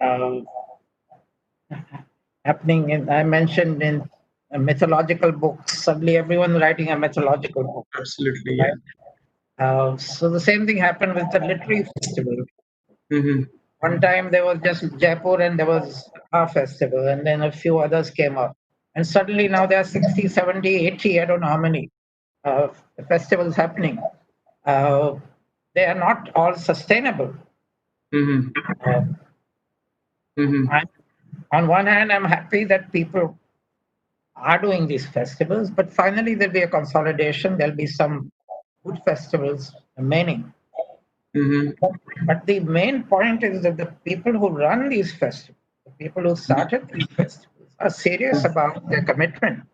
S8: happening I mentioned in mythological books. Suddenly everyone's writing a mythological book.
S2: Absolutely,
S8: right? So the same thing happened with the literary festival. One time there was just Jaipur and there was our festival, and then a few others came up. And suddenly now there are 60, 70, 80, I don't know how many festivals happening. They are not all sustainable. On one hand, I'm happy that people are doing these festivals, but finally there'll be a consolidation. There'll be some good festivals remaining. But the main point is that the people who run these festivals, the people who started these festivals, are serious about their commitment.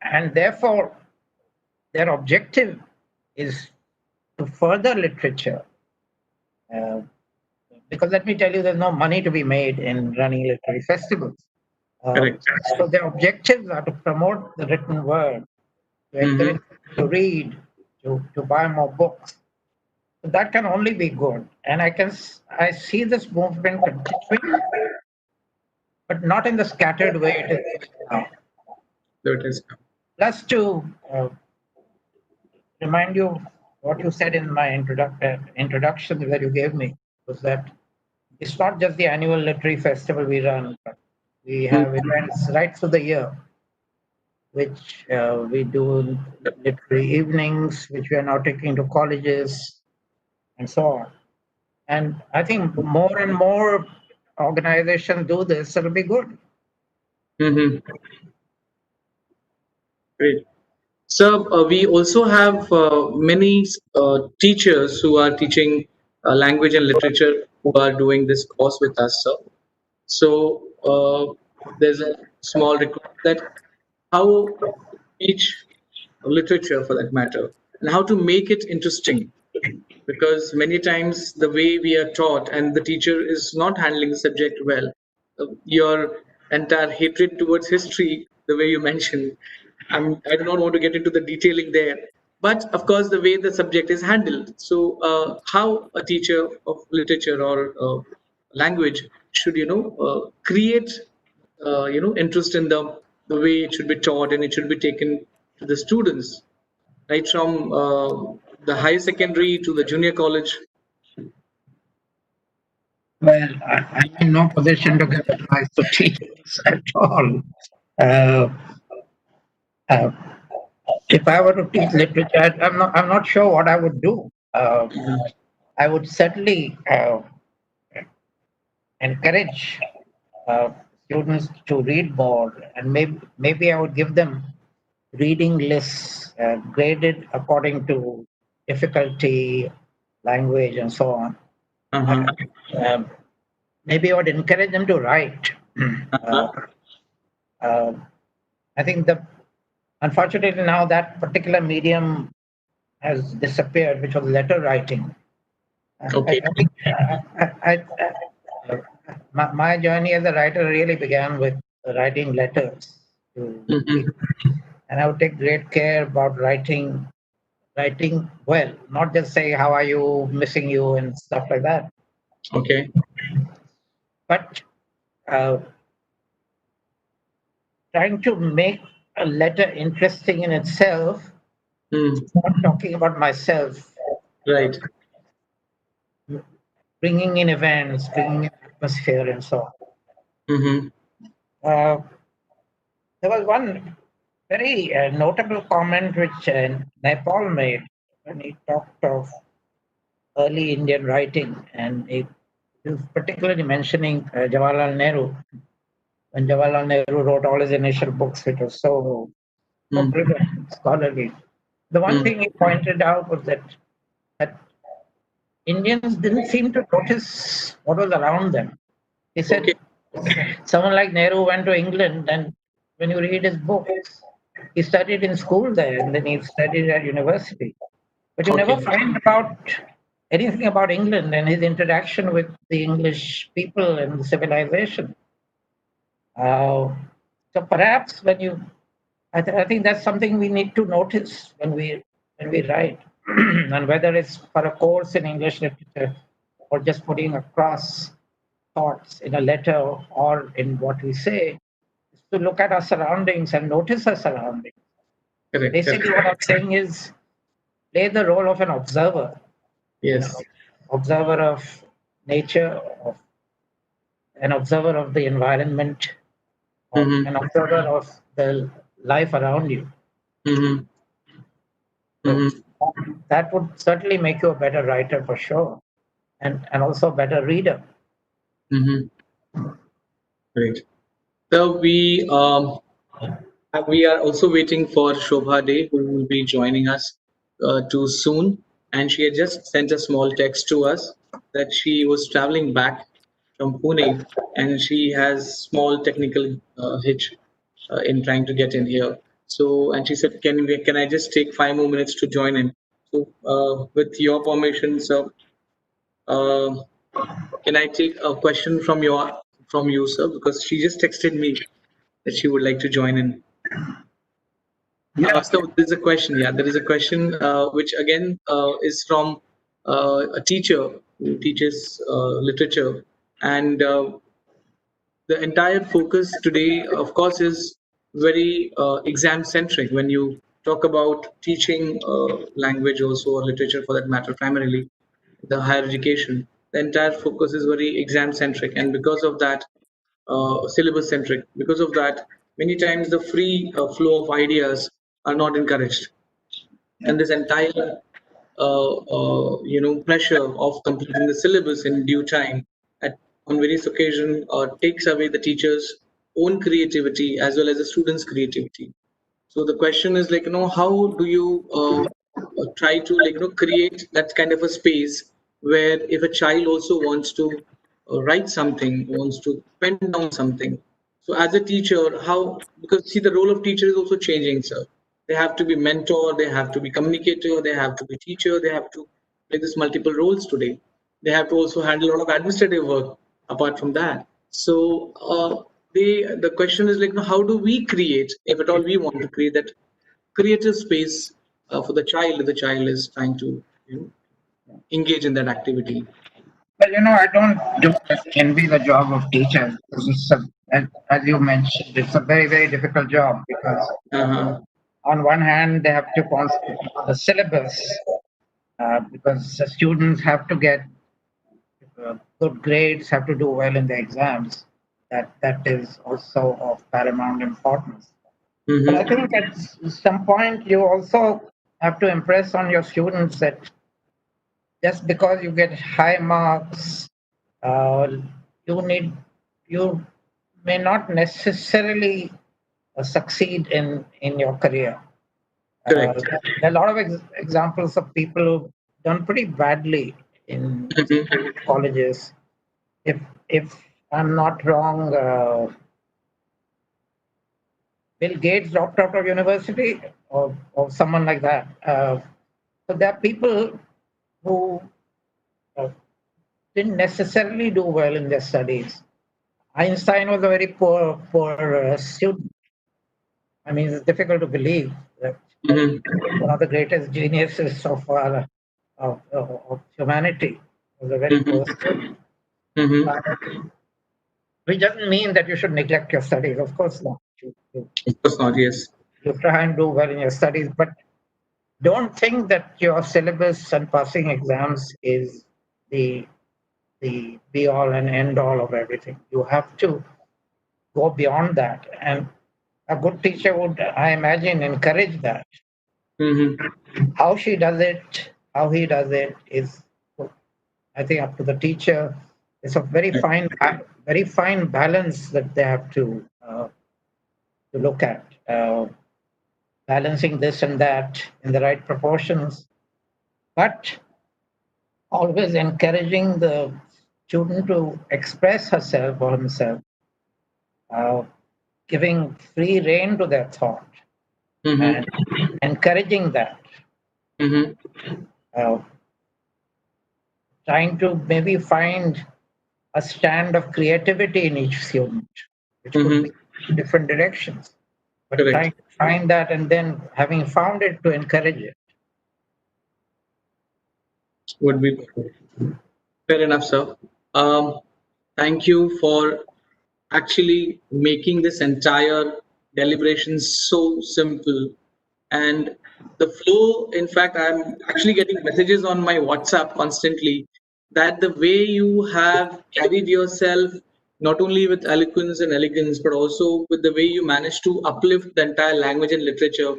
S8: And therefore, their objective is to further literature. Because let me tell you, there's no money to be made in running literary festivals.
S2: Correct.
S8: So the objectives are to promote the written word, to encourage people to read, to buy more books. So that can only be good. And I see this movement continuing, but not in the scattered way it is now.
S2: So it is.
S8: Just to remind you what you said in my introduction that you gave me was that it's not just the annual literary festival we run, but we have events right through the year, which we do literary evenings, which we are now taking to colleges and so on. And I think more and more organizations do this, it'll be good.
S2: Great. So we also have many teachers who are teaching language and literature who are doing this course with us, sir. So there's a small request that how to teach literature for that matter, and how to make it interesting, because many times the way we are taught and the teacher is not handling the subject well. Your entire hatred towards history, the way you mentioned, I do not want to get into the detailing there, but of course the way the subject is handled. So how a teacher of literature or language should create interest in the way it should be taught and it should be taken to the students, right from the higher secondary to the junior college.
S8: Well, I'm in no position to give advice to teachers at all. Uh, uh, if I were to teach literature, I'm not sure what I would do. I would certainly encourage students to read more, and maybe I would give them reading lists graded according to difficulty, language, and so on. Um, maybe I would encourage them to write. I think unfortunately now that particular medium has disappeared, which was letter writing.
S2: Okay.
S8: I think my journey as a writer really began with writing letters to people. And I would take great care about writing well, not just say how are you, missing you, and stuff like that.
S2: Okay.
S8: But trying to make a letter interesting in itself, not talking about myself,
S2: Right.
S8: bringing in events, bringing in atmosphere, and so on. There was one very notable comment which Nepal made when he talked of early Indian writing, and he was particularly mentioning Jawaharlal Nehru. When Jawaharlal Nehru wrote all his initial books, it was so brilliant, scholarly. The one thing he pointed out was that Indians didn't seem to notice what was around them. He said, someone like Nehru went to England, and when you read his books, he studied in school there, and then he studied at university. But you never find anything about England and his interaction with the English people and the civilization. So perhaps I think that's something we need to notice when we write, and whether it's for a course in English literature or just putting across thoughts in a letter or in what we say, is to look at our surroundings and notice our surroundings.
S2: Correct.
S8: Basically, what I'm saying is play the role of an observer.
S2: Yes.
S8: Observer of nature, an observer of the environment, an observer of the life around you. So that would certainly make you a better writer for sure, and also a better reader.
S2: Great. So we are also waiting for Shobha Day, who will be joining us too soon. And she had just sent a small text to us that she was traveling back from Pune, and she has small technical hitch in trying to get in here. So, and she said, can I just take 5 more minutes to join in? So, with your permission, sir, can I take a question from you, sir? Because she just texted me that she would like to join in. So there's a question. Yeah, there is a question which again is from a teacher who teaches literature, and the entire focus today, of course, is very exam centric. When you talk about teaching language, also or literature for that matter, primarily the higher education, the entire focus is very exam centric, and because of that, syllabus centric. Because of that, many times the free flow of ideas are not encouraged, and this entire pressure of completing the syllabus in due time at on various occasion takes away the teacher's own creativity as well as the students' creativity. So the question is like, how do you try to create that kind of a space where if a child also wants to write something, wants to pen down something. So as a teacher, how, because see the role of teacher is also changing, sir. They have to be mentor, they have to be communicator, they have to be teacher, they have to play this multiple roles today. They have to also handle a lot of administrative work apart from that. So the question is like, how do we create, if at all we want to create that creative space for the child if the child is trying to engage in that activity?
S8: Well, I don't envy the job of teachers because as you mentioned, it's a very, very difficult job because on one hand, they have to concentrate on the syllabus because the students have to get good grades, have to do well in the exams. That is also of paramount importance. But I think at some point you also have to impress on your students that just because you get high marks, you may not necessarily succeed in your career. There are a lot of examples of people who've done pretty badly in colleges. If I'm not wrong, Bill Gates dropped out of university or someone like that. So there are people who didn't necessarily do well in their studies. Einstein was a very poor student. I mean, it's difficult to believe that one of the greatest geniuses of humanity was a very poor student. Which doesn't mean that you should neglect your studies. Of course not.
S2: Of course not. Yes.
S8: You try and do well in your studies, but don't think that your syllabus and passing exams is the be all and end all of everything. You have to go beyond that, and a good teacher would, I imagine, encourage that. How she does it, how he does it is, I think, up to the teacher. It's a very fine balance that they have to look at, balancing this and that in the right proportions, but always encouraging the student to express herself or himself, giving free rein to their thought, and encouraging that. Trying to maybe find a stand of creativity in each student, which could be different directions. But trying to find that and then having found it, to encourage it.
S2: Would be fair enough, sir. Thank you for actually making this entire deliberation so simple. And the flow, in fact, I'm actually getting messages on my WhatsApp constantly that the way you have carried yourself, not only with eloquence and elegance, but also with the way you managed to uplift the entire language and literature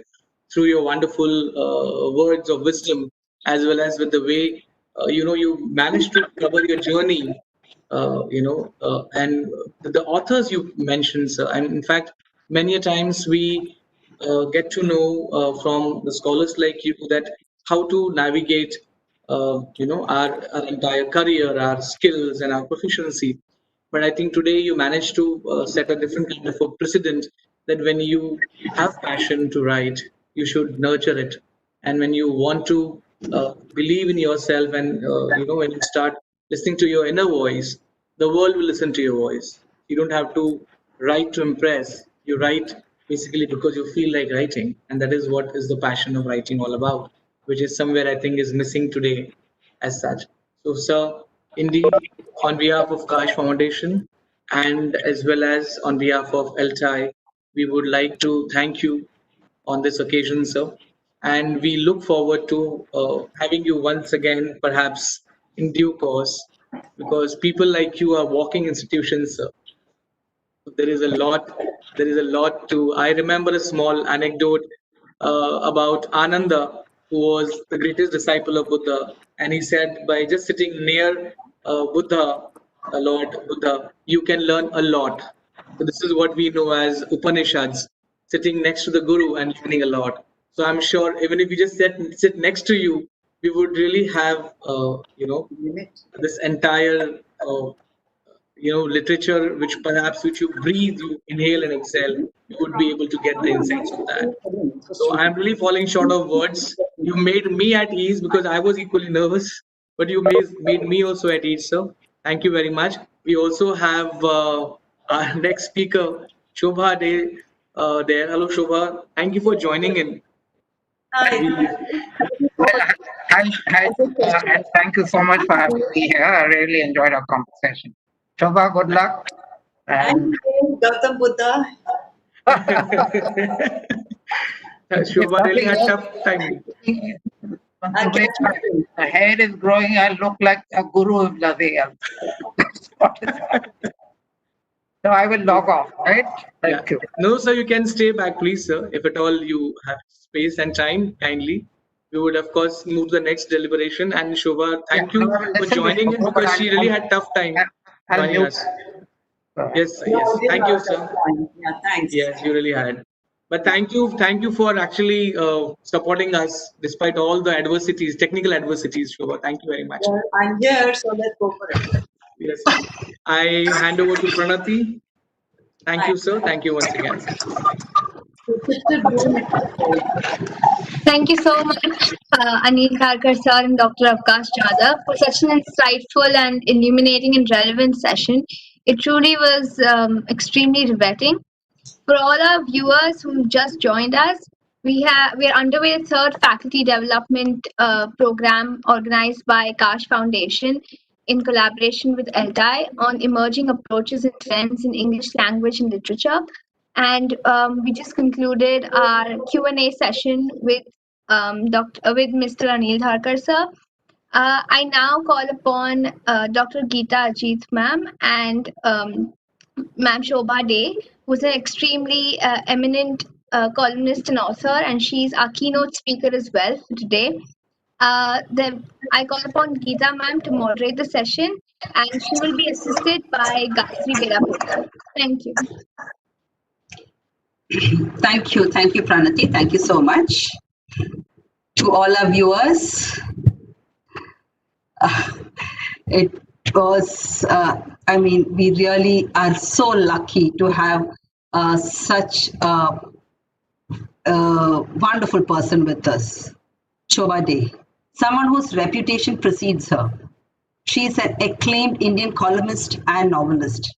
S2: through your wonderful words of wisdom, as well as with the way you managed to cover your journey, and the authors you mentioned, sir. And in fact, many a times we get to know from the scholars like you that how to navigate, our entire career, our skills, and our proficiency. But I think today you managed to set a different kind of a precedent that when you have passion to write, you should nurture it. And when you want to believe in yourself, and when you start listening to your inner voice, the world will listen to your voice. You don't have to write to impress. You write basically because you feel like writing, and that is what is the passion of writing all about, which is somewhere I think is missing today as such. So, sir, indeed, on behalf of Kaash Foundation and as well as on behalf of LTI, we would like to thank you on this occasion, sir. And we look forward to having you once again, perhaps in due course, because people like you are walking institutions, sir. There is a lot. There is a lot to. I remember a small anecdote about Ananda, who was the greatest disciple of Buddha, and he said, by just sitting near Buddha, Lord Buddha, you can learn a lot. So this is what we know as Upanishads, sitting next to the Guru and learning a lot. So I'm sure even if we just sit next to you, we would really have this entire literature which you breathe, you inhale and exhale, you would be able to get the insights of that. So I'm really falling short of words. You made me at ease because I was equally nervous, but you made me also at ease, sir. Thank you very much. We also have our next speaker, Shobha Day, there. Hello, Shobha. Thank you for joining in.
S8: And thank you so much for having me here. I really enjoyed our conversation. Shobha, good luck. And
S9: Gautam Buddha.
S2: Shobha really had tough time.
S8: The hair is growing, I look like a guru of nothing else. So I will log off, right? Thank you.
S2: No, sir, you can stay back, please, sir. If at all you have space and time, kindly. We would, of course, move to the next deliberation. And Shobha, thank you for joining in because she really had tough time joining us. Yes, yes. Thank you, sir.
S9: Yeah, thanks.
S2: Yes, you really had. But thank you for actually supporting us despite all the adversities, technical adversities, Shobha. Thank you very much.
S9: Well, I'm here, so let's go for it.
S2: Yes. I hand over to Pranati. Thank you, sir. Thank you once again.
S1: Thank you so much, Anil Tharkar sir and Dr. Avkash Jadhav, for such an insightful and illuminating and relevant session. It truly was extremely riveting. For all our viewers who just joined us, we are underway the third faculty development program organized by Kaash Foundation in collaboration with LTI on emerging approaches and trends in English language and literature. And we just concluded our Q&A session with with Mr. Anil Tharkar sir. I now call upon Dr. Geeta Ajit ma'am and Ma'am Shobha Day, who's an extremely eminent columnist and author, and she's our keynote speaker as well for today. Then I call upon Geeta ma'am to moderate the session, and she will be assisted by Gayatri Vedapurkar. Thank you.
S4: Thank you, Pranati. Thank you so much. To all our viewers, it was, we really are so lucky to have such a wonderful person with us, Shobha Day, someone whose reputation precedes her. She is an acclaimed Indian columnist and novelist.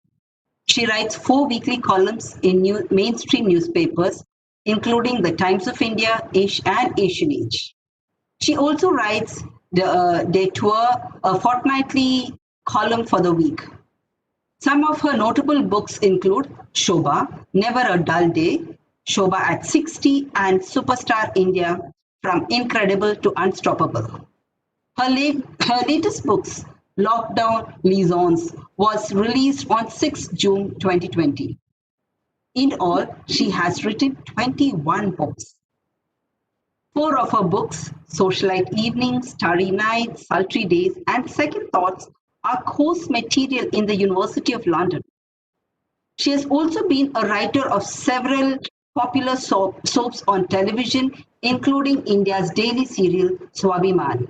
S4: She writes 4 weekly columns in mainstream newspapers, including the Times of India and Asian Age. She also writes Des Tours, a fortnightly column for the week. Some of her notable books include Shobha, Never a Dull Day, Shobha at 60, and Superstar India, From Incredible to Unstoppable. Her latest books, Lockdown Liaisons, was released on 6 June 2020. In all, she has written 21 books. 4 of her books, Socialite Evenings, Starry Nights, Sultry Days, and Second Thoughts, are course material in the University of London. She has also been a writer of several popular soaps on television, including India's daily serial, Swabhiman.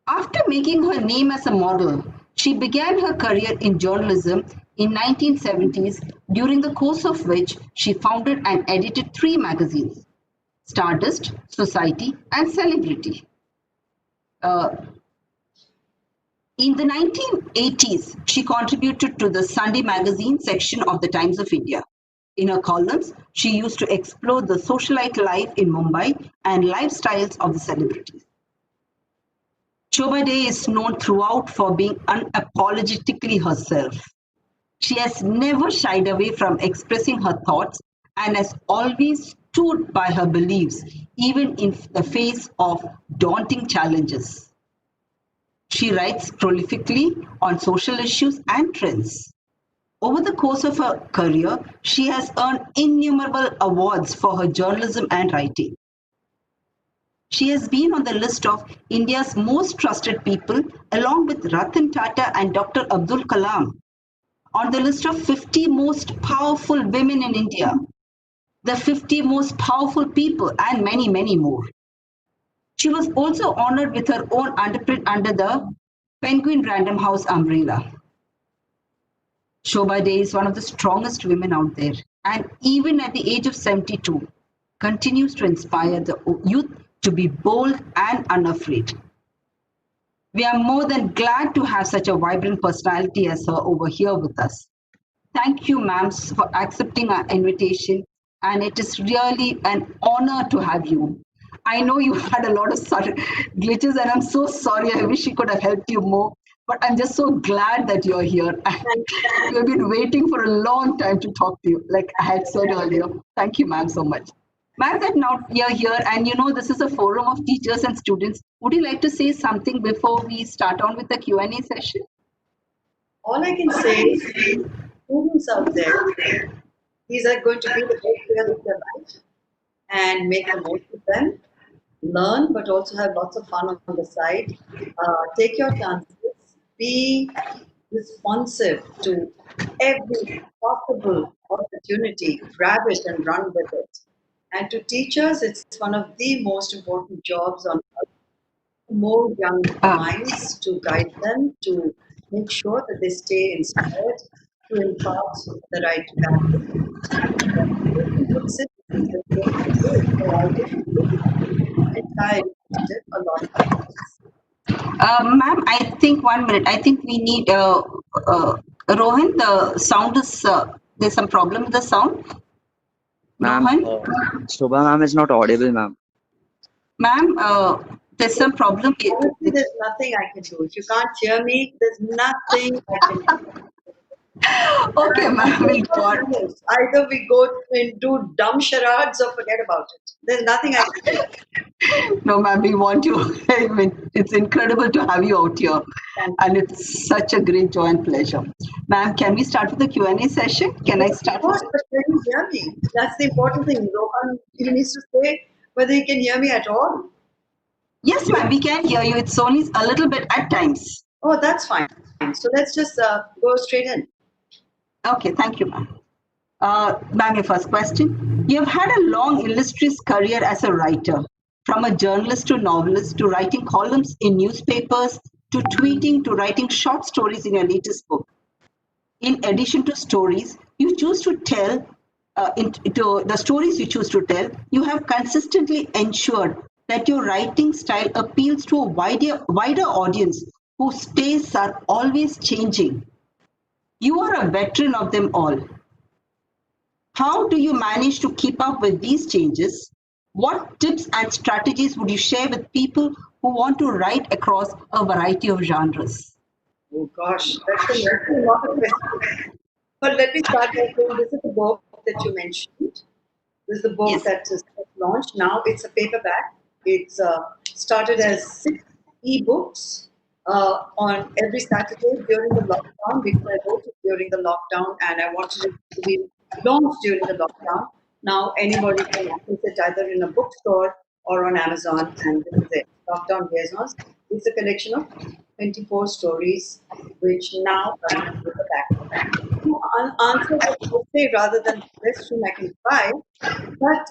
S4: After making her name as a model, she began her career in journalism in 1970s, during the course of which she founded and edited 3 magazines, Stardust, Society, and Celebrity. In the 1980s, she contributed to the Sunday magazine section of the Times of India. In her columns, she used to explore the socialite life in Mumbai and lifestyles of the celebrities. Shobha De is known throughout for being unapologetically herself. She has never shied away from expressing her thoughts and has always stood by her beliefs, even in the face of daunting challenges. She writes prolifically on social issues and trends. Over the course of her career, she has earned innumerable awards for her journalism and writing. She has been on the list of India's most trusted people, along with Ratan Tata and Dr. Abdul Kalam, on the list of 50 most powerful women in India, the 50 most powerful people, and many, many more. She was also honored with her own underprint under the Penguin Random House umbrella. Shobha De is one of the strongest women out there, and even at the age of 72, continues to inspire the youth to be bold and unafraid. We are more than glad to have such a vibrant personality as her over here with us. Thank you, ma'am, for accepting our invitation, and it is really an honor to have you. I know you had a lot of glitches, and I'm so sorry. I wish we could have helped you more, but I'm just so glad that you're here. We've been waiting for a long time to talk to you, like I had said earlier. Thank you, ma'am, so much. Ma'am, that now you're here, and you know this is a forum of teachers and students. Would you like to say something before we start on with the Q&A session?
S9: All I can say is, students out there, these are going to be the best years of your life, and make the most of them. Learn, but also have lots of fun on the side. Take your chances. Be responsive to every possible opportunity. Grab it and run with it. And to teachers, it's one of the most important jobs on earth. To mold young minds, to guide them, to make sure that they stay inspired, to impart the right values, and making good citizens at the end of the day. So I wish you entirely positive a lot of happiness.
S4: Ma'am, I think 1 minute. I think we need Rohan. The sound is there's some problem with the sound.
S10: Ma'am,
S4: Rohan,
S10: Shobha ma'am is not audible, ma'am.
S4: ma'am, there's some problem.
S9: Honestly, there's nothing I can do. If you can't hear me, there's nothing I can do.
S4: Okay, ma'am, we'll go on.
S9: Either we go and do dumb charades or forget about it. There's nothing I can do.
S4: No, ma'am, we want you. I mean, it's incredible to have you out here, and it's such a great joy and pleasure. Ma'am, can we start with the Q&A session? Can I start?
S9: Of course, but can you hear me? That's the important thing. Rohan, he needs to say whether he can hear me at all.
S4: Yes, ma'am, we can hear you. It's only a little bit at times.
S9: Oh, that's fine. So let's just go straight in.
S4: Okay, thank you, ma'am. Ma'am, your first question. You have had a long, illustrious career as a writer, from a journalist to novelist to writing columns in newspapers to tweeting to writing short stories in your latest book. In addition to stories, you choose to tell, into the stories you choose to tell, you have consistently ensured that your writing style appeals to a wider audience whose tastes are always changing. You are a veteran of them all. How do you manage to keep up with these changes? What tips and strategies would you share with people who want to write across a variety of genres?
S9: Oh gosh, that's a lot of questions. But let me start by saying this is the book that you mentioned. This is the book that is launched. Now it's a paperback. It's started as 6 ebooks on every Saturday during the lockdown, because I wrote it during the lockdown and I wanted it to be launched during the lockdown. Now anybody can access it either in a bookstore or on Amazon, and this is it. Lockdown Liaisons. It's a collection of 24 stories, which now are in paperback. To answer what you say rather than the question I can try, but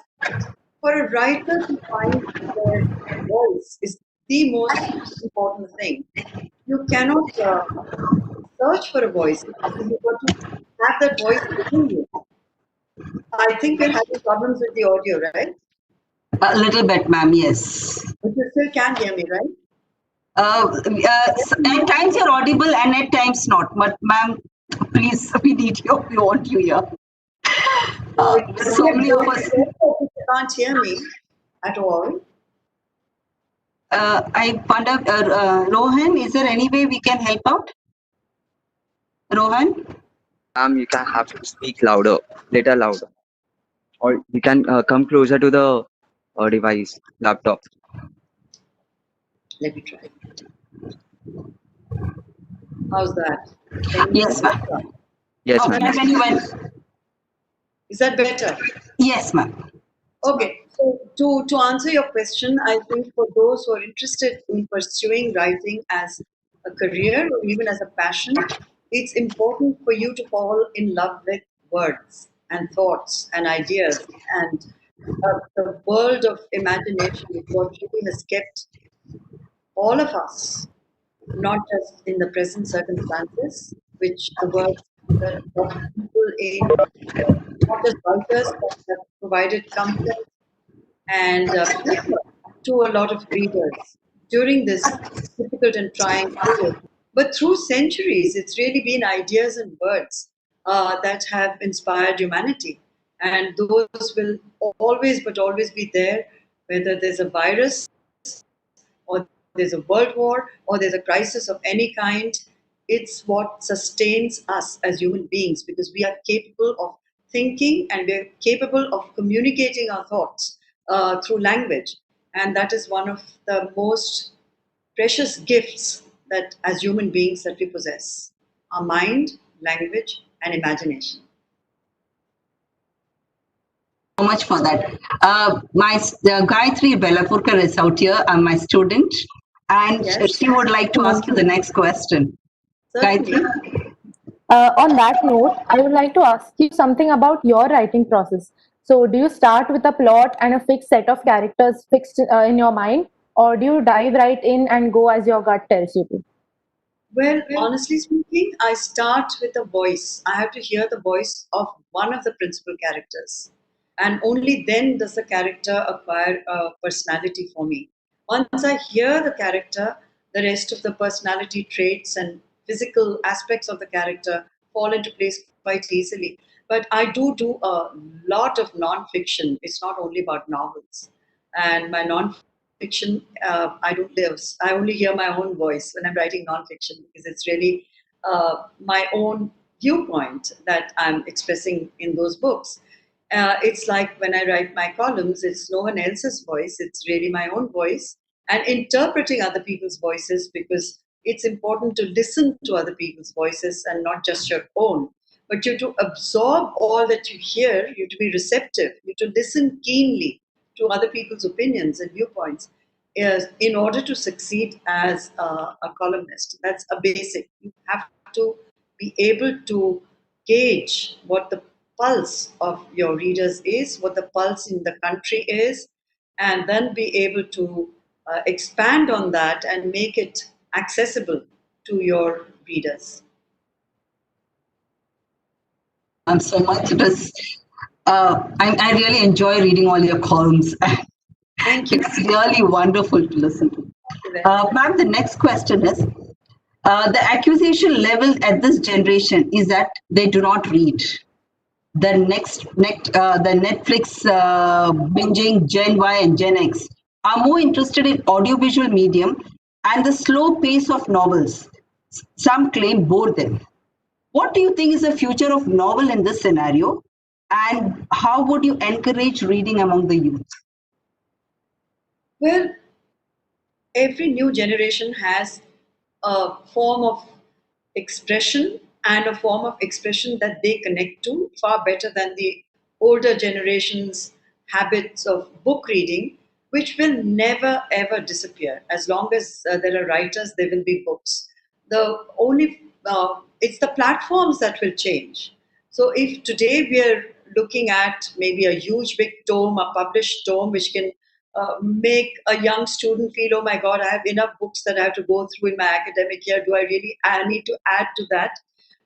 S9: for a writer to find their voice is the most important thing. You cannot search for a voice. You've got to have that voice within you. I think we're having problems with the audio, right?
S4: A little bit, ma'am, yes.
S9: But you still can hear me, right?
S4: At times you're audible and at times not. But ma'am, please, we need you. We want you here. So many of us.
S9: You can't hear me at all.
S4: I wonder, Rohan, is there any way we can help out? Rohan?
S10: You can have to speak louder, little louder, or you can come closer to the device, laptop.
S9: Let me try. How's that?
S4: Yes, ma'am.
S10: Yes,
S4: Okay,
S10: ma'am.
S4: when you went.
S9: Is that better?
S4: Yes, ma'am.
S9: Okay, so to answer your question, I think for those who are interested in pursuing writing as a career or even as a passion, it's important for you to fall in love with words and thoughts and ideas. And the world of imagination is what really has kept all of us, not just in the present circumstances, which the world that of people in not just writers, but have provided comfort and pleasure to a lot of readers during this difficult and trying period. But through centuries, it's really been ideas and words that have inspired humanity. And those will always, but always be there, whether there's a virus or there's a world war or there's a crisis of any kind. It's what sustains us as human beings because we are capable of thinking and we're capable of communicating our thoughts through language. And that is one of the most precious gifts that as human beings that we possess, our mind, language, and imagination.
S4: So much for that. My Gayatri Belapurkar is out here. I'm my student, and
S9: Yes.
S4: she would like to ask you the next question.
S9: Certainly.
S4: Gayatri?
S11: On that note, I would like to ask you something about your writing process. So, do you start with a plot and a fixed set of characters fixed in your mind, or do you dive right in and go as your gut tells you to?
S9: Well, honestly speaking, I start with a voice. I have to hear the voice of one of the principal characters. And only then does the character acquire a personality for me. Once I hear the character, the rest of the personality traits and physical aspects of the character fall into place quite easily. But I do a lot of non-fiction. It's not only about novels. And my non-fiction, I don't live. I only hear my own voice when I'm writing non-fiction because it's really my own viewpoint that I'm expressing in those books. It's like when I write my columns, it's no one else's voice. It's really my own voice and interpreting other people's voices because it's important to listen to other people's voices and not just your own. But you to absorb all that you hear, you to be receptive, you to listen keenly to other people's opinions and viewpoints in order to succeed as a columnist. That's a basic. You have to be able to gauge what the pulse of your readers is, what the pulse in the country is, and then be able to expand on that and make it accessible to your readers.
S4: So much. It is, I really enjoy reading all your columns.
S9: Thank you.
S4: It's really wonderful to listen to. Ma'am, the next question is, the accusation level at this generation is that they do not read. The Netflix binging Gen Y and Gen X are more interested in audiovisual medium and the slow pace of novels. Some claim bore them. What do you think is the future of novel in this scenario? And how would you encourage reading among the youth?
S9: Well, every new generation has a form of expression and a form of expression that they connect to far better than the older generation's habits of book reading, which will never ever disappear. As long as there are writers, there will be books. The only it's the platforms that will change. So if today we are looking at maybe a huge big tome, a published tome, which can make a young student feel, oh my God, I have enough books that I have to go through in my academic year. Do I need to add to that?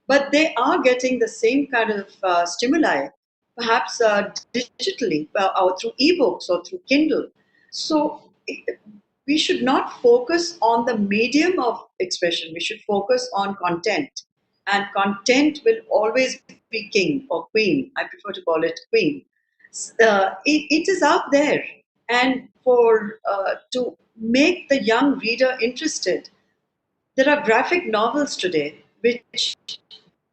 S9: But they are getting the same kind of stimuli, perhaps digitally or through ebooks or through Kindle. So we should not focus on the medium of expression. We should focus on content. And content will always be king or queen. I prefer to call it queen. It is out there. And for to make the young reader interested, there are graphic novels today which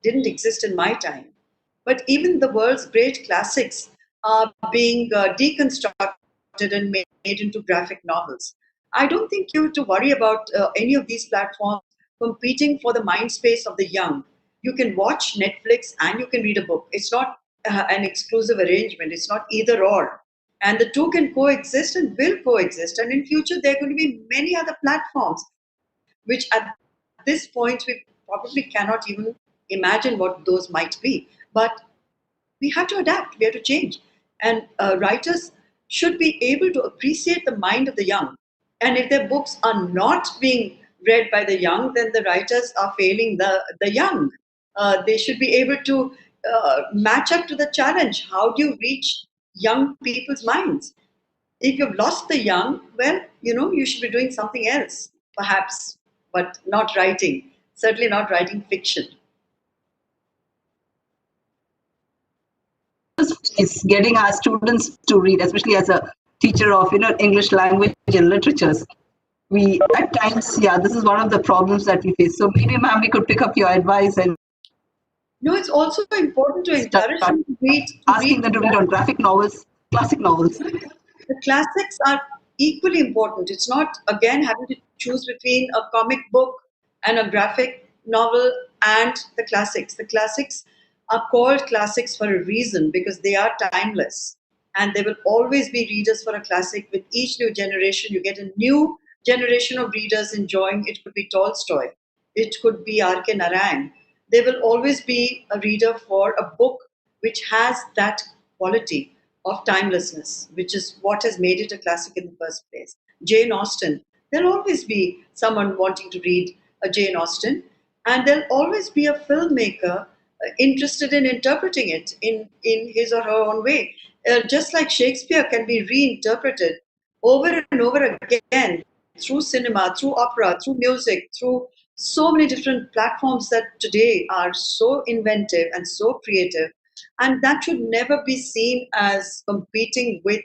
S9: didn't exist in my time. But even the world's great classics are being deconstructed and made into graphic novels. I don't think you have to worry about any of these platforms competing for the mind space of the young. You can watch Netflix and you can read a book. It's not an exclusive arrangement. It's not either or. And the two can coexist and will coexist. And in future, there are going to be many other platforms which at this point we probably cannot even imagine what those might be. But we have to adapt, we have to change. And writers should be able to appreciate the mind of the young. And if their books are not being read by the young, then the writers are failing the young. They should be able to match up to the challenge. How do you reach young people's minds? If you've lost the young, well, you should be doing something else, perhaps, but not writing. Certainly not writing fiction.
S4: Is getting our students to read, especially as a teacher of English language and literatures. We at times, this is one of the problems that we face. So maybe, ma'am, we could pick up your advice and
S9: No, it's also important to encourage them to read.
S4: Asking them to read on graphic novels, classic novels.
S9: The classics are equally important. It's not, again, having to choose between a comic book and a graphic novel and the classics. The classics are called classics for a reason because they are timeless. And there will always be readers for a classic. With each new generation, you get a new generation of readers enjoying. It could be Tolstoy, it could be R.K. Narayan. There will always be a reader for a book which has that quality of timelessness, which is what has made it a classic in the first place. Jane Austen, there'll always be someone wanting to read a Jane Austen, and there'll always be a filmmaker interested in interpreting it in his or her own way. Just like Shakespeare can be reinterpreted over and over again through cinema, through opera, through music, through so many different platforms that today are so inventive and so creative. And that should never be seen as competing with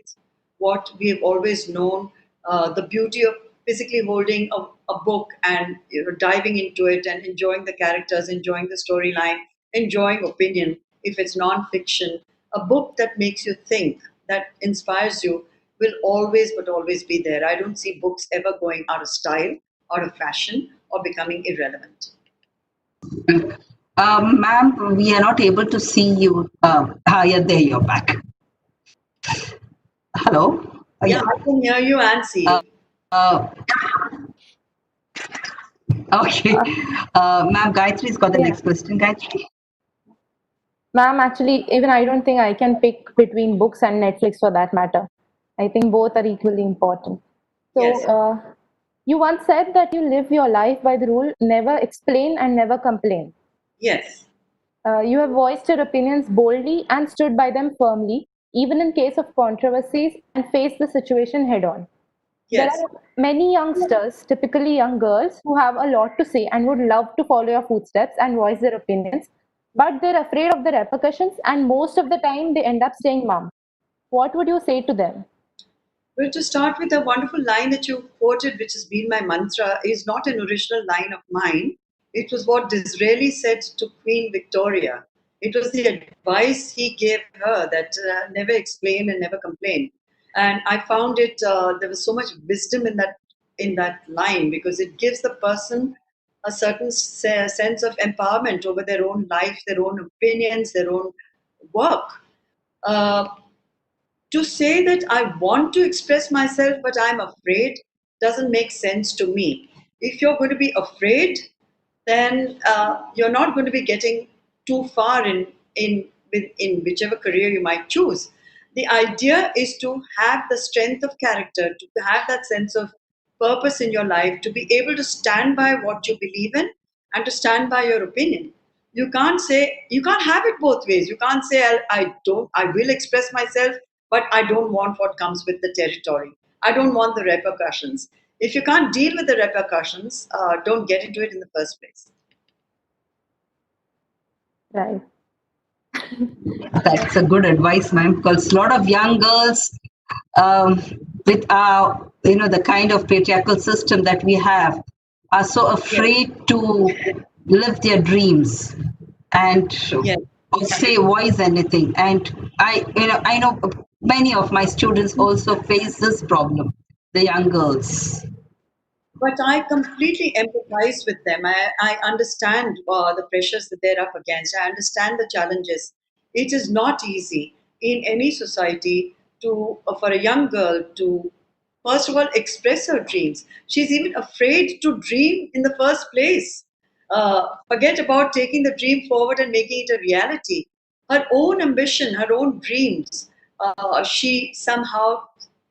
S9: what we have always known, the beauty of physically holding a book and diving into it and enjoying the characters, enjoying the storyline, enjoying opinion. If it's non-fiction, a book that makes you think, that inspires you, will always but always be there. I don't see books ever going out of style, out of fashion, or becoming irrelevant.
S4: Ma'am, we are not able to see you. Yeah, there you're back. Hello?
S9: Yeah, I can hear you and see you.
S4: Okay. Ma'am, Gayatri's got the next question. Gayatri.
S11: Ma'am, actually, even I don't think I can pick between books and Netflix for that matter. I think both are equally important. So,
S9: Yes.
S11: you once said that you live your life by the rule never explain and never complain.
S9: Yes.
S11: You have voiced your opinions boldly and stood by them firmly, even in case of controversies, and faced the situation head on. There
S9: Yes.
S11: are many youngsters, typically young girls, who have a lot to say and would love to follow your footsteps and voice their opinions, but they're afraid of the repercussions, and most of the time they end up staying mum. What would you say to them?
S9: Well, to start with, a wonderful line that you quoted, which has been my mantra, is not an original line of mine. It was what Disraeli said to Queen Victoria. It was the advice he gave her that never explain and never complain. And I found it there was so much wisdom in that line because it gives the person a certain sense of empowerment over their own life, their own opinions, their own work. Uh, to say that I want to express myself but I'm afraid doesn't make sense to me. If you're going to be afraid, then you're not going to be getting too far in whichever career you might choose. The idea is to have the strength of character, to have that sense of purpose in your life, to be able to stand by what you believe in and to stand by your opinion. You can't have it both ways. You can't say I will express myself, but I don't want what comes with the territory. I don't want the repercussions. If you can't deal with the repercussions, don't get into it in the first place.
S11: Right.
S4: That's a good advice, ma'am, because a lot of young girls, with our, the kind of patriarchal system that we have, are so afraid to live their dreams and
S9: Yes.
S4: or say voice anything. And I know many of my students also face this problem, the young girls.
S9: But I completely empathize with them. I understand the pressures that they're up against. I understand the challenges. It is not easy in any society to for a young girl to, first of all, express her dreams. She's even afraid to dream in the first place. Forget about taking the dream forward and making it a reality. Her own ambition, her own dreams, she somehow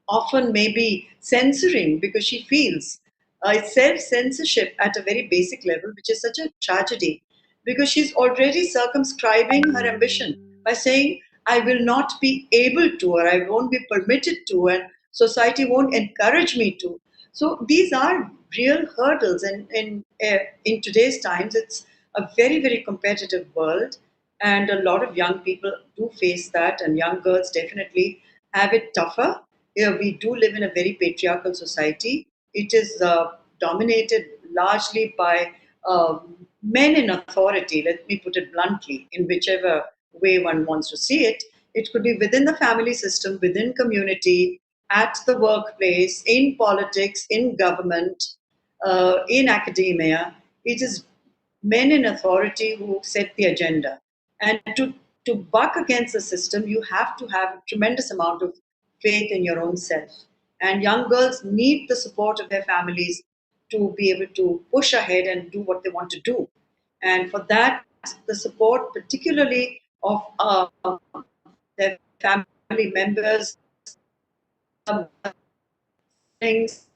S9: often may be censoring because she feels it's self-censorship at a very basic level, which is such a tragedy because she's already circumscribing her ambition by saying, I will not be able to, or I won't be permitted to, and society won't encourage me to. So these are real hurdles, and in today's times, it's a very, very competitive world, and a lot of young people do face that, and young girls definitely have it tougher. Yeah, we do live in a very patriarchal society. It is dominated largely by men in authority, let me put it bluntly, in whichever way one wants to see it. It could be within the family system, within community, at the workplace, in politics, in government, in academia. It is men in authority who set the agenda. And to buck against the system, you have to have a tremendous amount of faith in your own self. And young girls need the support of their families to be able to push ahead and do what they want to do. And for that, the support, particularly of their family members, things,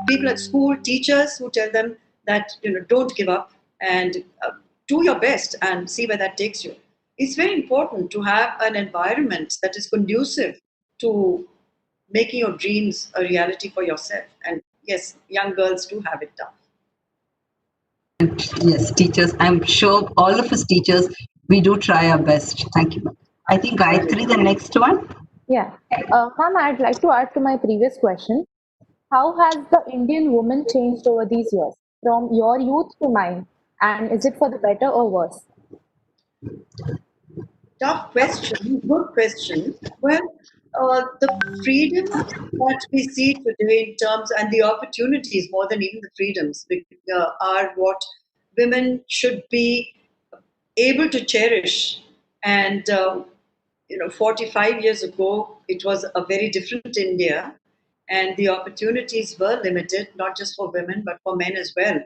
S9: people at school, teachers who tell them that don't give up and do your best and see where that takes you. It's very important to have an environment that is conducive to making your dreams a reality for yourself. And yes, young girls do have it tough.
S4: And yes, teachers, I'm sure all of us teachers, we do try our best. Thank you, ma'am. I think Gayatri, the next one.
S11: Yeah. Ma'am, I'd like to add to my previous question. How has the Indian woman changed over these years, from your youth to mine? And is it for the better or worse?
S9: Tough question, good question. Well, the freedoms that we see today in terms and the opportunities more than even the freedoms are what women should be able to cherish. And 45 years ago, it was a very different India, and the opportunities were limited, not just for women, but for men as well.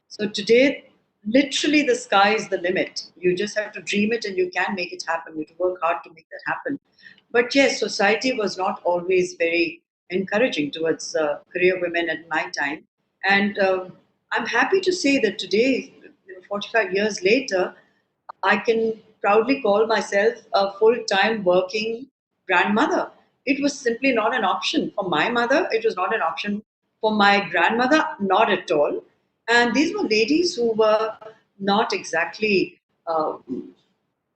S9: So today, literally, the sky is the limit. You just have to dream it and you can make it happen. You have to work hard to make that happen. But yes, society was not always very encouraging towards career women at my time. And I'm happy to say that today, 45 years later, I can proudly call myself a full time working grandmother. It was simply not an option for my mother, it was not an option for my grandmother, not at all. And these were ladies who were not exactly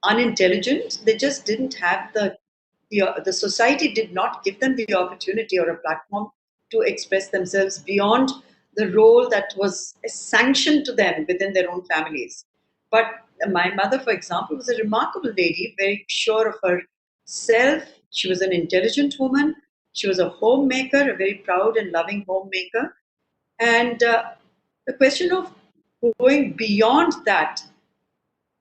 S9: unintelligent. They just didn't have the society did not give them the opportunity or a platform to express themselves beyond the role that was sanctioned to them within their own families. But my mother, for example, was a remarkable lady, very sure of herself. She was an intelligent woman. She was a homemaker, a very proud and loving homemaker. And the question of going beyond that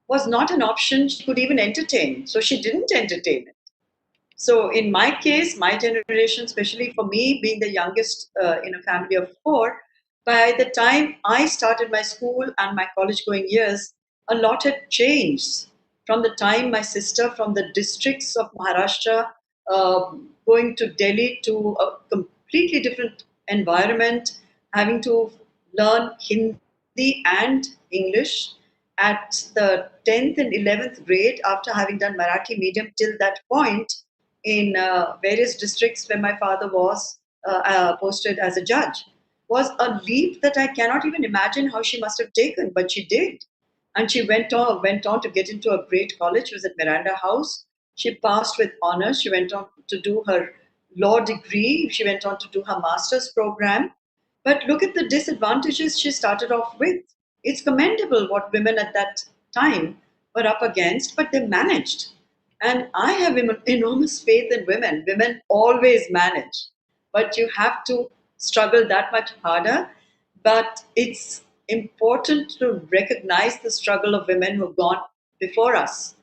S9: was not an option she could even entertain. So she didn't entertain it. So in my case, my generation, especially for me, being the youngest in a family of four, by the time I started my school and my college going years, a lot had changed. From the time my sister from the districts of Maharashtra going to Delhi to a completely different environment, having to learn Hindi and English at the 10th and 11th grade after having done Marathi medium till that point in various districts where my father was posted as a judge was a leap that I cannot even imagine how she must have taken, but she did. And she went on to get into a great college. She was at Miranda House. She passed with honors. She went on to do her law degree. She went on to do her master's program. But look at the disadvantages she started off with. It's commendable what women at that time were up against, but they managed. And I have enormous faith in women. Women always manage, but you have to struggle that much harder. But it's important to recognize the struggle of women who've gone before us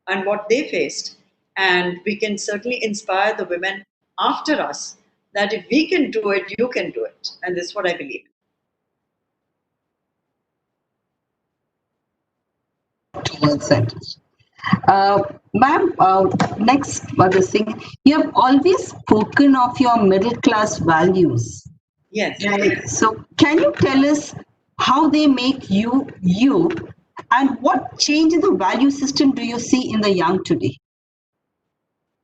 S9: and what they faced. And we can certainly inspire the women after us that if we can do it, you can do it. And this is what I believe.
S4: Well said. Ma'am, next, this thing, you have always spoken of your middle class values.
S9: Yes.
S4: Right. So, can you tell us how they make you you, and what change in the value system do you see in the young today?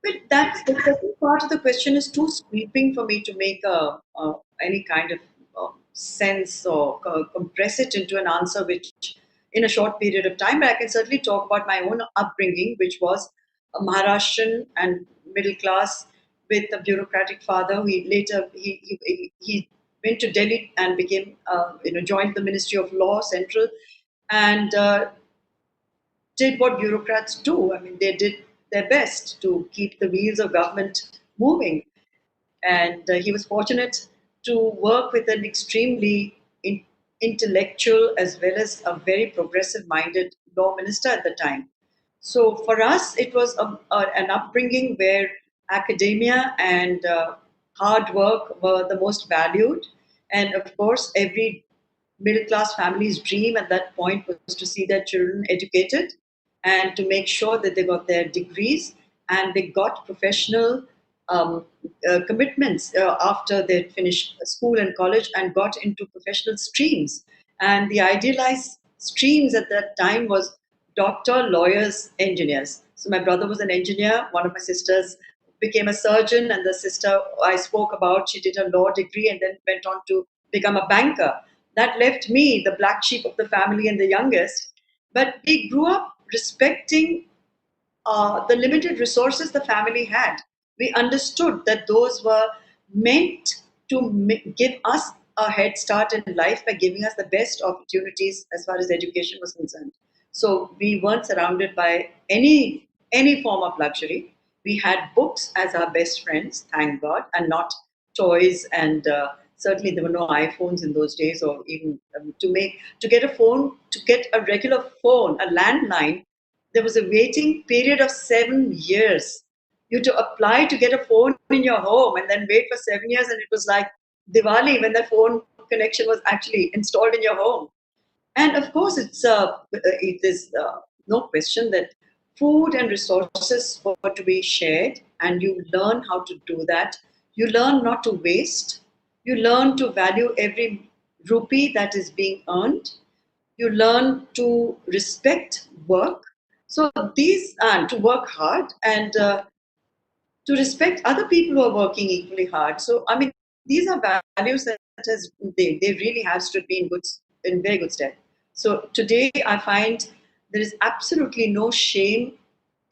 S9: But that's the second part of the question is too sweeping for me to make any kind of sense or compress it into an answer which in a short period of time. But I can certainly talk about my own upbringing, which was a Maharashtrian and middle class with a bureaucratic father. He went to Delhi and became joined the Ministry of Law Central and did what bureaucrats do. I mean, they did their best to keep the wheels of government moving. And he was fortunate to work with an extremely intellectual as well as a very progressive minded law minister at the time. So for us, it was an upbringing where academia and hard work were the most valued. And of course, every middle class family's dream at that point was to see their children educated and to make sure that they got their degrees and they got professional commitments after they finished school and college and got into professional streams. And the idealized streams at that time was doctor, lawyers, engineers. So my brother was an engineer. One of my sisters became a surgeon, and the sister I spoke about, she did a law degree and then went on to become a banker. That left me, the black sheep of the family and the youngest. But we grew up respecting the limited resources the family had. We understood that those were meant to give us a head start in life by giving us the best opportunities as far as education was concerned. So we weren't surrounded by any form of luxury. We had books as our best friends, thank God, and not toys. And certainly there were no iPhones in those days, or even to get a phone, to get a regular phone, a landline. There was a waiting period of 7 years. You had to apply to get a phone in your home and then wait for 7 years, and it was like Diwali when the phone connection was actually installed in your home. And of course, it is no question that food and resources were to be shared, and you learn how to do that. You learn not to waste. You learn to value every rupee that is being earned. You learn to respect work. So these and to work hard and to respect other people who are working equally hard. So I mean, these are values that they really have stood me in very good stead. So today I find there is absolutely no shame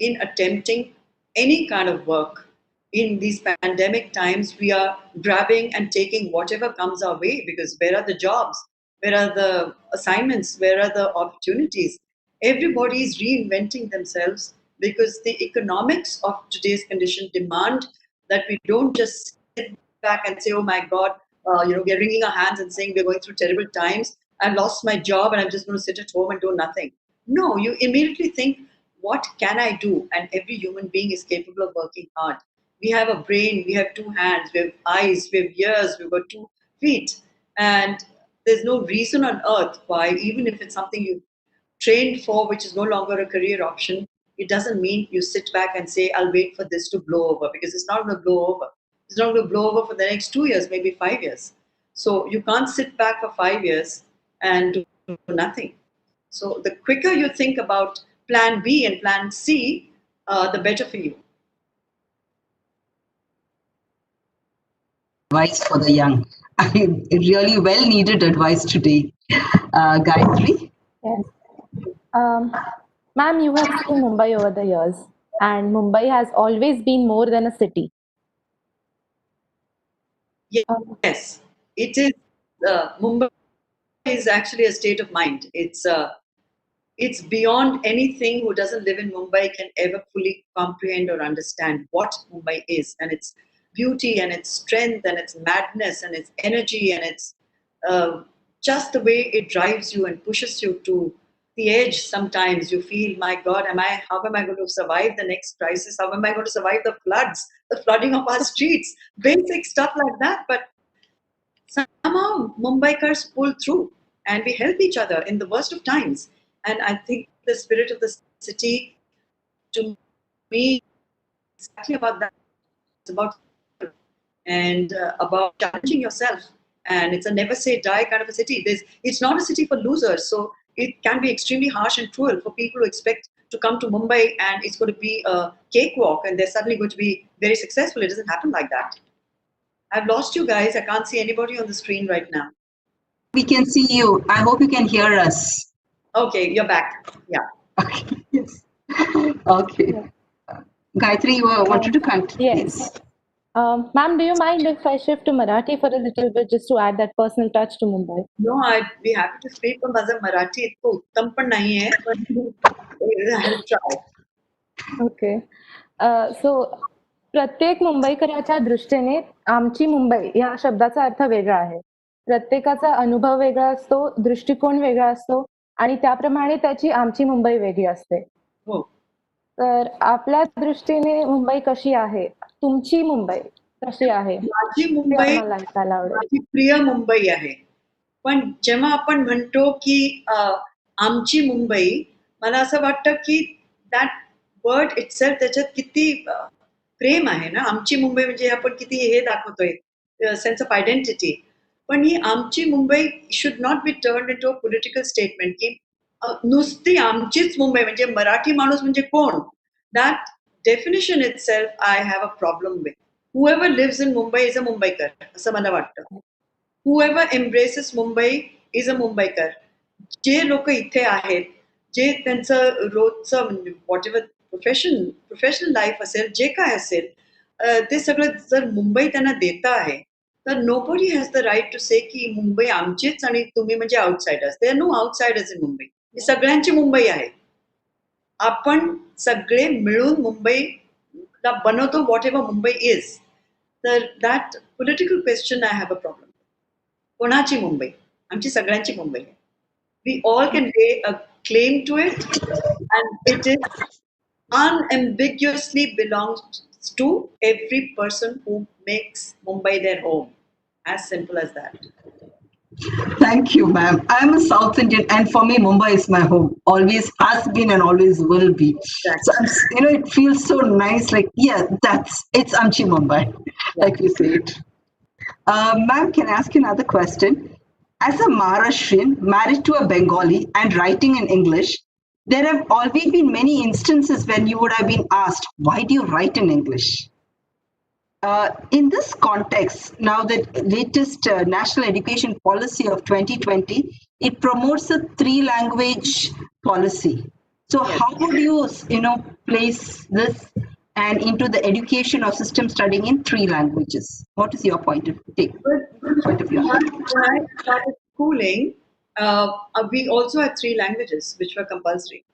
S9: in attempting any kind of work. In these pandemic times, we are grabbing and taking whatever comes our way, because where are the jobs? Where are the assignments? Where are the opportunities? Everybody is reinventing themselves because the economics of today's condition demand that we don't just sit back and say, oh my God, we're wringing our hands and saying we're going through terrible times. I've lost my job and I'm just going to sit at home and do nothing. No, you immediately think, what can I do? And every human being is capable of working hard. We have a brain, we have two hands, we have eyes, we have ears, we've got 2 feet. And there's no reason on earth why, even if it's something you trained for, which is no longer a career option, it doesn't mean you sit back and say, I'll wait for this to blow over, because it's not going to blow over. It's not going to blow over for the next 2 years, maybe 5 years. So you can't sit back for 5 years and do nothing. So the quicker you think about plan B and plan C, the better for you.
S4: Advice for the young. really well needed advice today. Gayatri?
S11: Yes. Ma'am, you have seen Mumbai over the years, and Mumbai has always been more than a city.
S9: Yes, it is. Mumbai is actually a state of mind. It's beyond anything who doesn't live in Mumbai can ever fully comprehend or understand what Mumbai is, and its beauty and its strength and its madness and its energy and its just the way it drives you and pushes you to the edge. Sometimes you feel, my God, how am I going to survive the next crisis? How am I going to survive the floods, the flooding of our streets? Basic stuff like that. But somehow Mumbaikars pull through and we help each other in the worst of times. And I think the spirit of the city, to me, is exactly about that. It's about about challenging yourself. And it's a never say die kind of a city. It's not a city for losers. So it can be extremely harsh and cruel for people who expect to come to Mumbai and it's going to be a cakewalk and they're suddenly going to be very successful. It doesn't happen like that. I've lost you guys. I can't see anybody on the screen right now.
S4: We can see you. I hope you can hear us.
S9: Okay, you're back. Yeah.
S4: Okay. Yes. Okay. Gayatri, you wanted to continue?
S11: Yes. Ma'am, do you mind if I shift to Marathi for a little bit just to add that personal touch to Mumbai?
S9: No, I'd be happy to speak, but माझं मराठी इतकं उत्तम पण नाहीये, पण I'll try.
S11: Okay. सो प्रत्येक मुंबईकराच्या दृष्टीने आमची मुंबई या शब्दाचा अर्थ वेगळा आहे. प्रत्येकाचा अनुभव वेगळा असतो, दृष्टिकोन वेगळा असतो आणि त्याप्रमाणे त्याची आमची मुंबई वेगळी असते.
S9: हो.
S11: तर आपल्या दृष्टीने मुंबई कशी आहे? तुमची मुंबई कशी आहे?
S9: माझी मुंबई माझी प्रिय मुंबई आहे. पण जेव्हा आपण म्हणतो की आमची मुंबई, मला असं वाटतं की दॅट वर्ड इटसेल्फ त्याच्यात किती प्रेम आहे ना. आमची मुंबई म्हणजे आपण किती हे दाखवतोय सेन्स ऑफ आयडेंटिटी. पण ही आमची Mumbai should not be turn into a political statement की नुसती आमचीच मुंबई म्हणजे मराठी माणूस म्हणजे कोण. That definition itself I have a problem with. Whoever lives in Mumbai is a Mumbaikar, असं मला वाटतं. Whoever embraces Mumbai is a Mumbaikar. जे लोक इथे आहेत, जे त्यांचं रोजचं म्हणजे whatever प्रोफेशनल लाईफ असेल, जे काय असेल, ते सगळं जर मुंबई त्यांना देता आहे, तर nobody has the right to say की मुंबई आमचीच आणि तुम्ही म्हणजे outsiders. There are no outsiders in Mumbai. ही सगळ्यांची मुंबई आहे. आपण सगळे मिळून मुंबईला बनवतो whatever Mumbai is. That political question I have a problem. कोणाची मुंबई? आमची सगळ्यांची मुंबई आहे. We all can lay a claim to it and it is unambiguously belongs to every person who makes Mumbai their home. As simple as that.
S4: Thank you, ma'am. I'm a South Indian, and for me, Mumbai is my home. Always has been and always will be. So, it feels so nice. Like, yeah, it's Amchi Mumbai, like you said. Ma'am, can I ask you another question? As a Maharashtrian married to a Bengali and writing in English, there have always been many instances when you would have been asked, why do you write in English? In this context, now the latest National Education Policy of 2020, it promotes a 3-language policy. So how would you, place this and into the education or system studying in 3 languages? What is your point of view?
S9: When I started schooling, we also had 3 languages which were compulsory.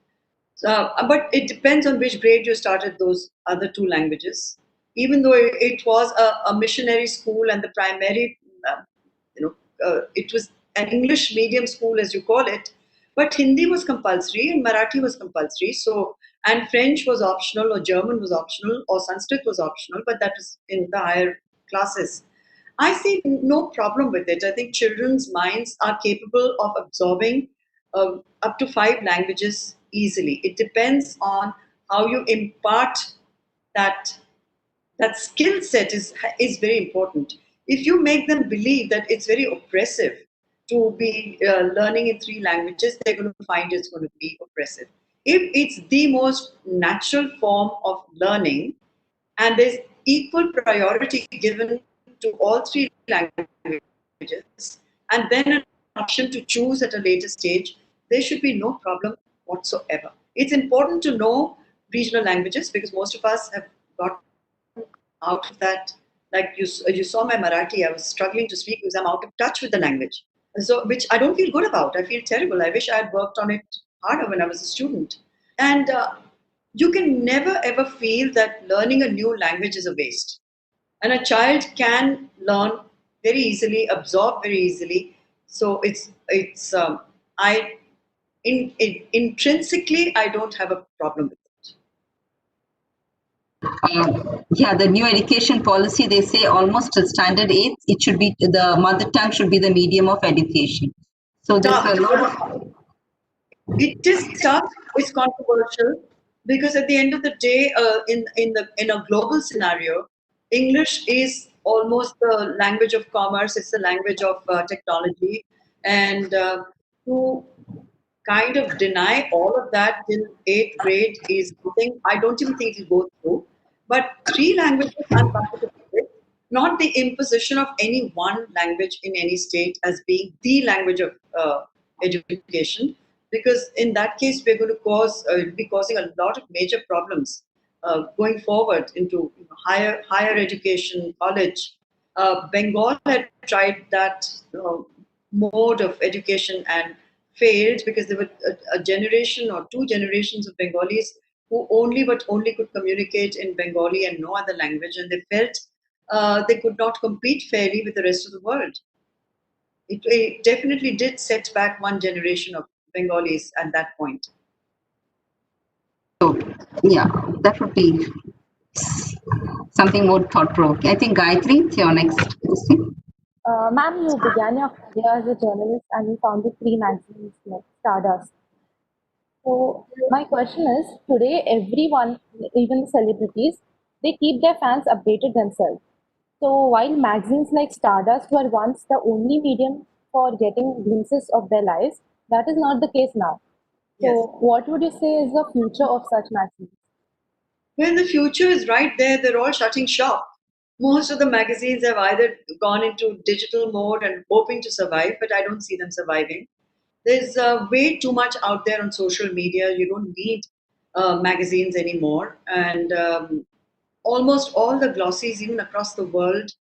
S9: But it depends on which grade you started those other 2 languages. Even though it was a missionary school and the primary, it was an English medium school as you call it, but Hindi was compulsory and Marathi was compulsory. So, and French was optional or German was optional or Sanskrit was optional, but that was in the higher classes. I see no problem with it. I think children's minds are capable of absorbing up to 5 languages easily. It depends on how you impart that skill set is very important. If you make them believe that it's very oppressive to be learning in 3 languages, they're going to find it's going to be oppressive. If it's the most natural form of learning and there's equal priority given to all 3 languages, languages, and then an option to choose at a later stage, there should be no problem whatsoever. It's important to know regional languages because most of us have got out of that. Like you saw my Marathi, I was struggling to speak because I'm out of touch with the language. So, which I don't feel good about. I feel terrible. I wish I had worked on it harder when I was a student. And you can never ever feel that learning a new language is a waste. And a child can learn very easily, absorb very easily. So I intrinsically I don't have a problem with it.
S4: Yeah, the new education policy, they say almost a standard 8, it should be, the mother tongue should be the medium of education. So there's a lot of...
S9: It is tough, it's controversial, because at the end of the day, in a global scenario, English is almost the language of commerce, it's the language of technology. And to kind of deny all of that till 8th grade is something I don't even think it will go through. But 3 languages I'm comfortable with, not the imposition of any one language in any state as being the language of education, because in that case we're going to be causing a lot of major problems going forward into higher education, college. Bengal had tried that mode of education and failed because there were a generation or 2 generations of Bengalis who only could communicate in Bengali and no other language, and they felt they could not compete fairly with the rest of the world. It definitely did set back one generation of Bengalis at that point.
S4: So, yeah, that would be something more thought-provoking. I think Gayatri, it's your next question.
S11: Ma'am, you began your career as a journalist and you founded 3 magazines like Stardust. So my question is, today everyone, even the celebrities, they keep their fans updated themselves. So while magazines like Stardust were once the only medium for getting glimpses of their lives, that is not the case now. So
S9: Yes.
S11: what would you say is the future of such magazines?
S9: Well, the future is right there. They're all shutting shop. Most of the magazines have either gone into digital mode and hoping to survive, but I don't see them surviving. There's way too much out there on social media. You don't need magazines anymore. And almost all the glossies, even across the world,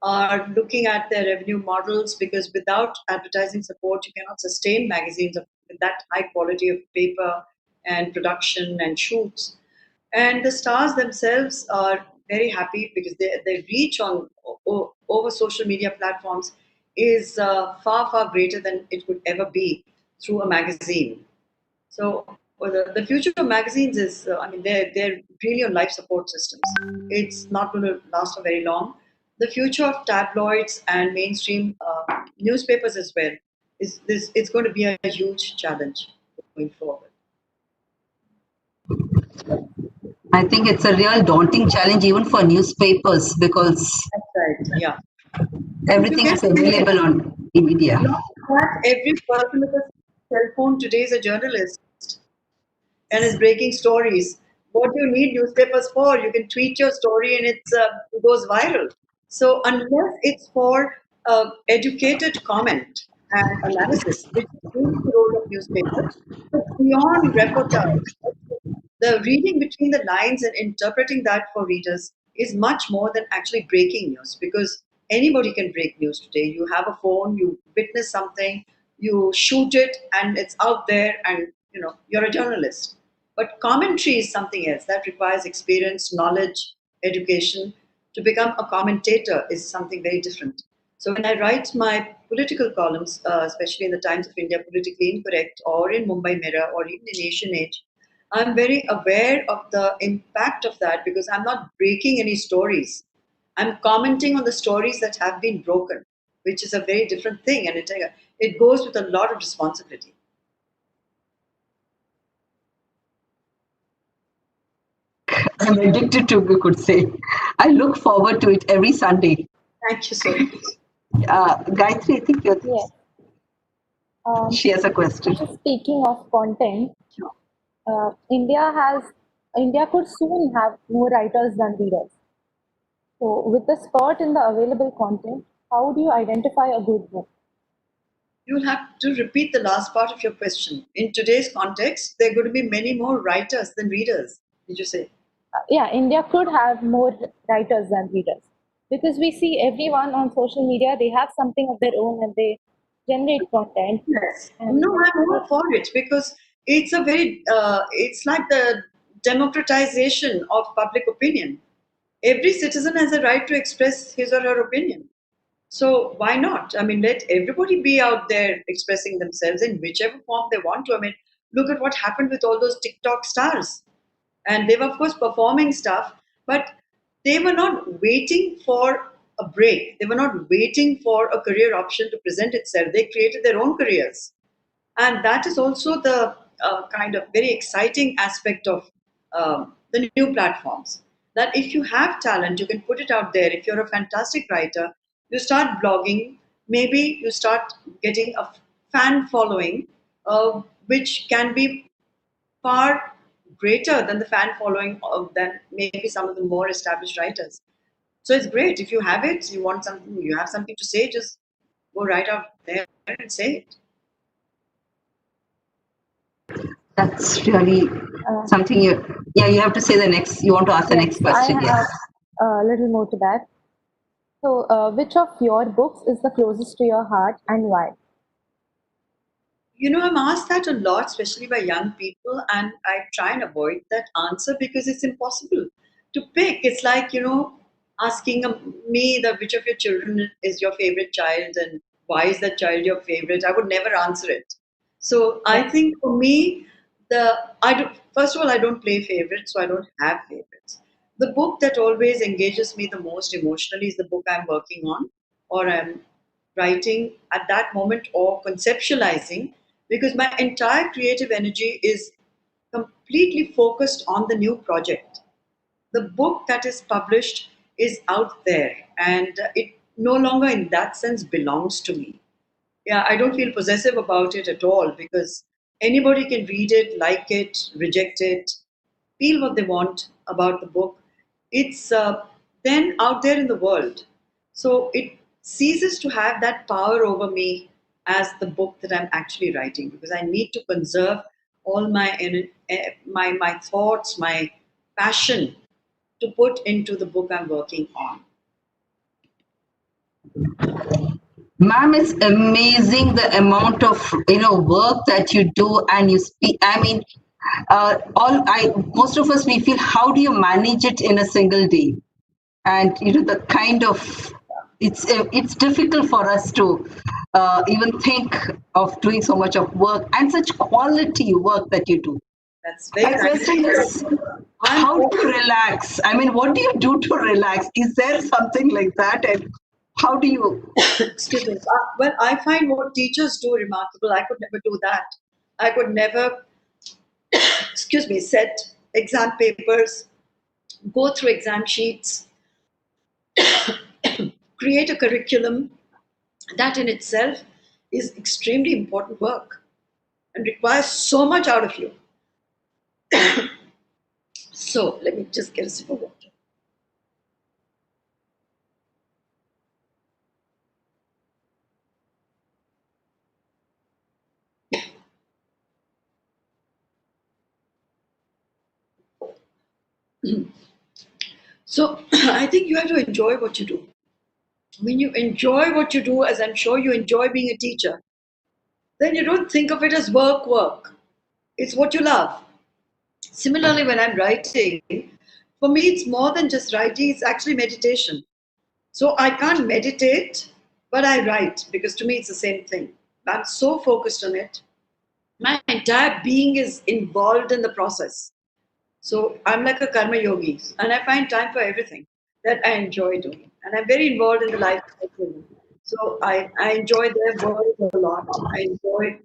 S9: are looking at their revenue models because without advertising support, you cannot sustain magazines with that high quality of paper and production and shoots. And the stars themselves are very happy because their reach over social media platforms is far greater than it could ever be through a magazine. So the future of magazines is, I mean, they're really on life support systems. It's not going to last for very long. The future of tabloids and mainstream newspapers as well is this. It's going to be a huge challenge going forward.
S4: I think it's a real daunting challenge even for newspapers because
S9: That's right. Yeah.
S4: everything is available on media.
S9: Not every person with a cell phone today is a journalist and is breaking stories. What do you need newspapers for? You can tweet your story and it goes viral. So unless it's for educated comment and analysis, which is the role of newspapers, but beyond reportage, the reading between the lines and interpreting that for readers is much more than actually breaking news because anybody can break news today. You have a phone, you witness something, you shoot it, and it's out there, and you're a journalist. But commentary is something else that requires experience, knowledge, education. To become a commentator is something very different. So when I write my political columns, especially in the Times of India, Politically Incorrect, or in Mumbai Mirror, or even in Asian Age, I'm very aware of the impact of that because I'm not breaking any stories. I'm commenting on the stories that have been broken, which is a very different thing, and it goes with a lot of responsibility.
S4: I'm addicted to, you could say. I look forward to it every Sunday.
S9: Thank you so much.
S4: Gayatri, I think
S11: Yes.
S4: she has a question.
S11: Speaking of content, India could soon have more writers than readers. So with the spurt in the available content, How do you identify a good book?
S9: You'll have to repeat the last part of your question. In today's context, there are going to be many more writers than readers. Did you say?
S11: Yeah, India could have more writers than readers because we see everyone on social media, they have something of their own and they generate content.
S9: Yes.
S11: And
S9: No, I'm all for it because it's a very, it's like the democratization of public opinion. Every citizen has a right to express his or her opinion. So why not? I mean, let everybody be out there expressing themselves in whichever form they want to. I mean, look at what happened with all those TikTok stars. And they were, of course, performing stuff, but they were not waiting for a break. They were not waiting for a career option to present itself. They created their own careers. And that is also the kind of very exciting aspect of the new platforms. That if you have talent, you can put it out there. If you're a fantastic writer, you start blogging, maybe you start getting a fan following, which can be far greater than the fan following of than maybe some of the more established writers. So it's great. If you have it, you want something, you have something to say, just go right out there and say it.
S4: That's really something you have to say the next, you want to ask the next question.
S11: I have a little more to that. So, which of your books is the closest to your heart and why?
S9: You know, I'm asked that a lot, especially by young people, and I try and avoid that answer because it's impossible to pick. It's like, asking me that which of your children is your favorite child and why is that child your favorite. I would never answer it. So I think for me, first of all, I don't play favorites, so I don't have favorites. The book that always engages me the most emotionally is the book I'm working on or I'm writing at that moment or conceptualizing because my entire creative energy is completely focused on the new project. The book that is published is out there and it no longer in that sense belongs to me. Yeah, I don't feel possessive about it at all because anybody can read it, like it, reject it, feel what they want about the book. It's then out there in the world. So it ceases to have that power over me as the book that I'm actually writing because I need to conserve all my thoughts, my passion to put into the book I'm working on.
S4: Ma'am, it's amazing the amount of work that you do and you speak. I mean, most of us we feel how do you manage it in a single day? And the kind of it's difficult for us to even think of doing so much of work and such quality work that you do.
S9: That's very
S4: My question is, how do you relax? I mean, what do you do to relax? Is there something like that? And how do you?
S9: Excuse me. Well, I find what teachers do remarkable. I could never do that. I could never, excuse me, set exam papers, go through exam sheets, create a curriculum. That in itself is extremely important work and requires so much out of you. So let me just get a sip of water. So I think you have to enjoy what you do. When you enjoy what you do, as I'm sure you enjoy being a teacher, then you don't think of it as work. It's what you love. Similarly, when I'm writing, for me, it's more than just writing, it's actually meditation. So I can't meditate, but I write because to me, it's the same thing. I'm so focused on it. My entire being is involved in the process. So I'm like a karma yogi, and I find time for everything that I enjoy doing. And I'm very involved in the life of women. So I enjoy their world a lot. I enjoy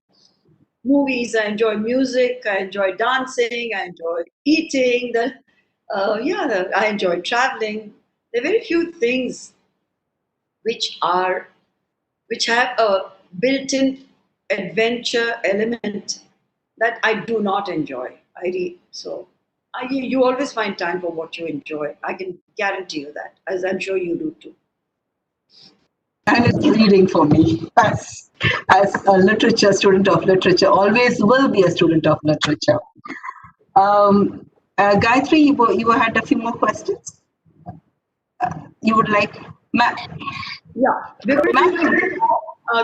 S9: movies, I enjoy music, I enjoy dancing, I enjoy eating. I enjoy traveling. There are very few things which are which have a built-in adventure element that I do not enjoy. I read so. You always find time for what you enjoy. I can guarantee you that, as I'm sure you do too.
S12: And it's reading for me as a literature student of literature, always will be a student of literature. Gayatri, you had a few more questions. You would like,
S9: Yeah, we will do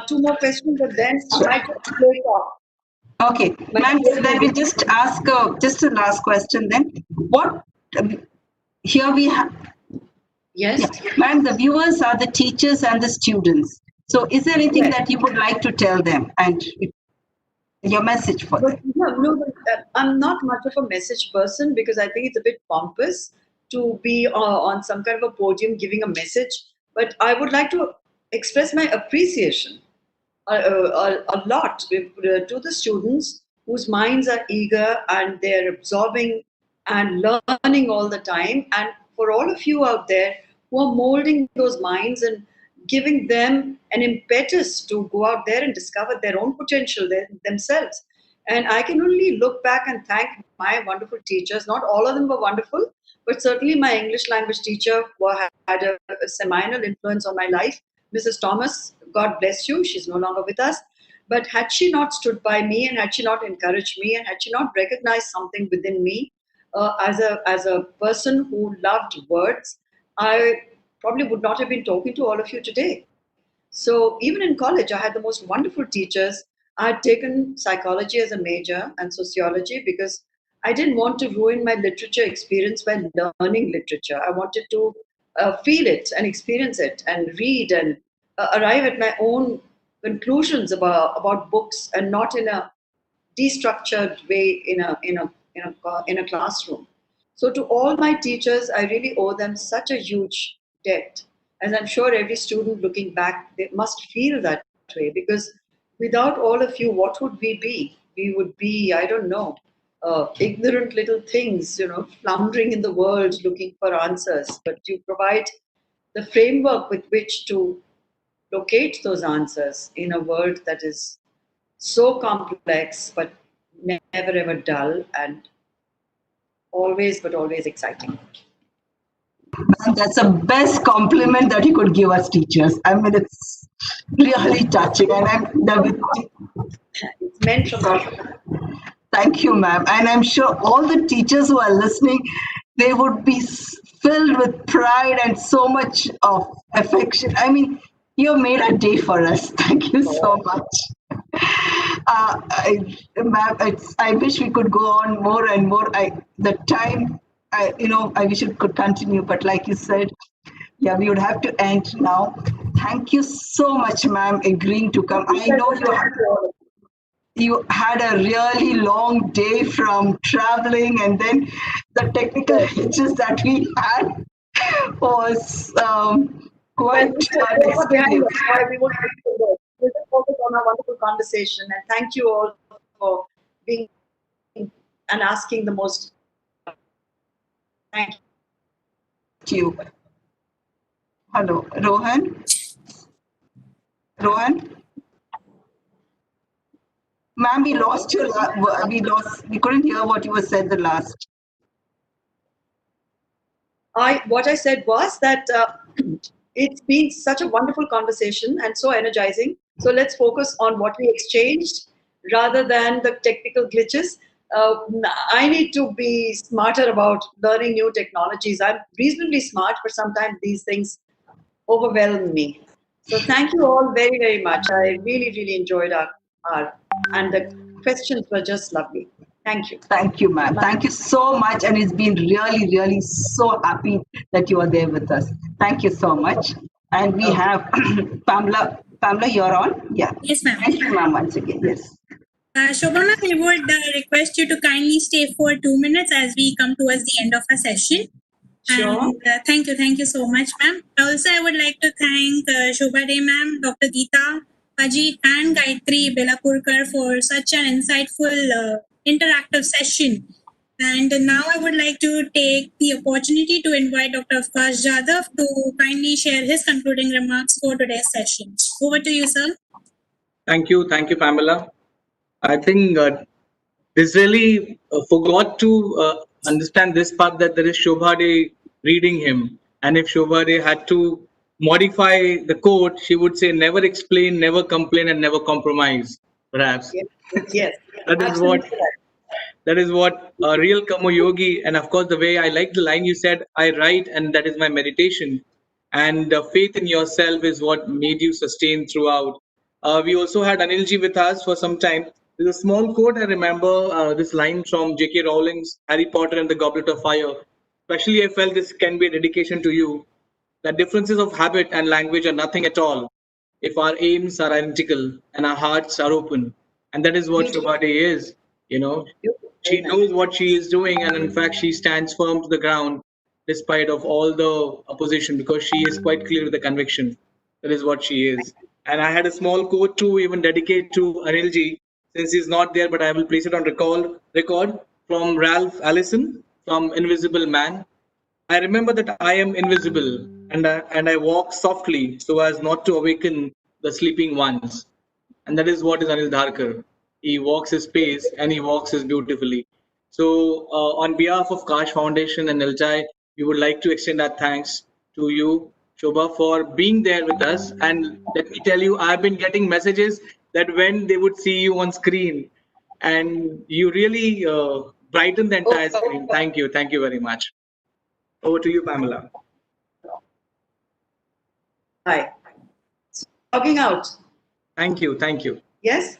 S9: two more questions, but then I might just close off.
S12: Okay, ma'am, then we just ask just a last question then. What, here we have,
S9: yes,
S12: ma'am, the viewers are the teachers and the students. So is there anything that you would like to tell them and your message for them?
S9: I'm not much of a message person because I think it's a bit pompous to be on some kind of a podium giving a message. But I would like to express my appreciation a lot to the students whose minds are eager and they're absorbing and learning all the time. And for all of you out there who are molding those minds and giving them an impetus to go out there and discover their own potential themselves. And I can only look back and thank my wonderful teachers. Not all of them were wonderful, but certainly my English language teacher had a seminal influence on my life. Mrs. Thomas, God bless you, she's no longer with us. But had she not stood by me and had she not encouraged me and had she not recognized something within me as a person who loved words, I probably would not have been talking to all of you today. So even in college, I had the most wonderful teachers. I had taken psychology as a major and sociology because I didn't want to ruin my literature experience by learning literature. I wanted to feel it and experience it and read and arrive at my own conclusions about books and not in a destructured way in a classroom. So to all my teachers, I really owe them such a huge debt. And I'm sure every student looking back, they must feel that way because without all of you, what would we be? We would be, I don't know, ignorant little things, floundering in the world looking for answers. But you provide the framework with which to locate those answers in a world that is so complex, but never ever dull and always exciting.
S12: And that's the best compliment that you could give us teachers. I mean, it's really touching. And
S9: it's meant from God.
S12: Thank you, ma'am. And I'm sure all the teachers who are listening, they would be filled with pride and so much of affection. I mean, you made a day for us. Thank you so much. Ma'am, I wish we could go on more and more. The time, I wish it could continue, but like you said, yeah, we would have to end now. Thank you so much, ma'am, agreeing to come. I know you had a really long day from traveling, and then the technical hitches that we had was quite unexpected.
S9: We'll just focus on our wonderful conversation, and thank you all for being and asking the most. Thank
S12: you. Hello, Rohan. Ma'am, we lost your. We couldn't hear what you said the last.
S9: What I said was that it's been such a wonderful conversation and so energizing. So let's focus on what we exchanged rather than the technical glitches. I need to be smarter about learning new technologies. I'm reasonably smart, but sometimes these things overwhelm me. So thank you all very, very much. I really, really enjoyed our and the questions were just lovely. Thank you.
S12: Thank you, ma'am. Thank you so much. And it's been really, really so happy that you are there with us. Thank you so much. And we have Pamela. Pamela, you're on? Yeah.
S13: Yes, ma'am.
S12: Thank you, ma'am, once again. Yes.
S13: Shobha ma'am, I would request you to kindly stay for 2 minutes as we come towards the end of our session.
S9: Sure.
S13: And thank you so much, ma'am. Also, I would like to thank Shobha Day ma'am, Dr. Geeta, Ajit, and Gayatri Belapurkar for such an insightful interactive session. And now I would like to take the opportunity to invite Dr. Kaash Jadhav to kindly share his concluding remarks for today's session. Over to you, sir.
S2: Thank you, Pamela. I think this really forgot to understand this part that there is Shobha Day reading him, and if Shobha Day had to modify the quote, she would say, never explain, never complain, and never compromise, perhaps.
S9: Yes, yes.
S2: That is what
S9: Absolutely right.
S2: that is what a real Kamo Yogi, and of course, the way I like the line you said, I write, and that is my meditation. And faith in yourself is what made you sustain throughout. We also had Anilji with us for some time. There's a small quote I remember, this line from J.K. Rowling's Harry Potter and the Goblet of Fire. Especially, I felt this can be a dedication to you. That differences of habit and language are nothing at all if our aims are identical and our hearts are open. And that is what
S9: Beautiful.
S2: Shobhade is. You know,
S9: Beautiful.
S2: she
S9: Very nice.
S2: knows what she is doing, and in fact, she stands firm to the ground despite of all the opposition because she is quite clear with the conviction. That is what she is. And I had a small quote to even dedicate to Anilji since he's not there, but I will place it on record from Ralph Allison from Invisible Man. I remember that I am invisible, and I walk softly so as not to awaken the sleeping ones. And that is what is Anil Dharkar. He walks his pace and he walks his beautifully. So, on behalf of Kaash Foundation and Eltai, we would like to extend our thanks to you, Shobha, for being there with us. And let me tell you, I've been getting messages that when they would see you on screen, and you really brighten the entire screen. Thank you very much. Over to you, Pamela.
S9: Hi. Logging out.
S2: Thank you.
S9: Yes?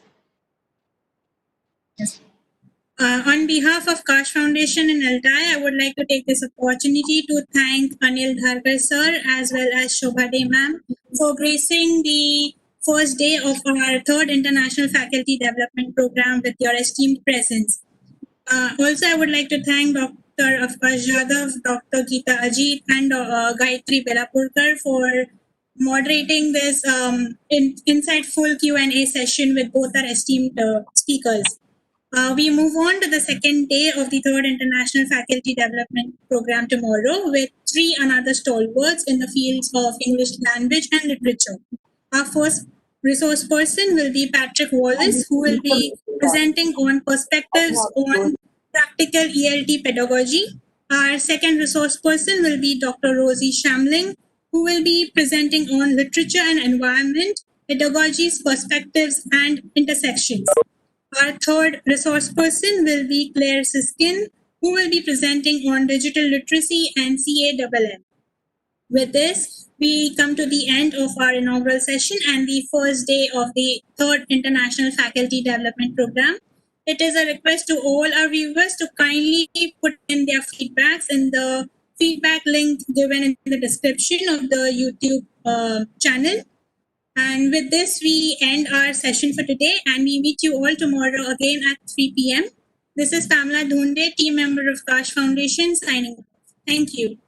S13: On behalf of Kaash Foundation and Altai, I would like to take this opportunity to thank Anil Dharkar sir as well as Shobhade ma'am for gracing the first day of our third International Faculty Development Program with your esteemed presence. Also, I would like to thank Dr. Afkash Yadav, Dr. Geeta Ajit, and Gayatri Belapurkar for moderating this insightful Q&A session with both our esteemed speakers. We move on to the second day of the third International Faculty Development Program tomorrow with three another stalwarts in the fields of English language and literature. Our first resource person will be Patrick Wallace, who will be presenting on perspectives on practical ELT pedagogy. Our second resource person will be Dr. Rosie Shamling, who will be presenting on literature and environment, pedagogies, perspectives, and intersections. Our third resource person will be Claire Siskin, who will be presenting on digital literacy and CAMM. With this, we come to the end of our inaugural session and the first day of the third International Faculty Development Program. It is a request to all our viewers to kindly put in their feedbacks in the feedback link given in the description of the YouTube channel. And with this, we end our session for today and we meet you all tomorrow again at 3 p.m. This is Pamela Dhunde, team member of Kaash Foundation, signing off. Thank you.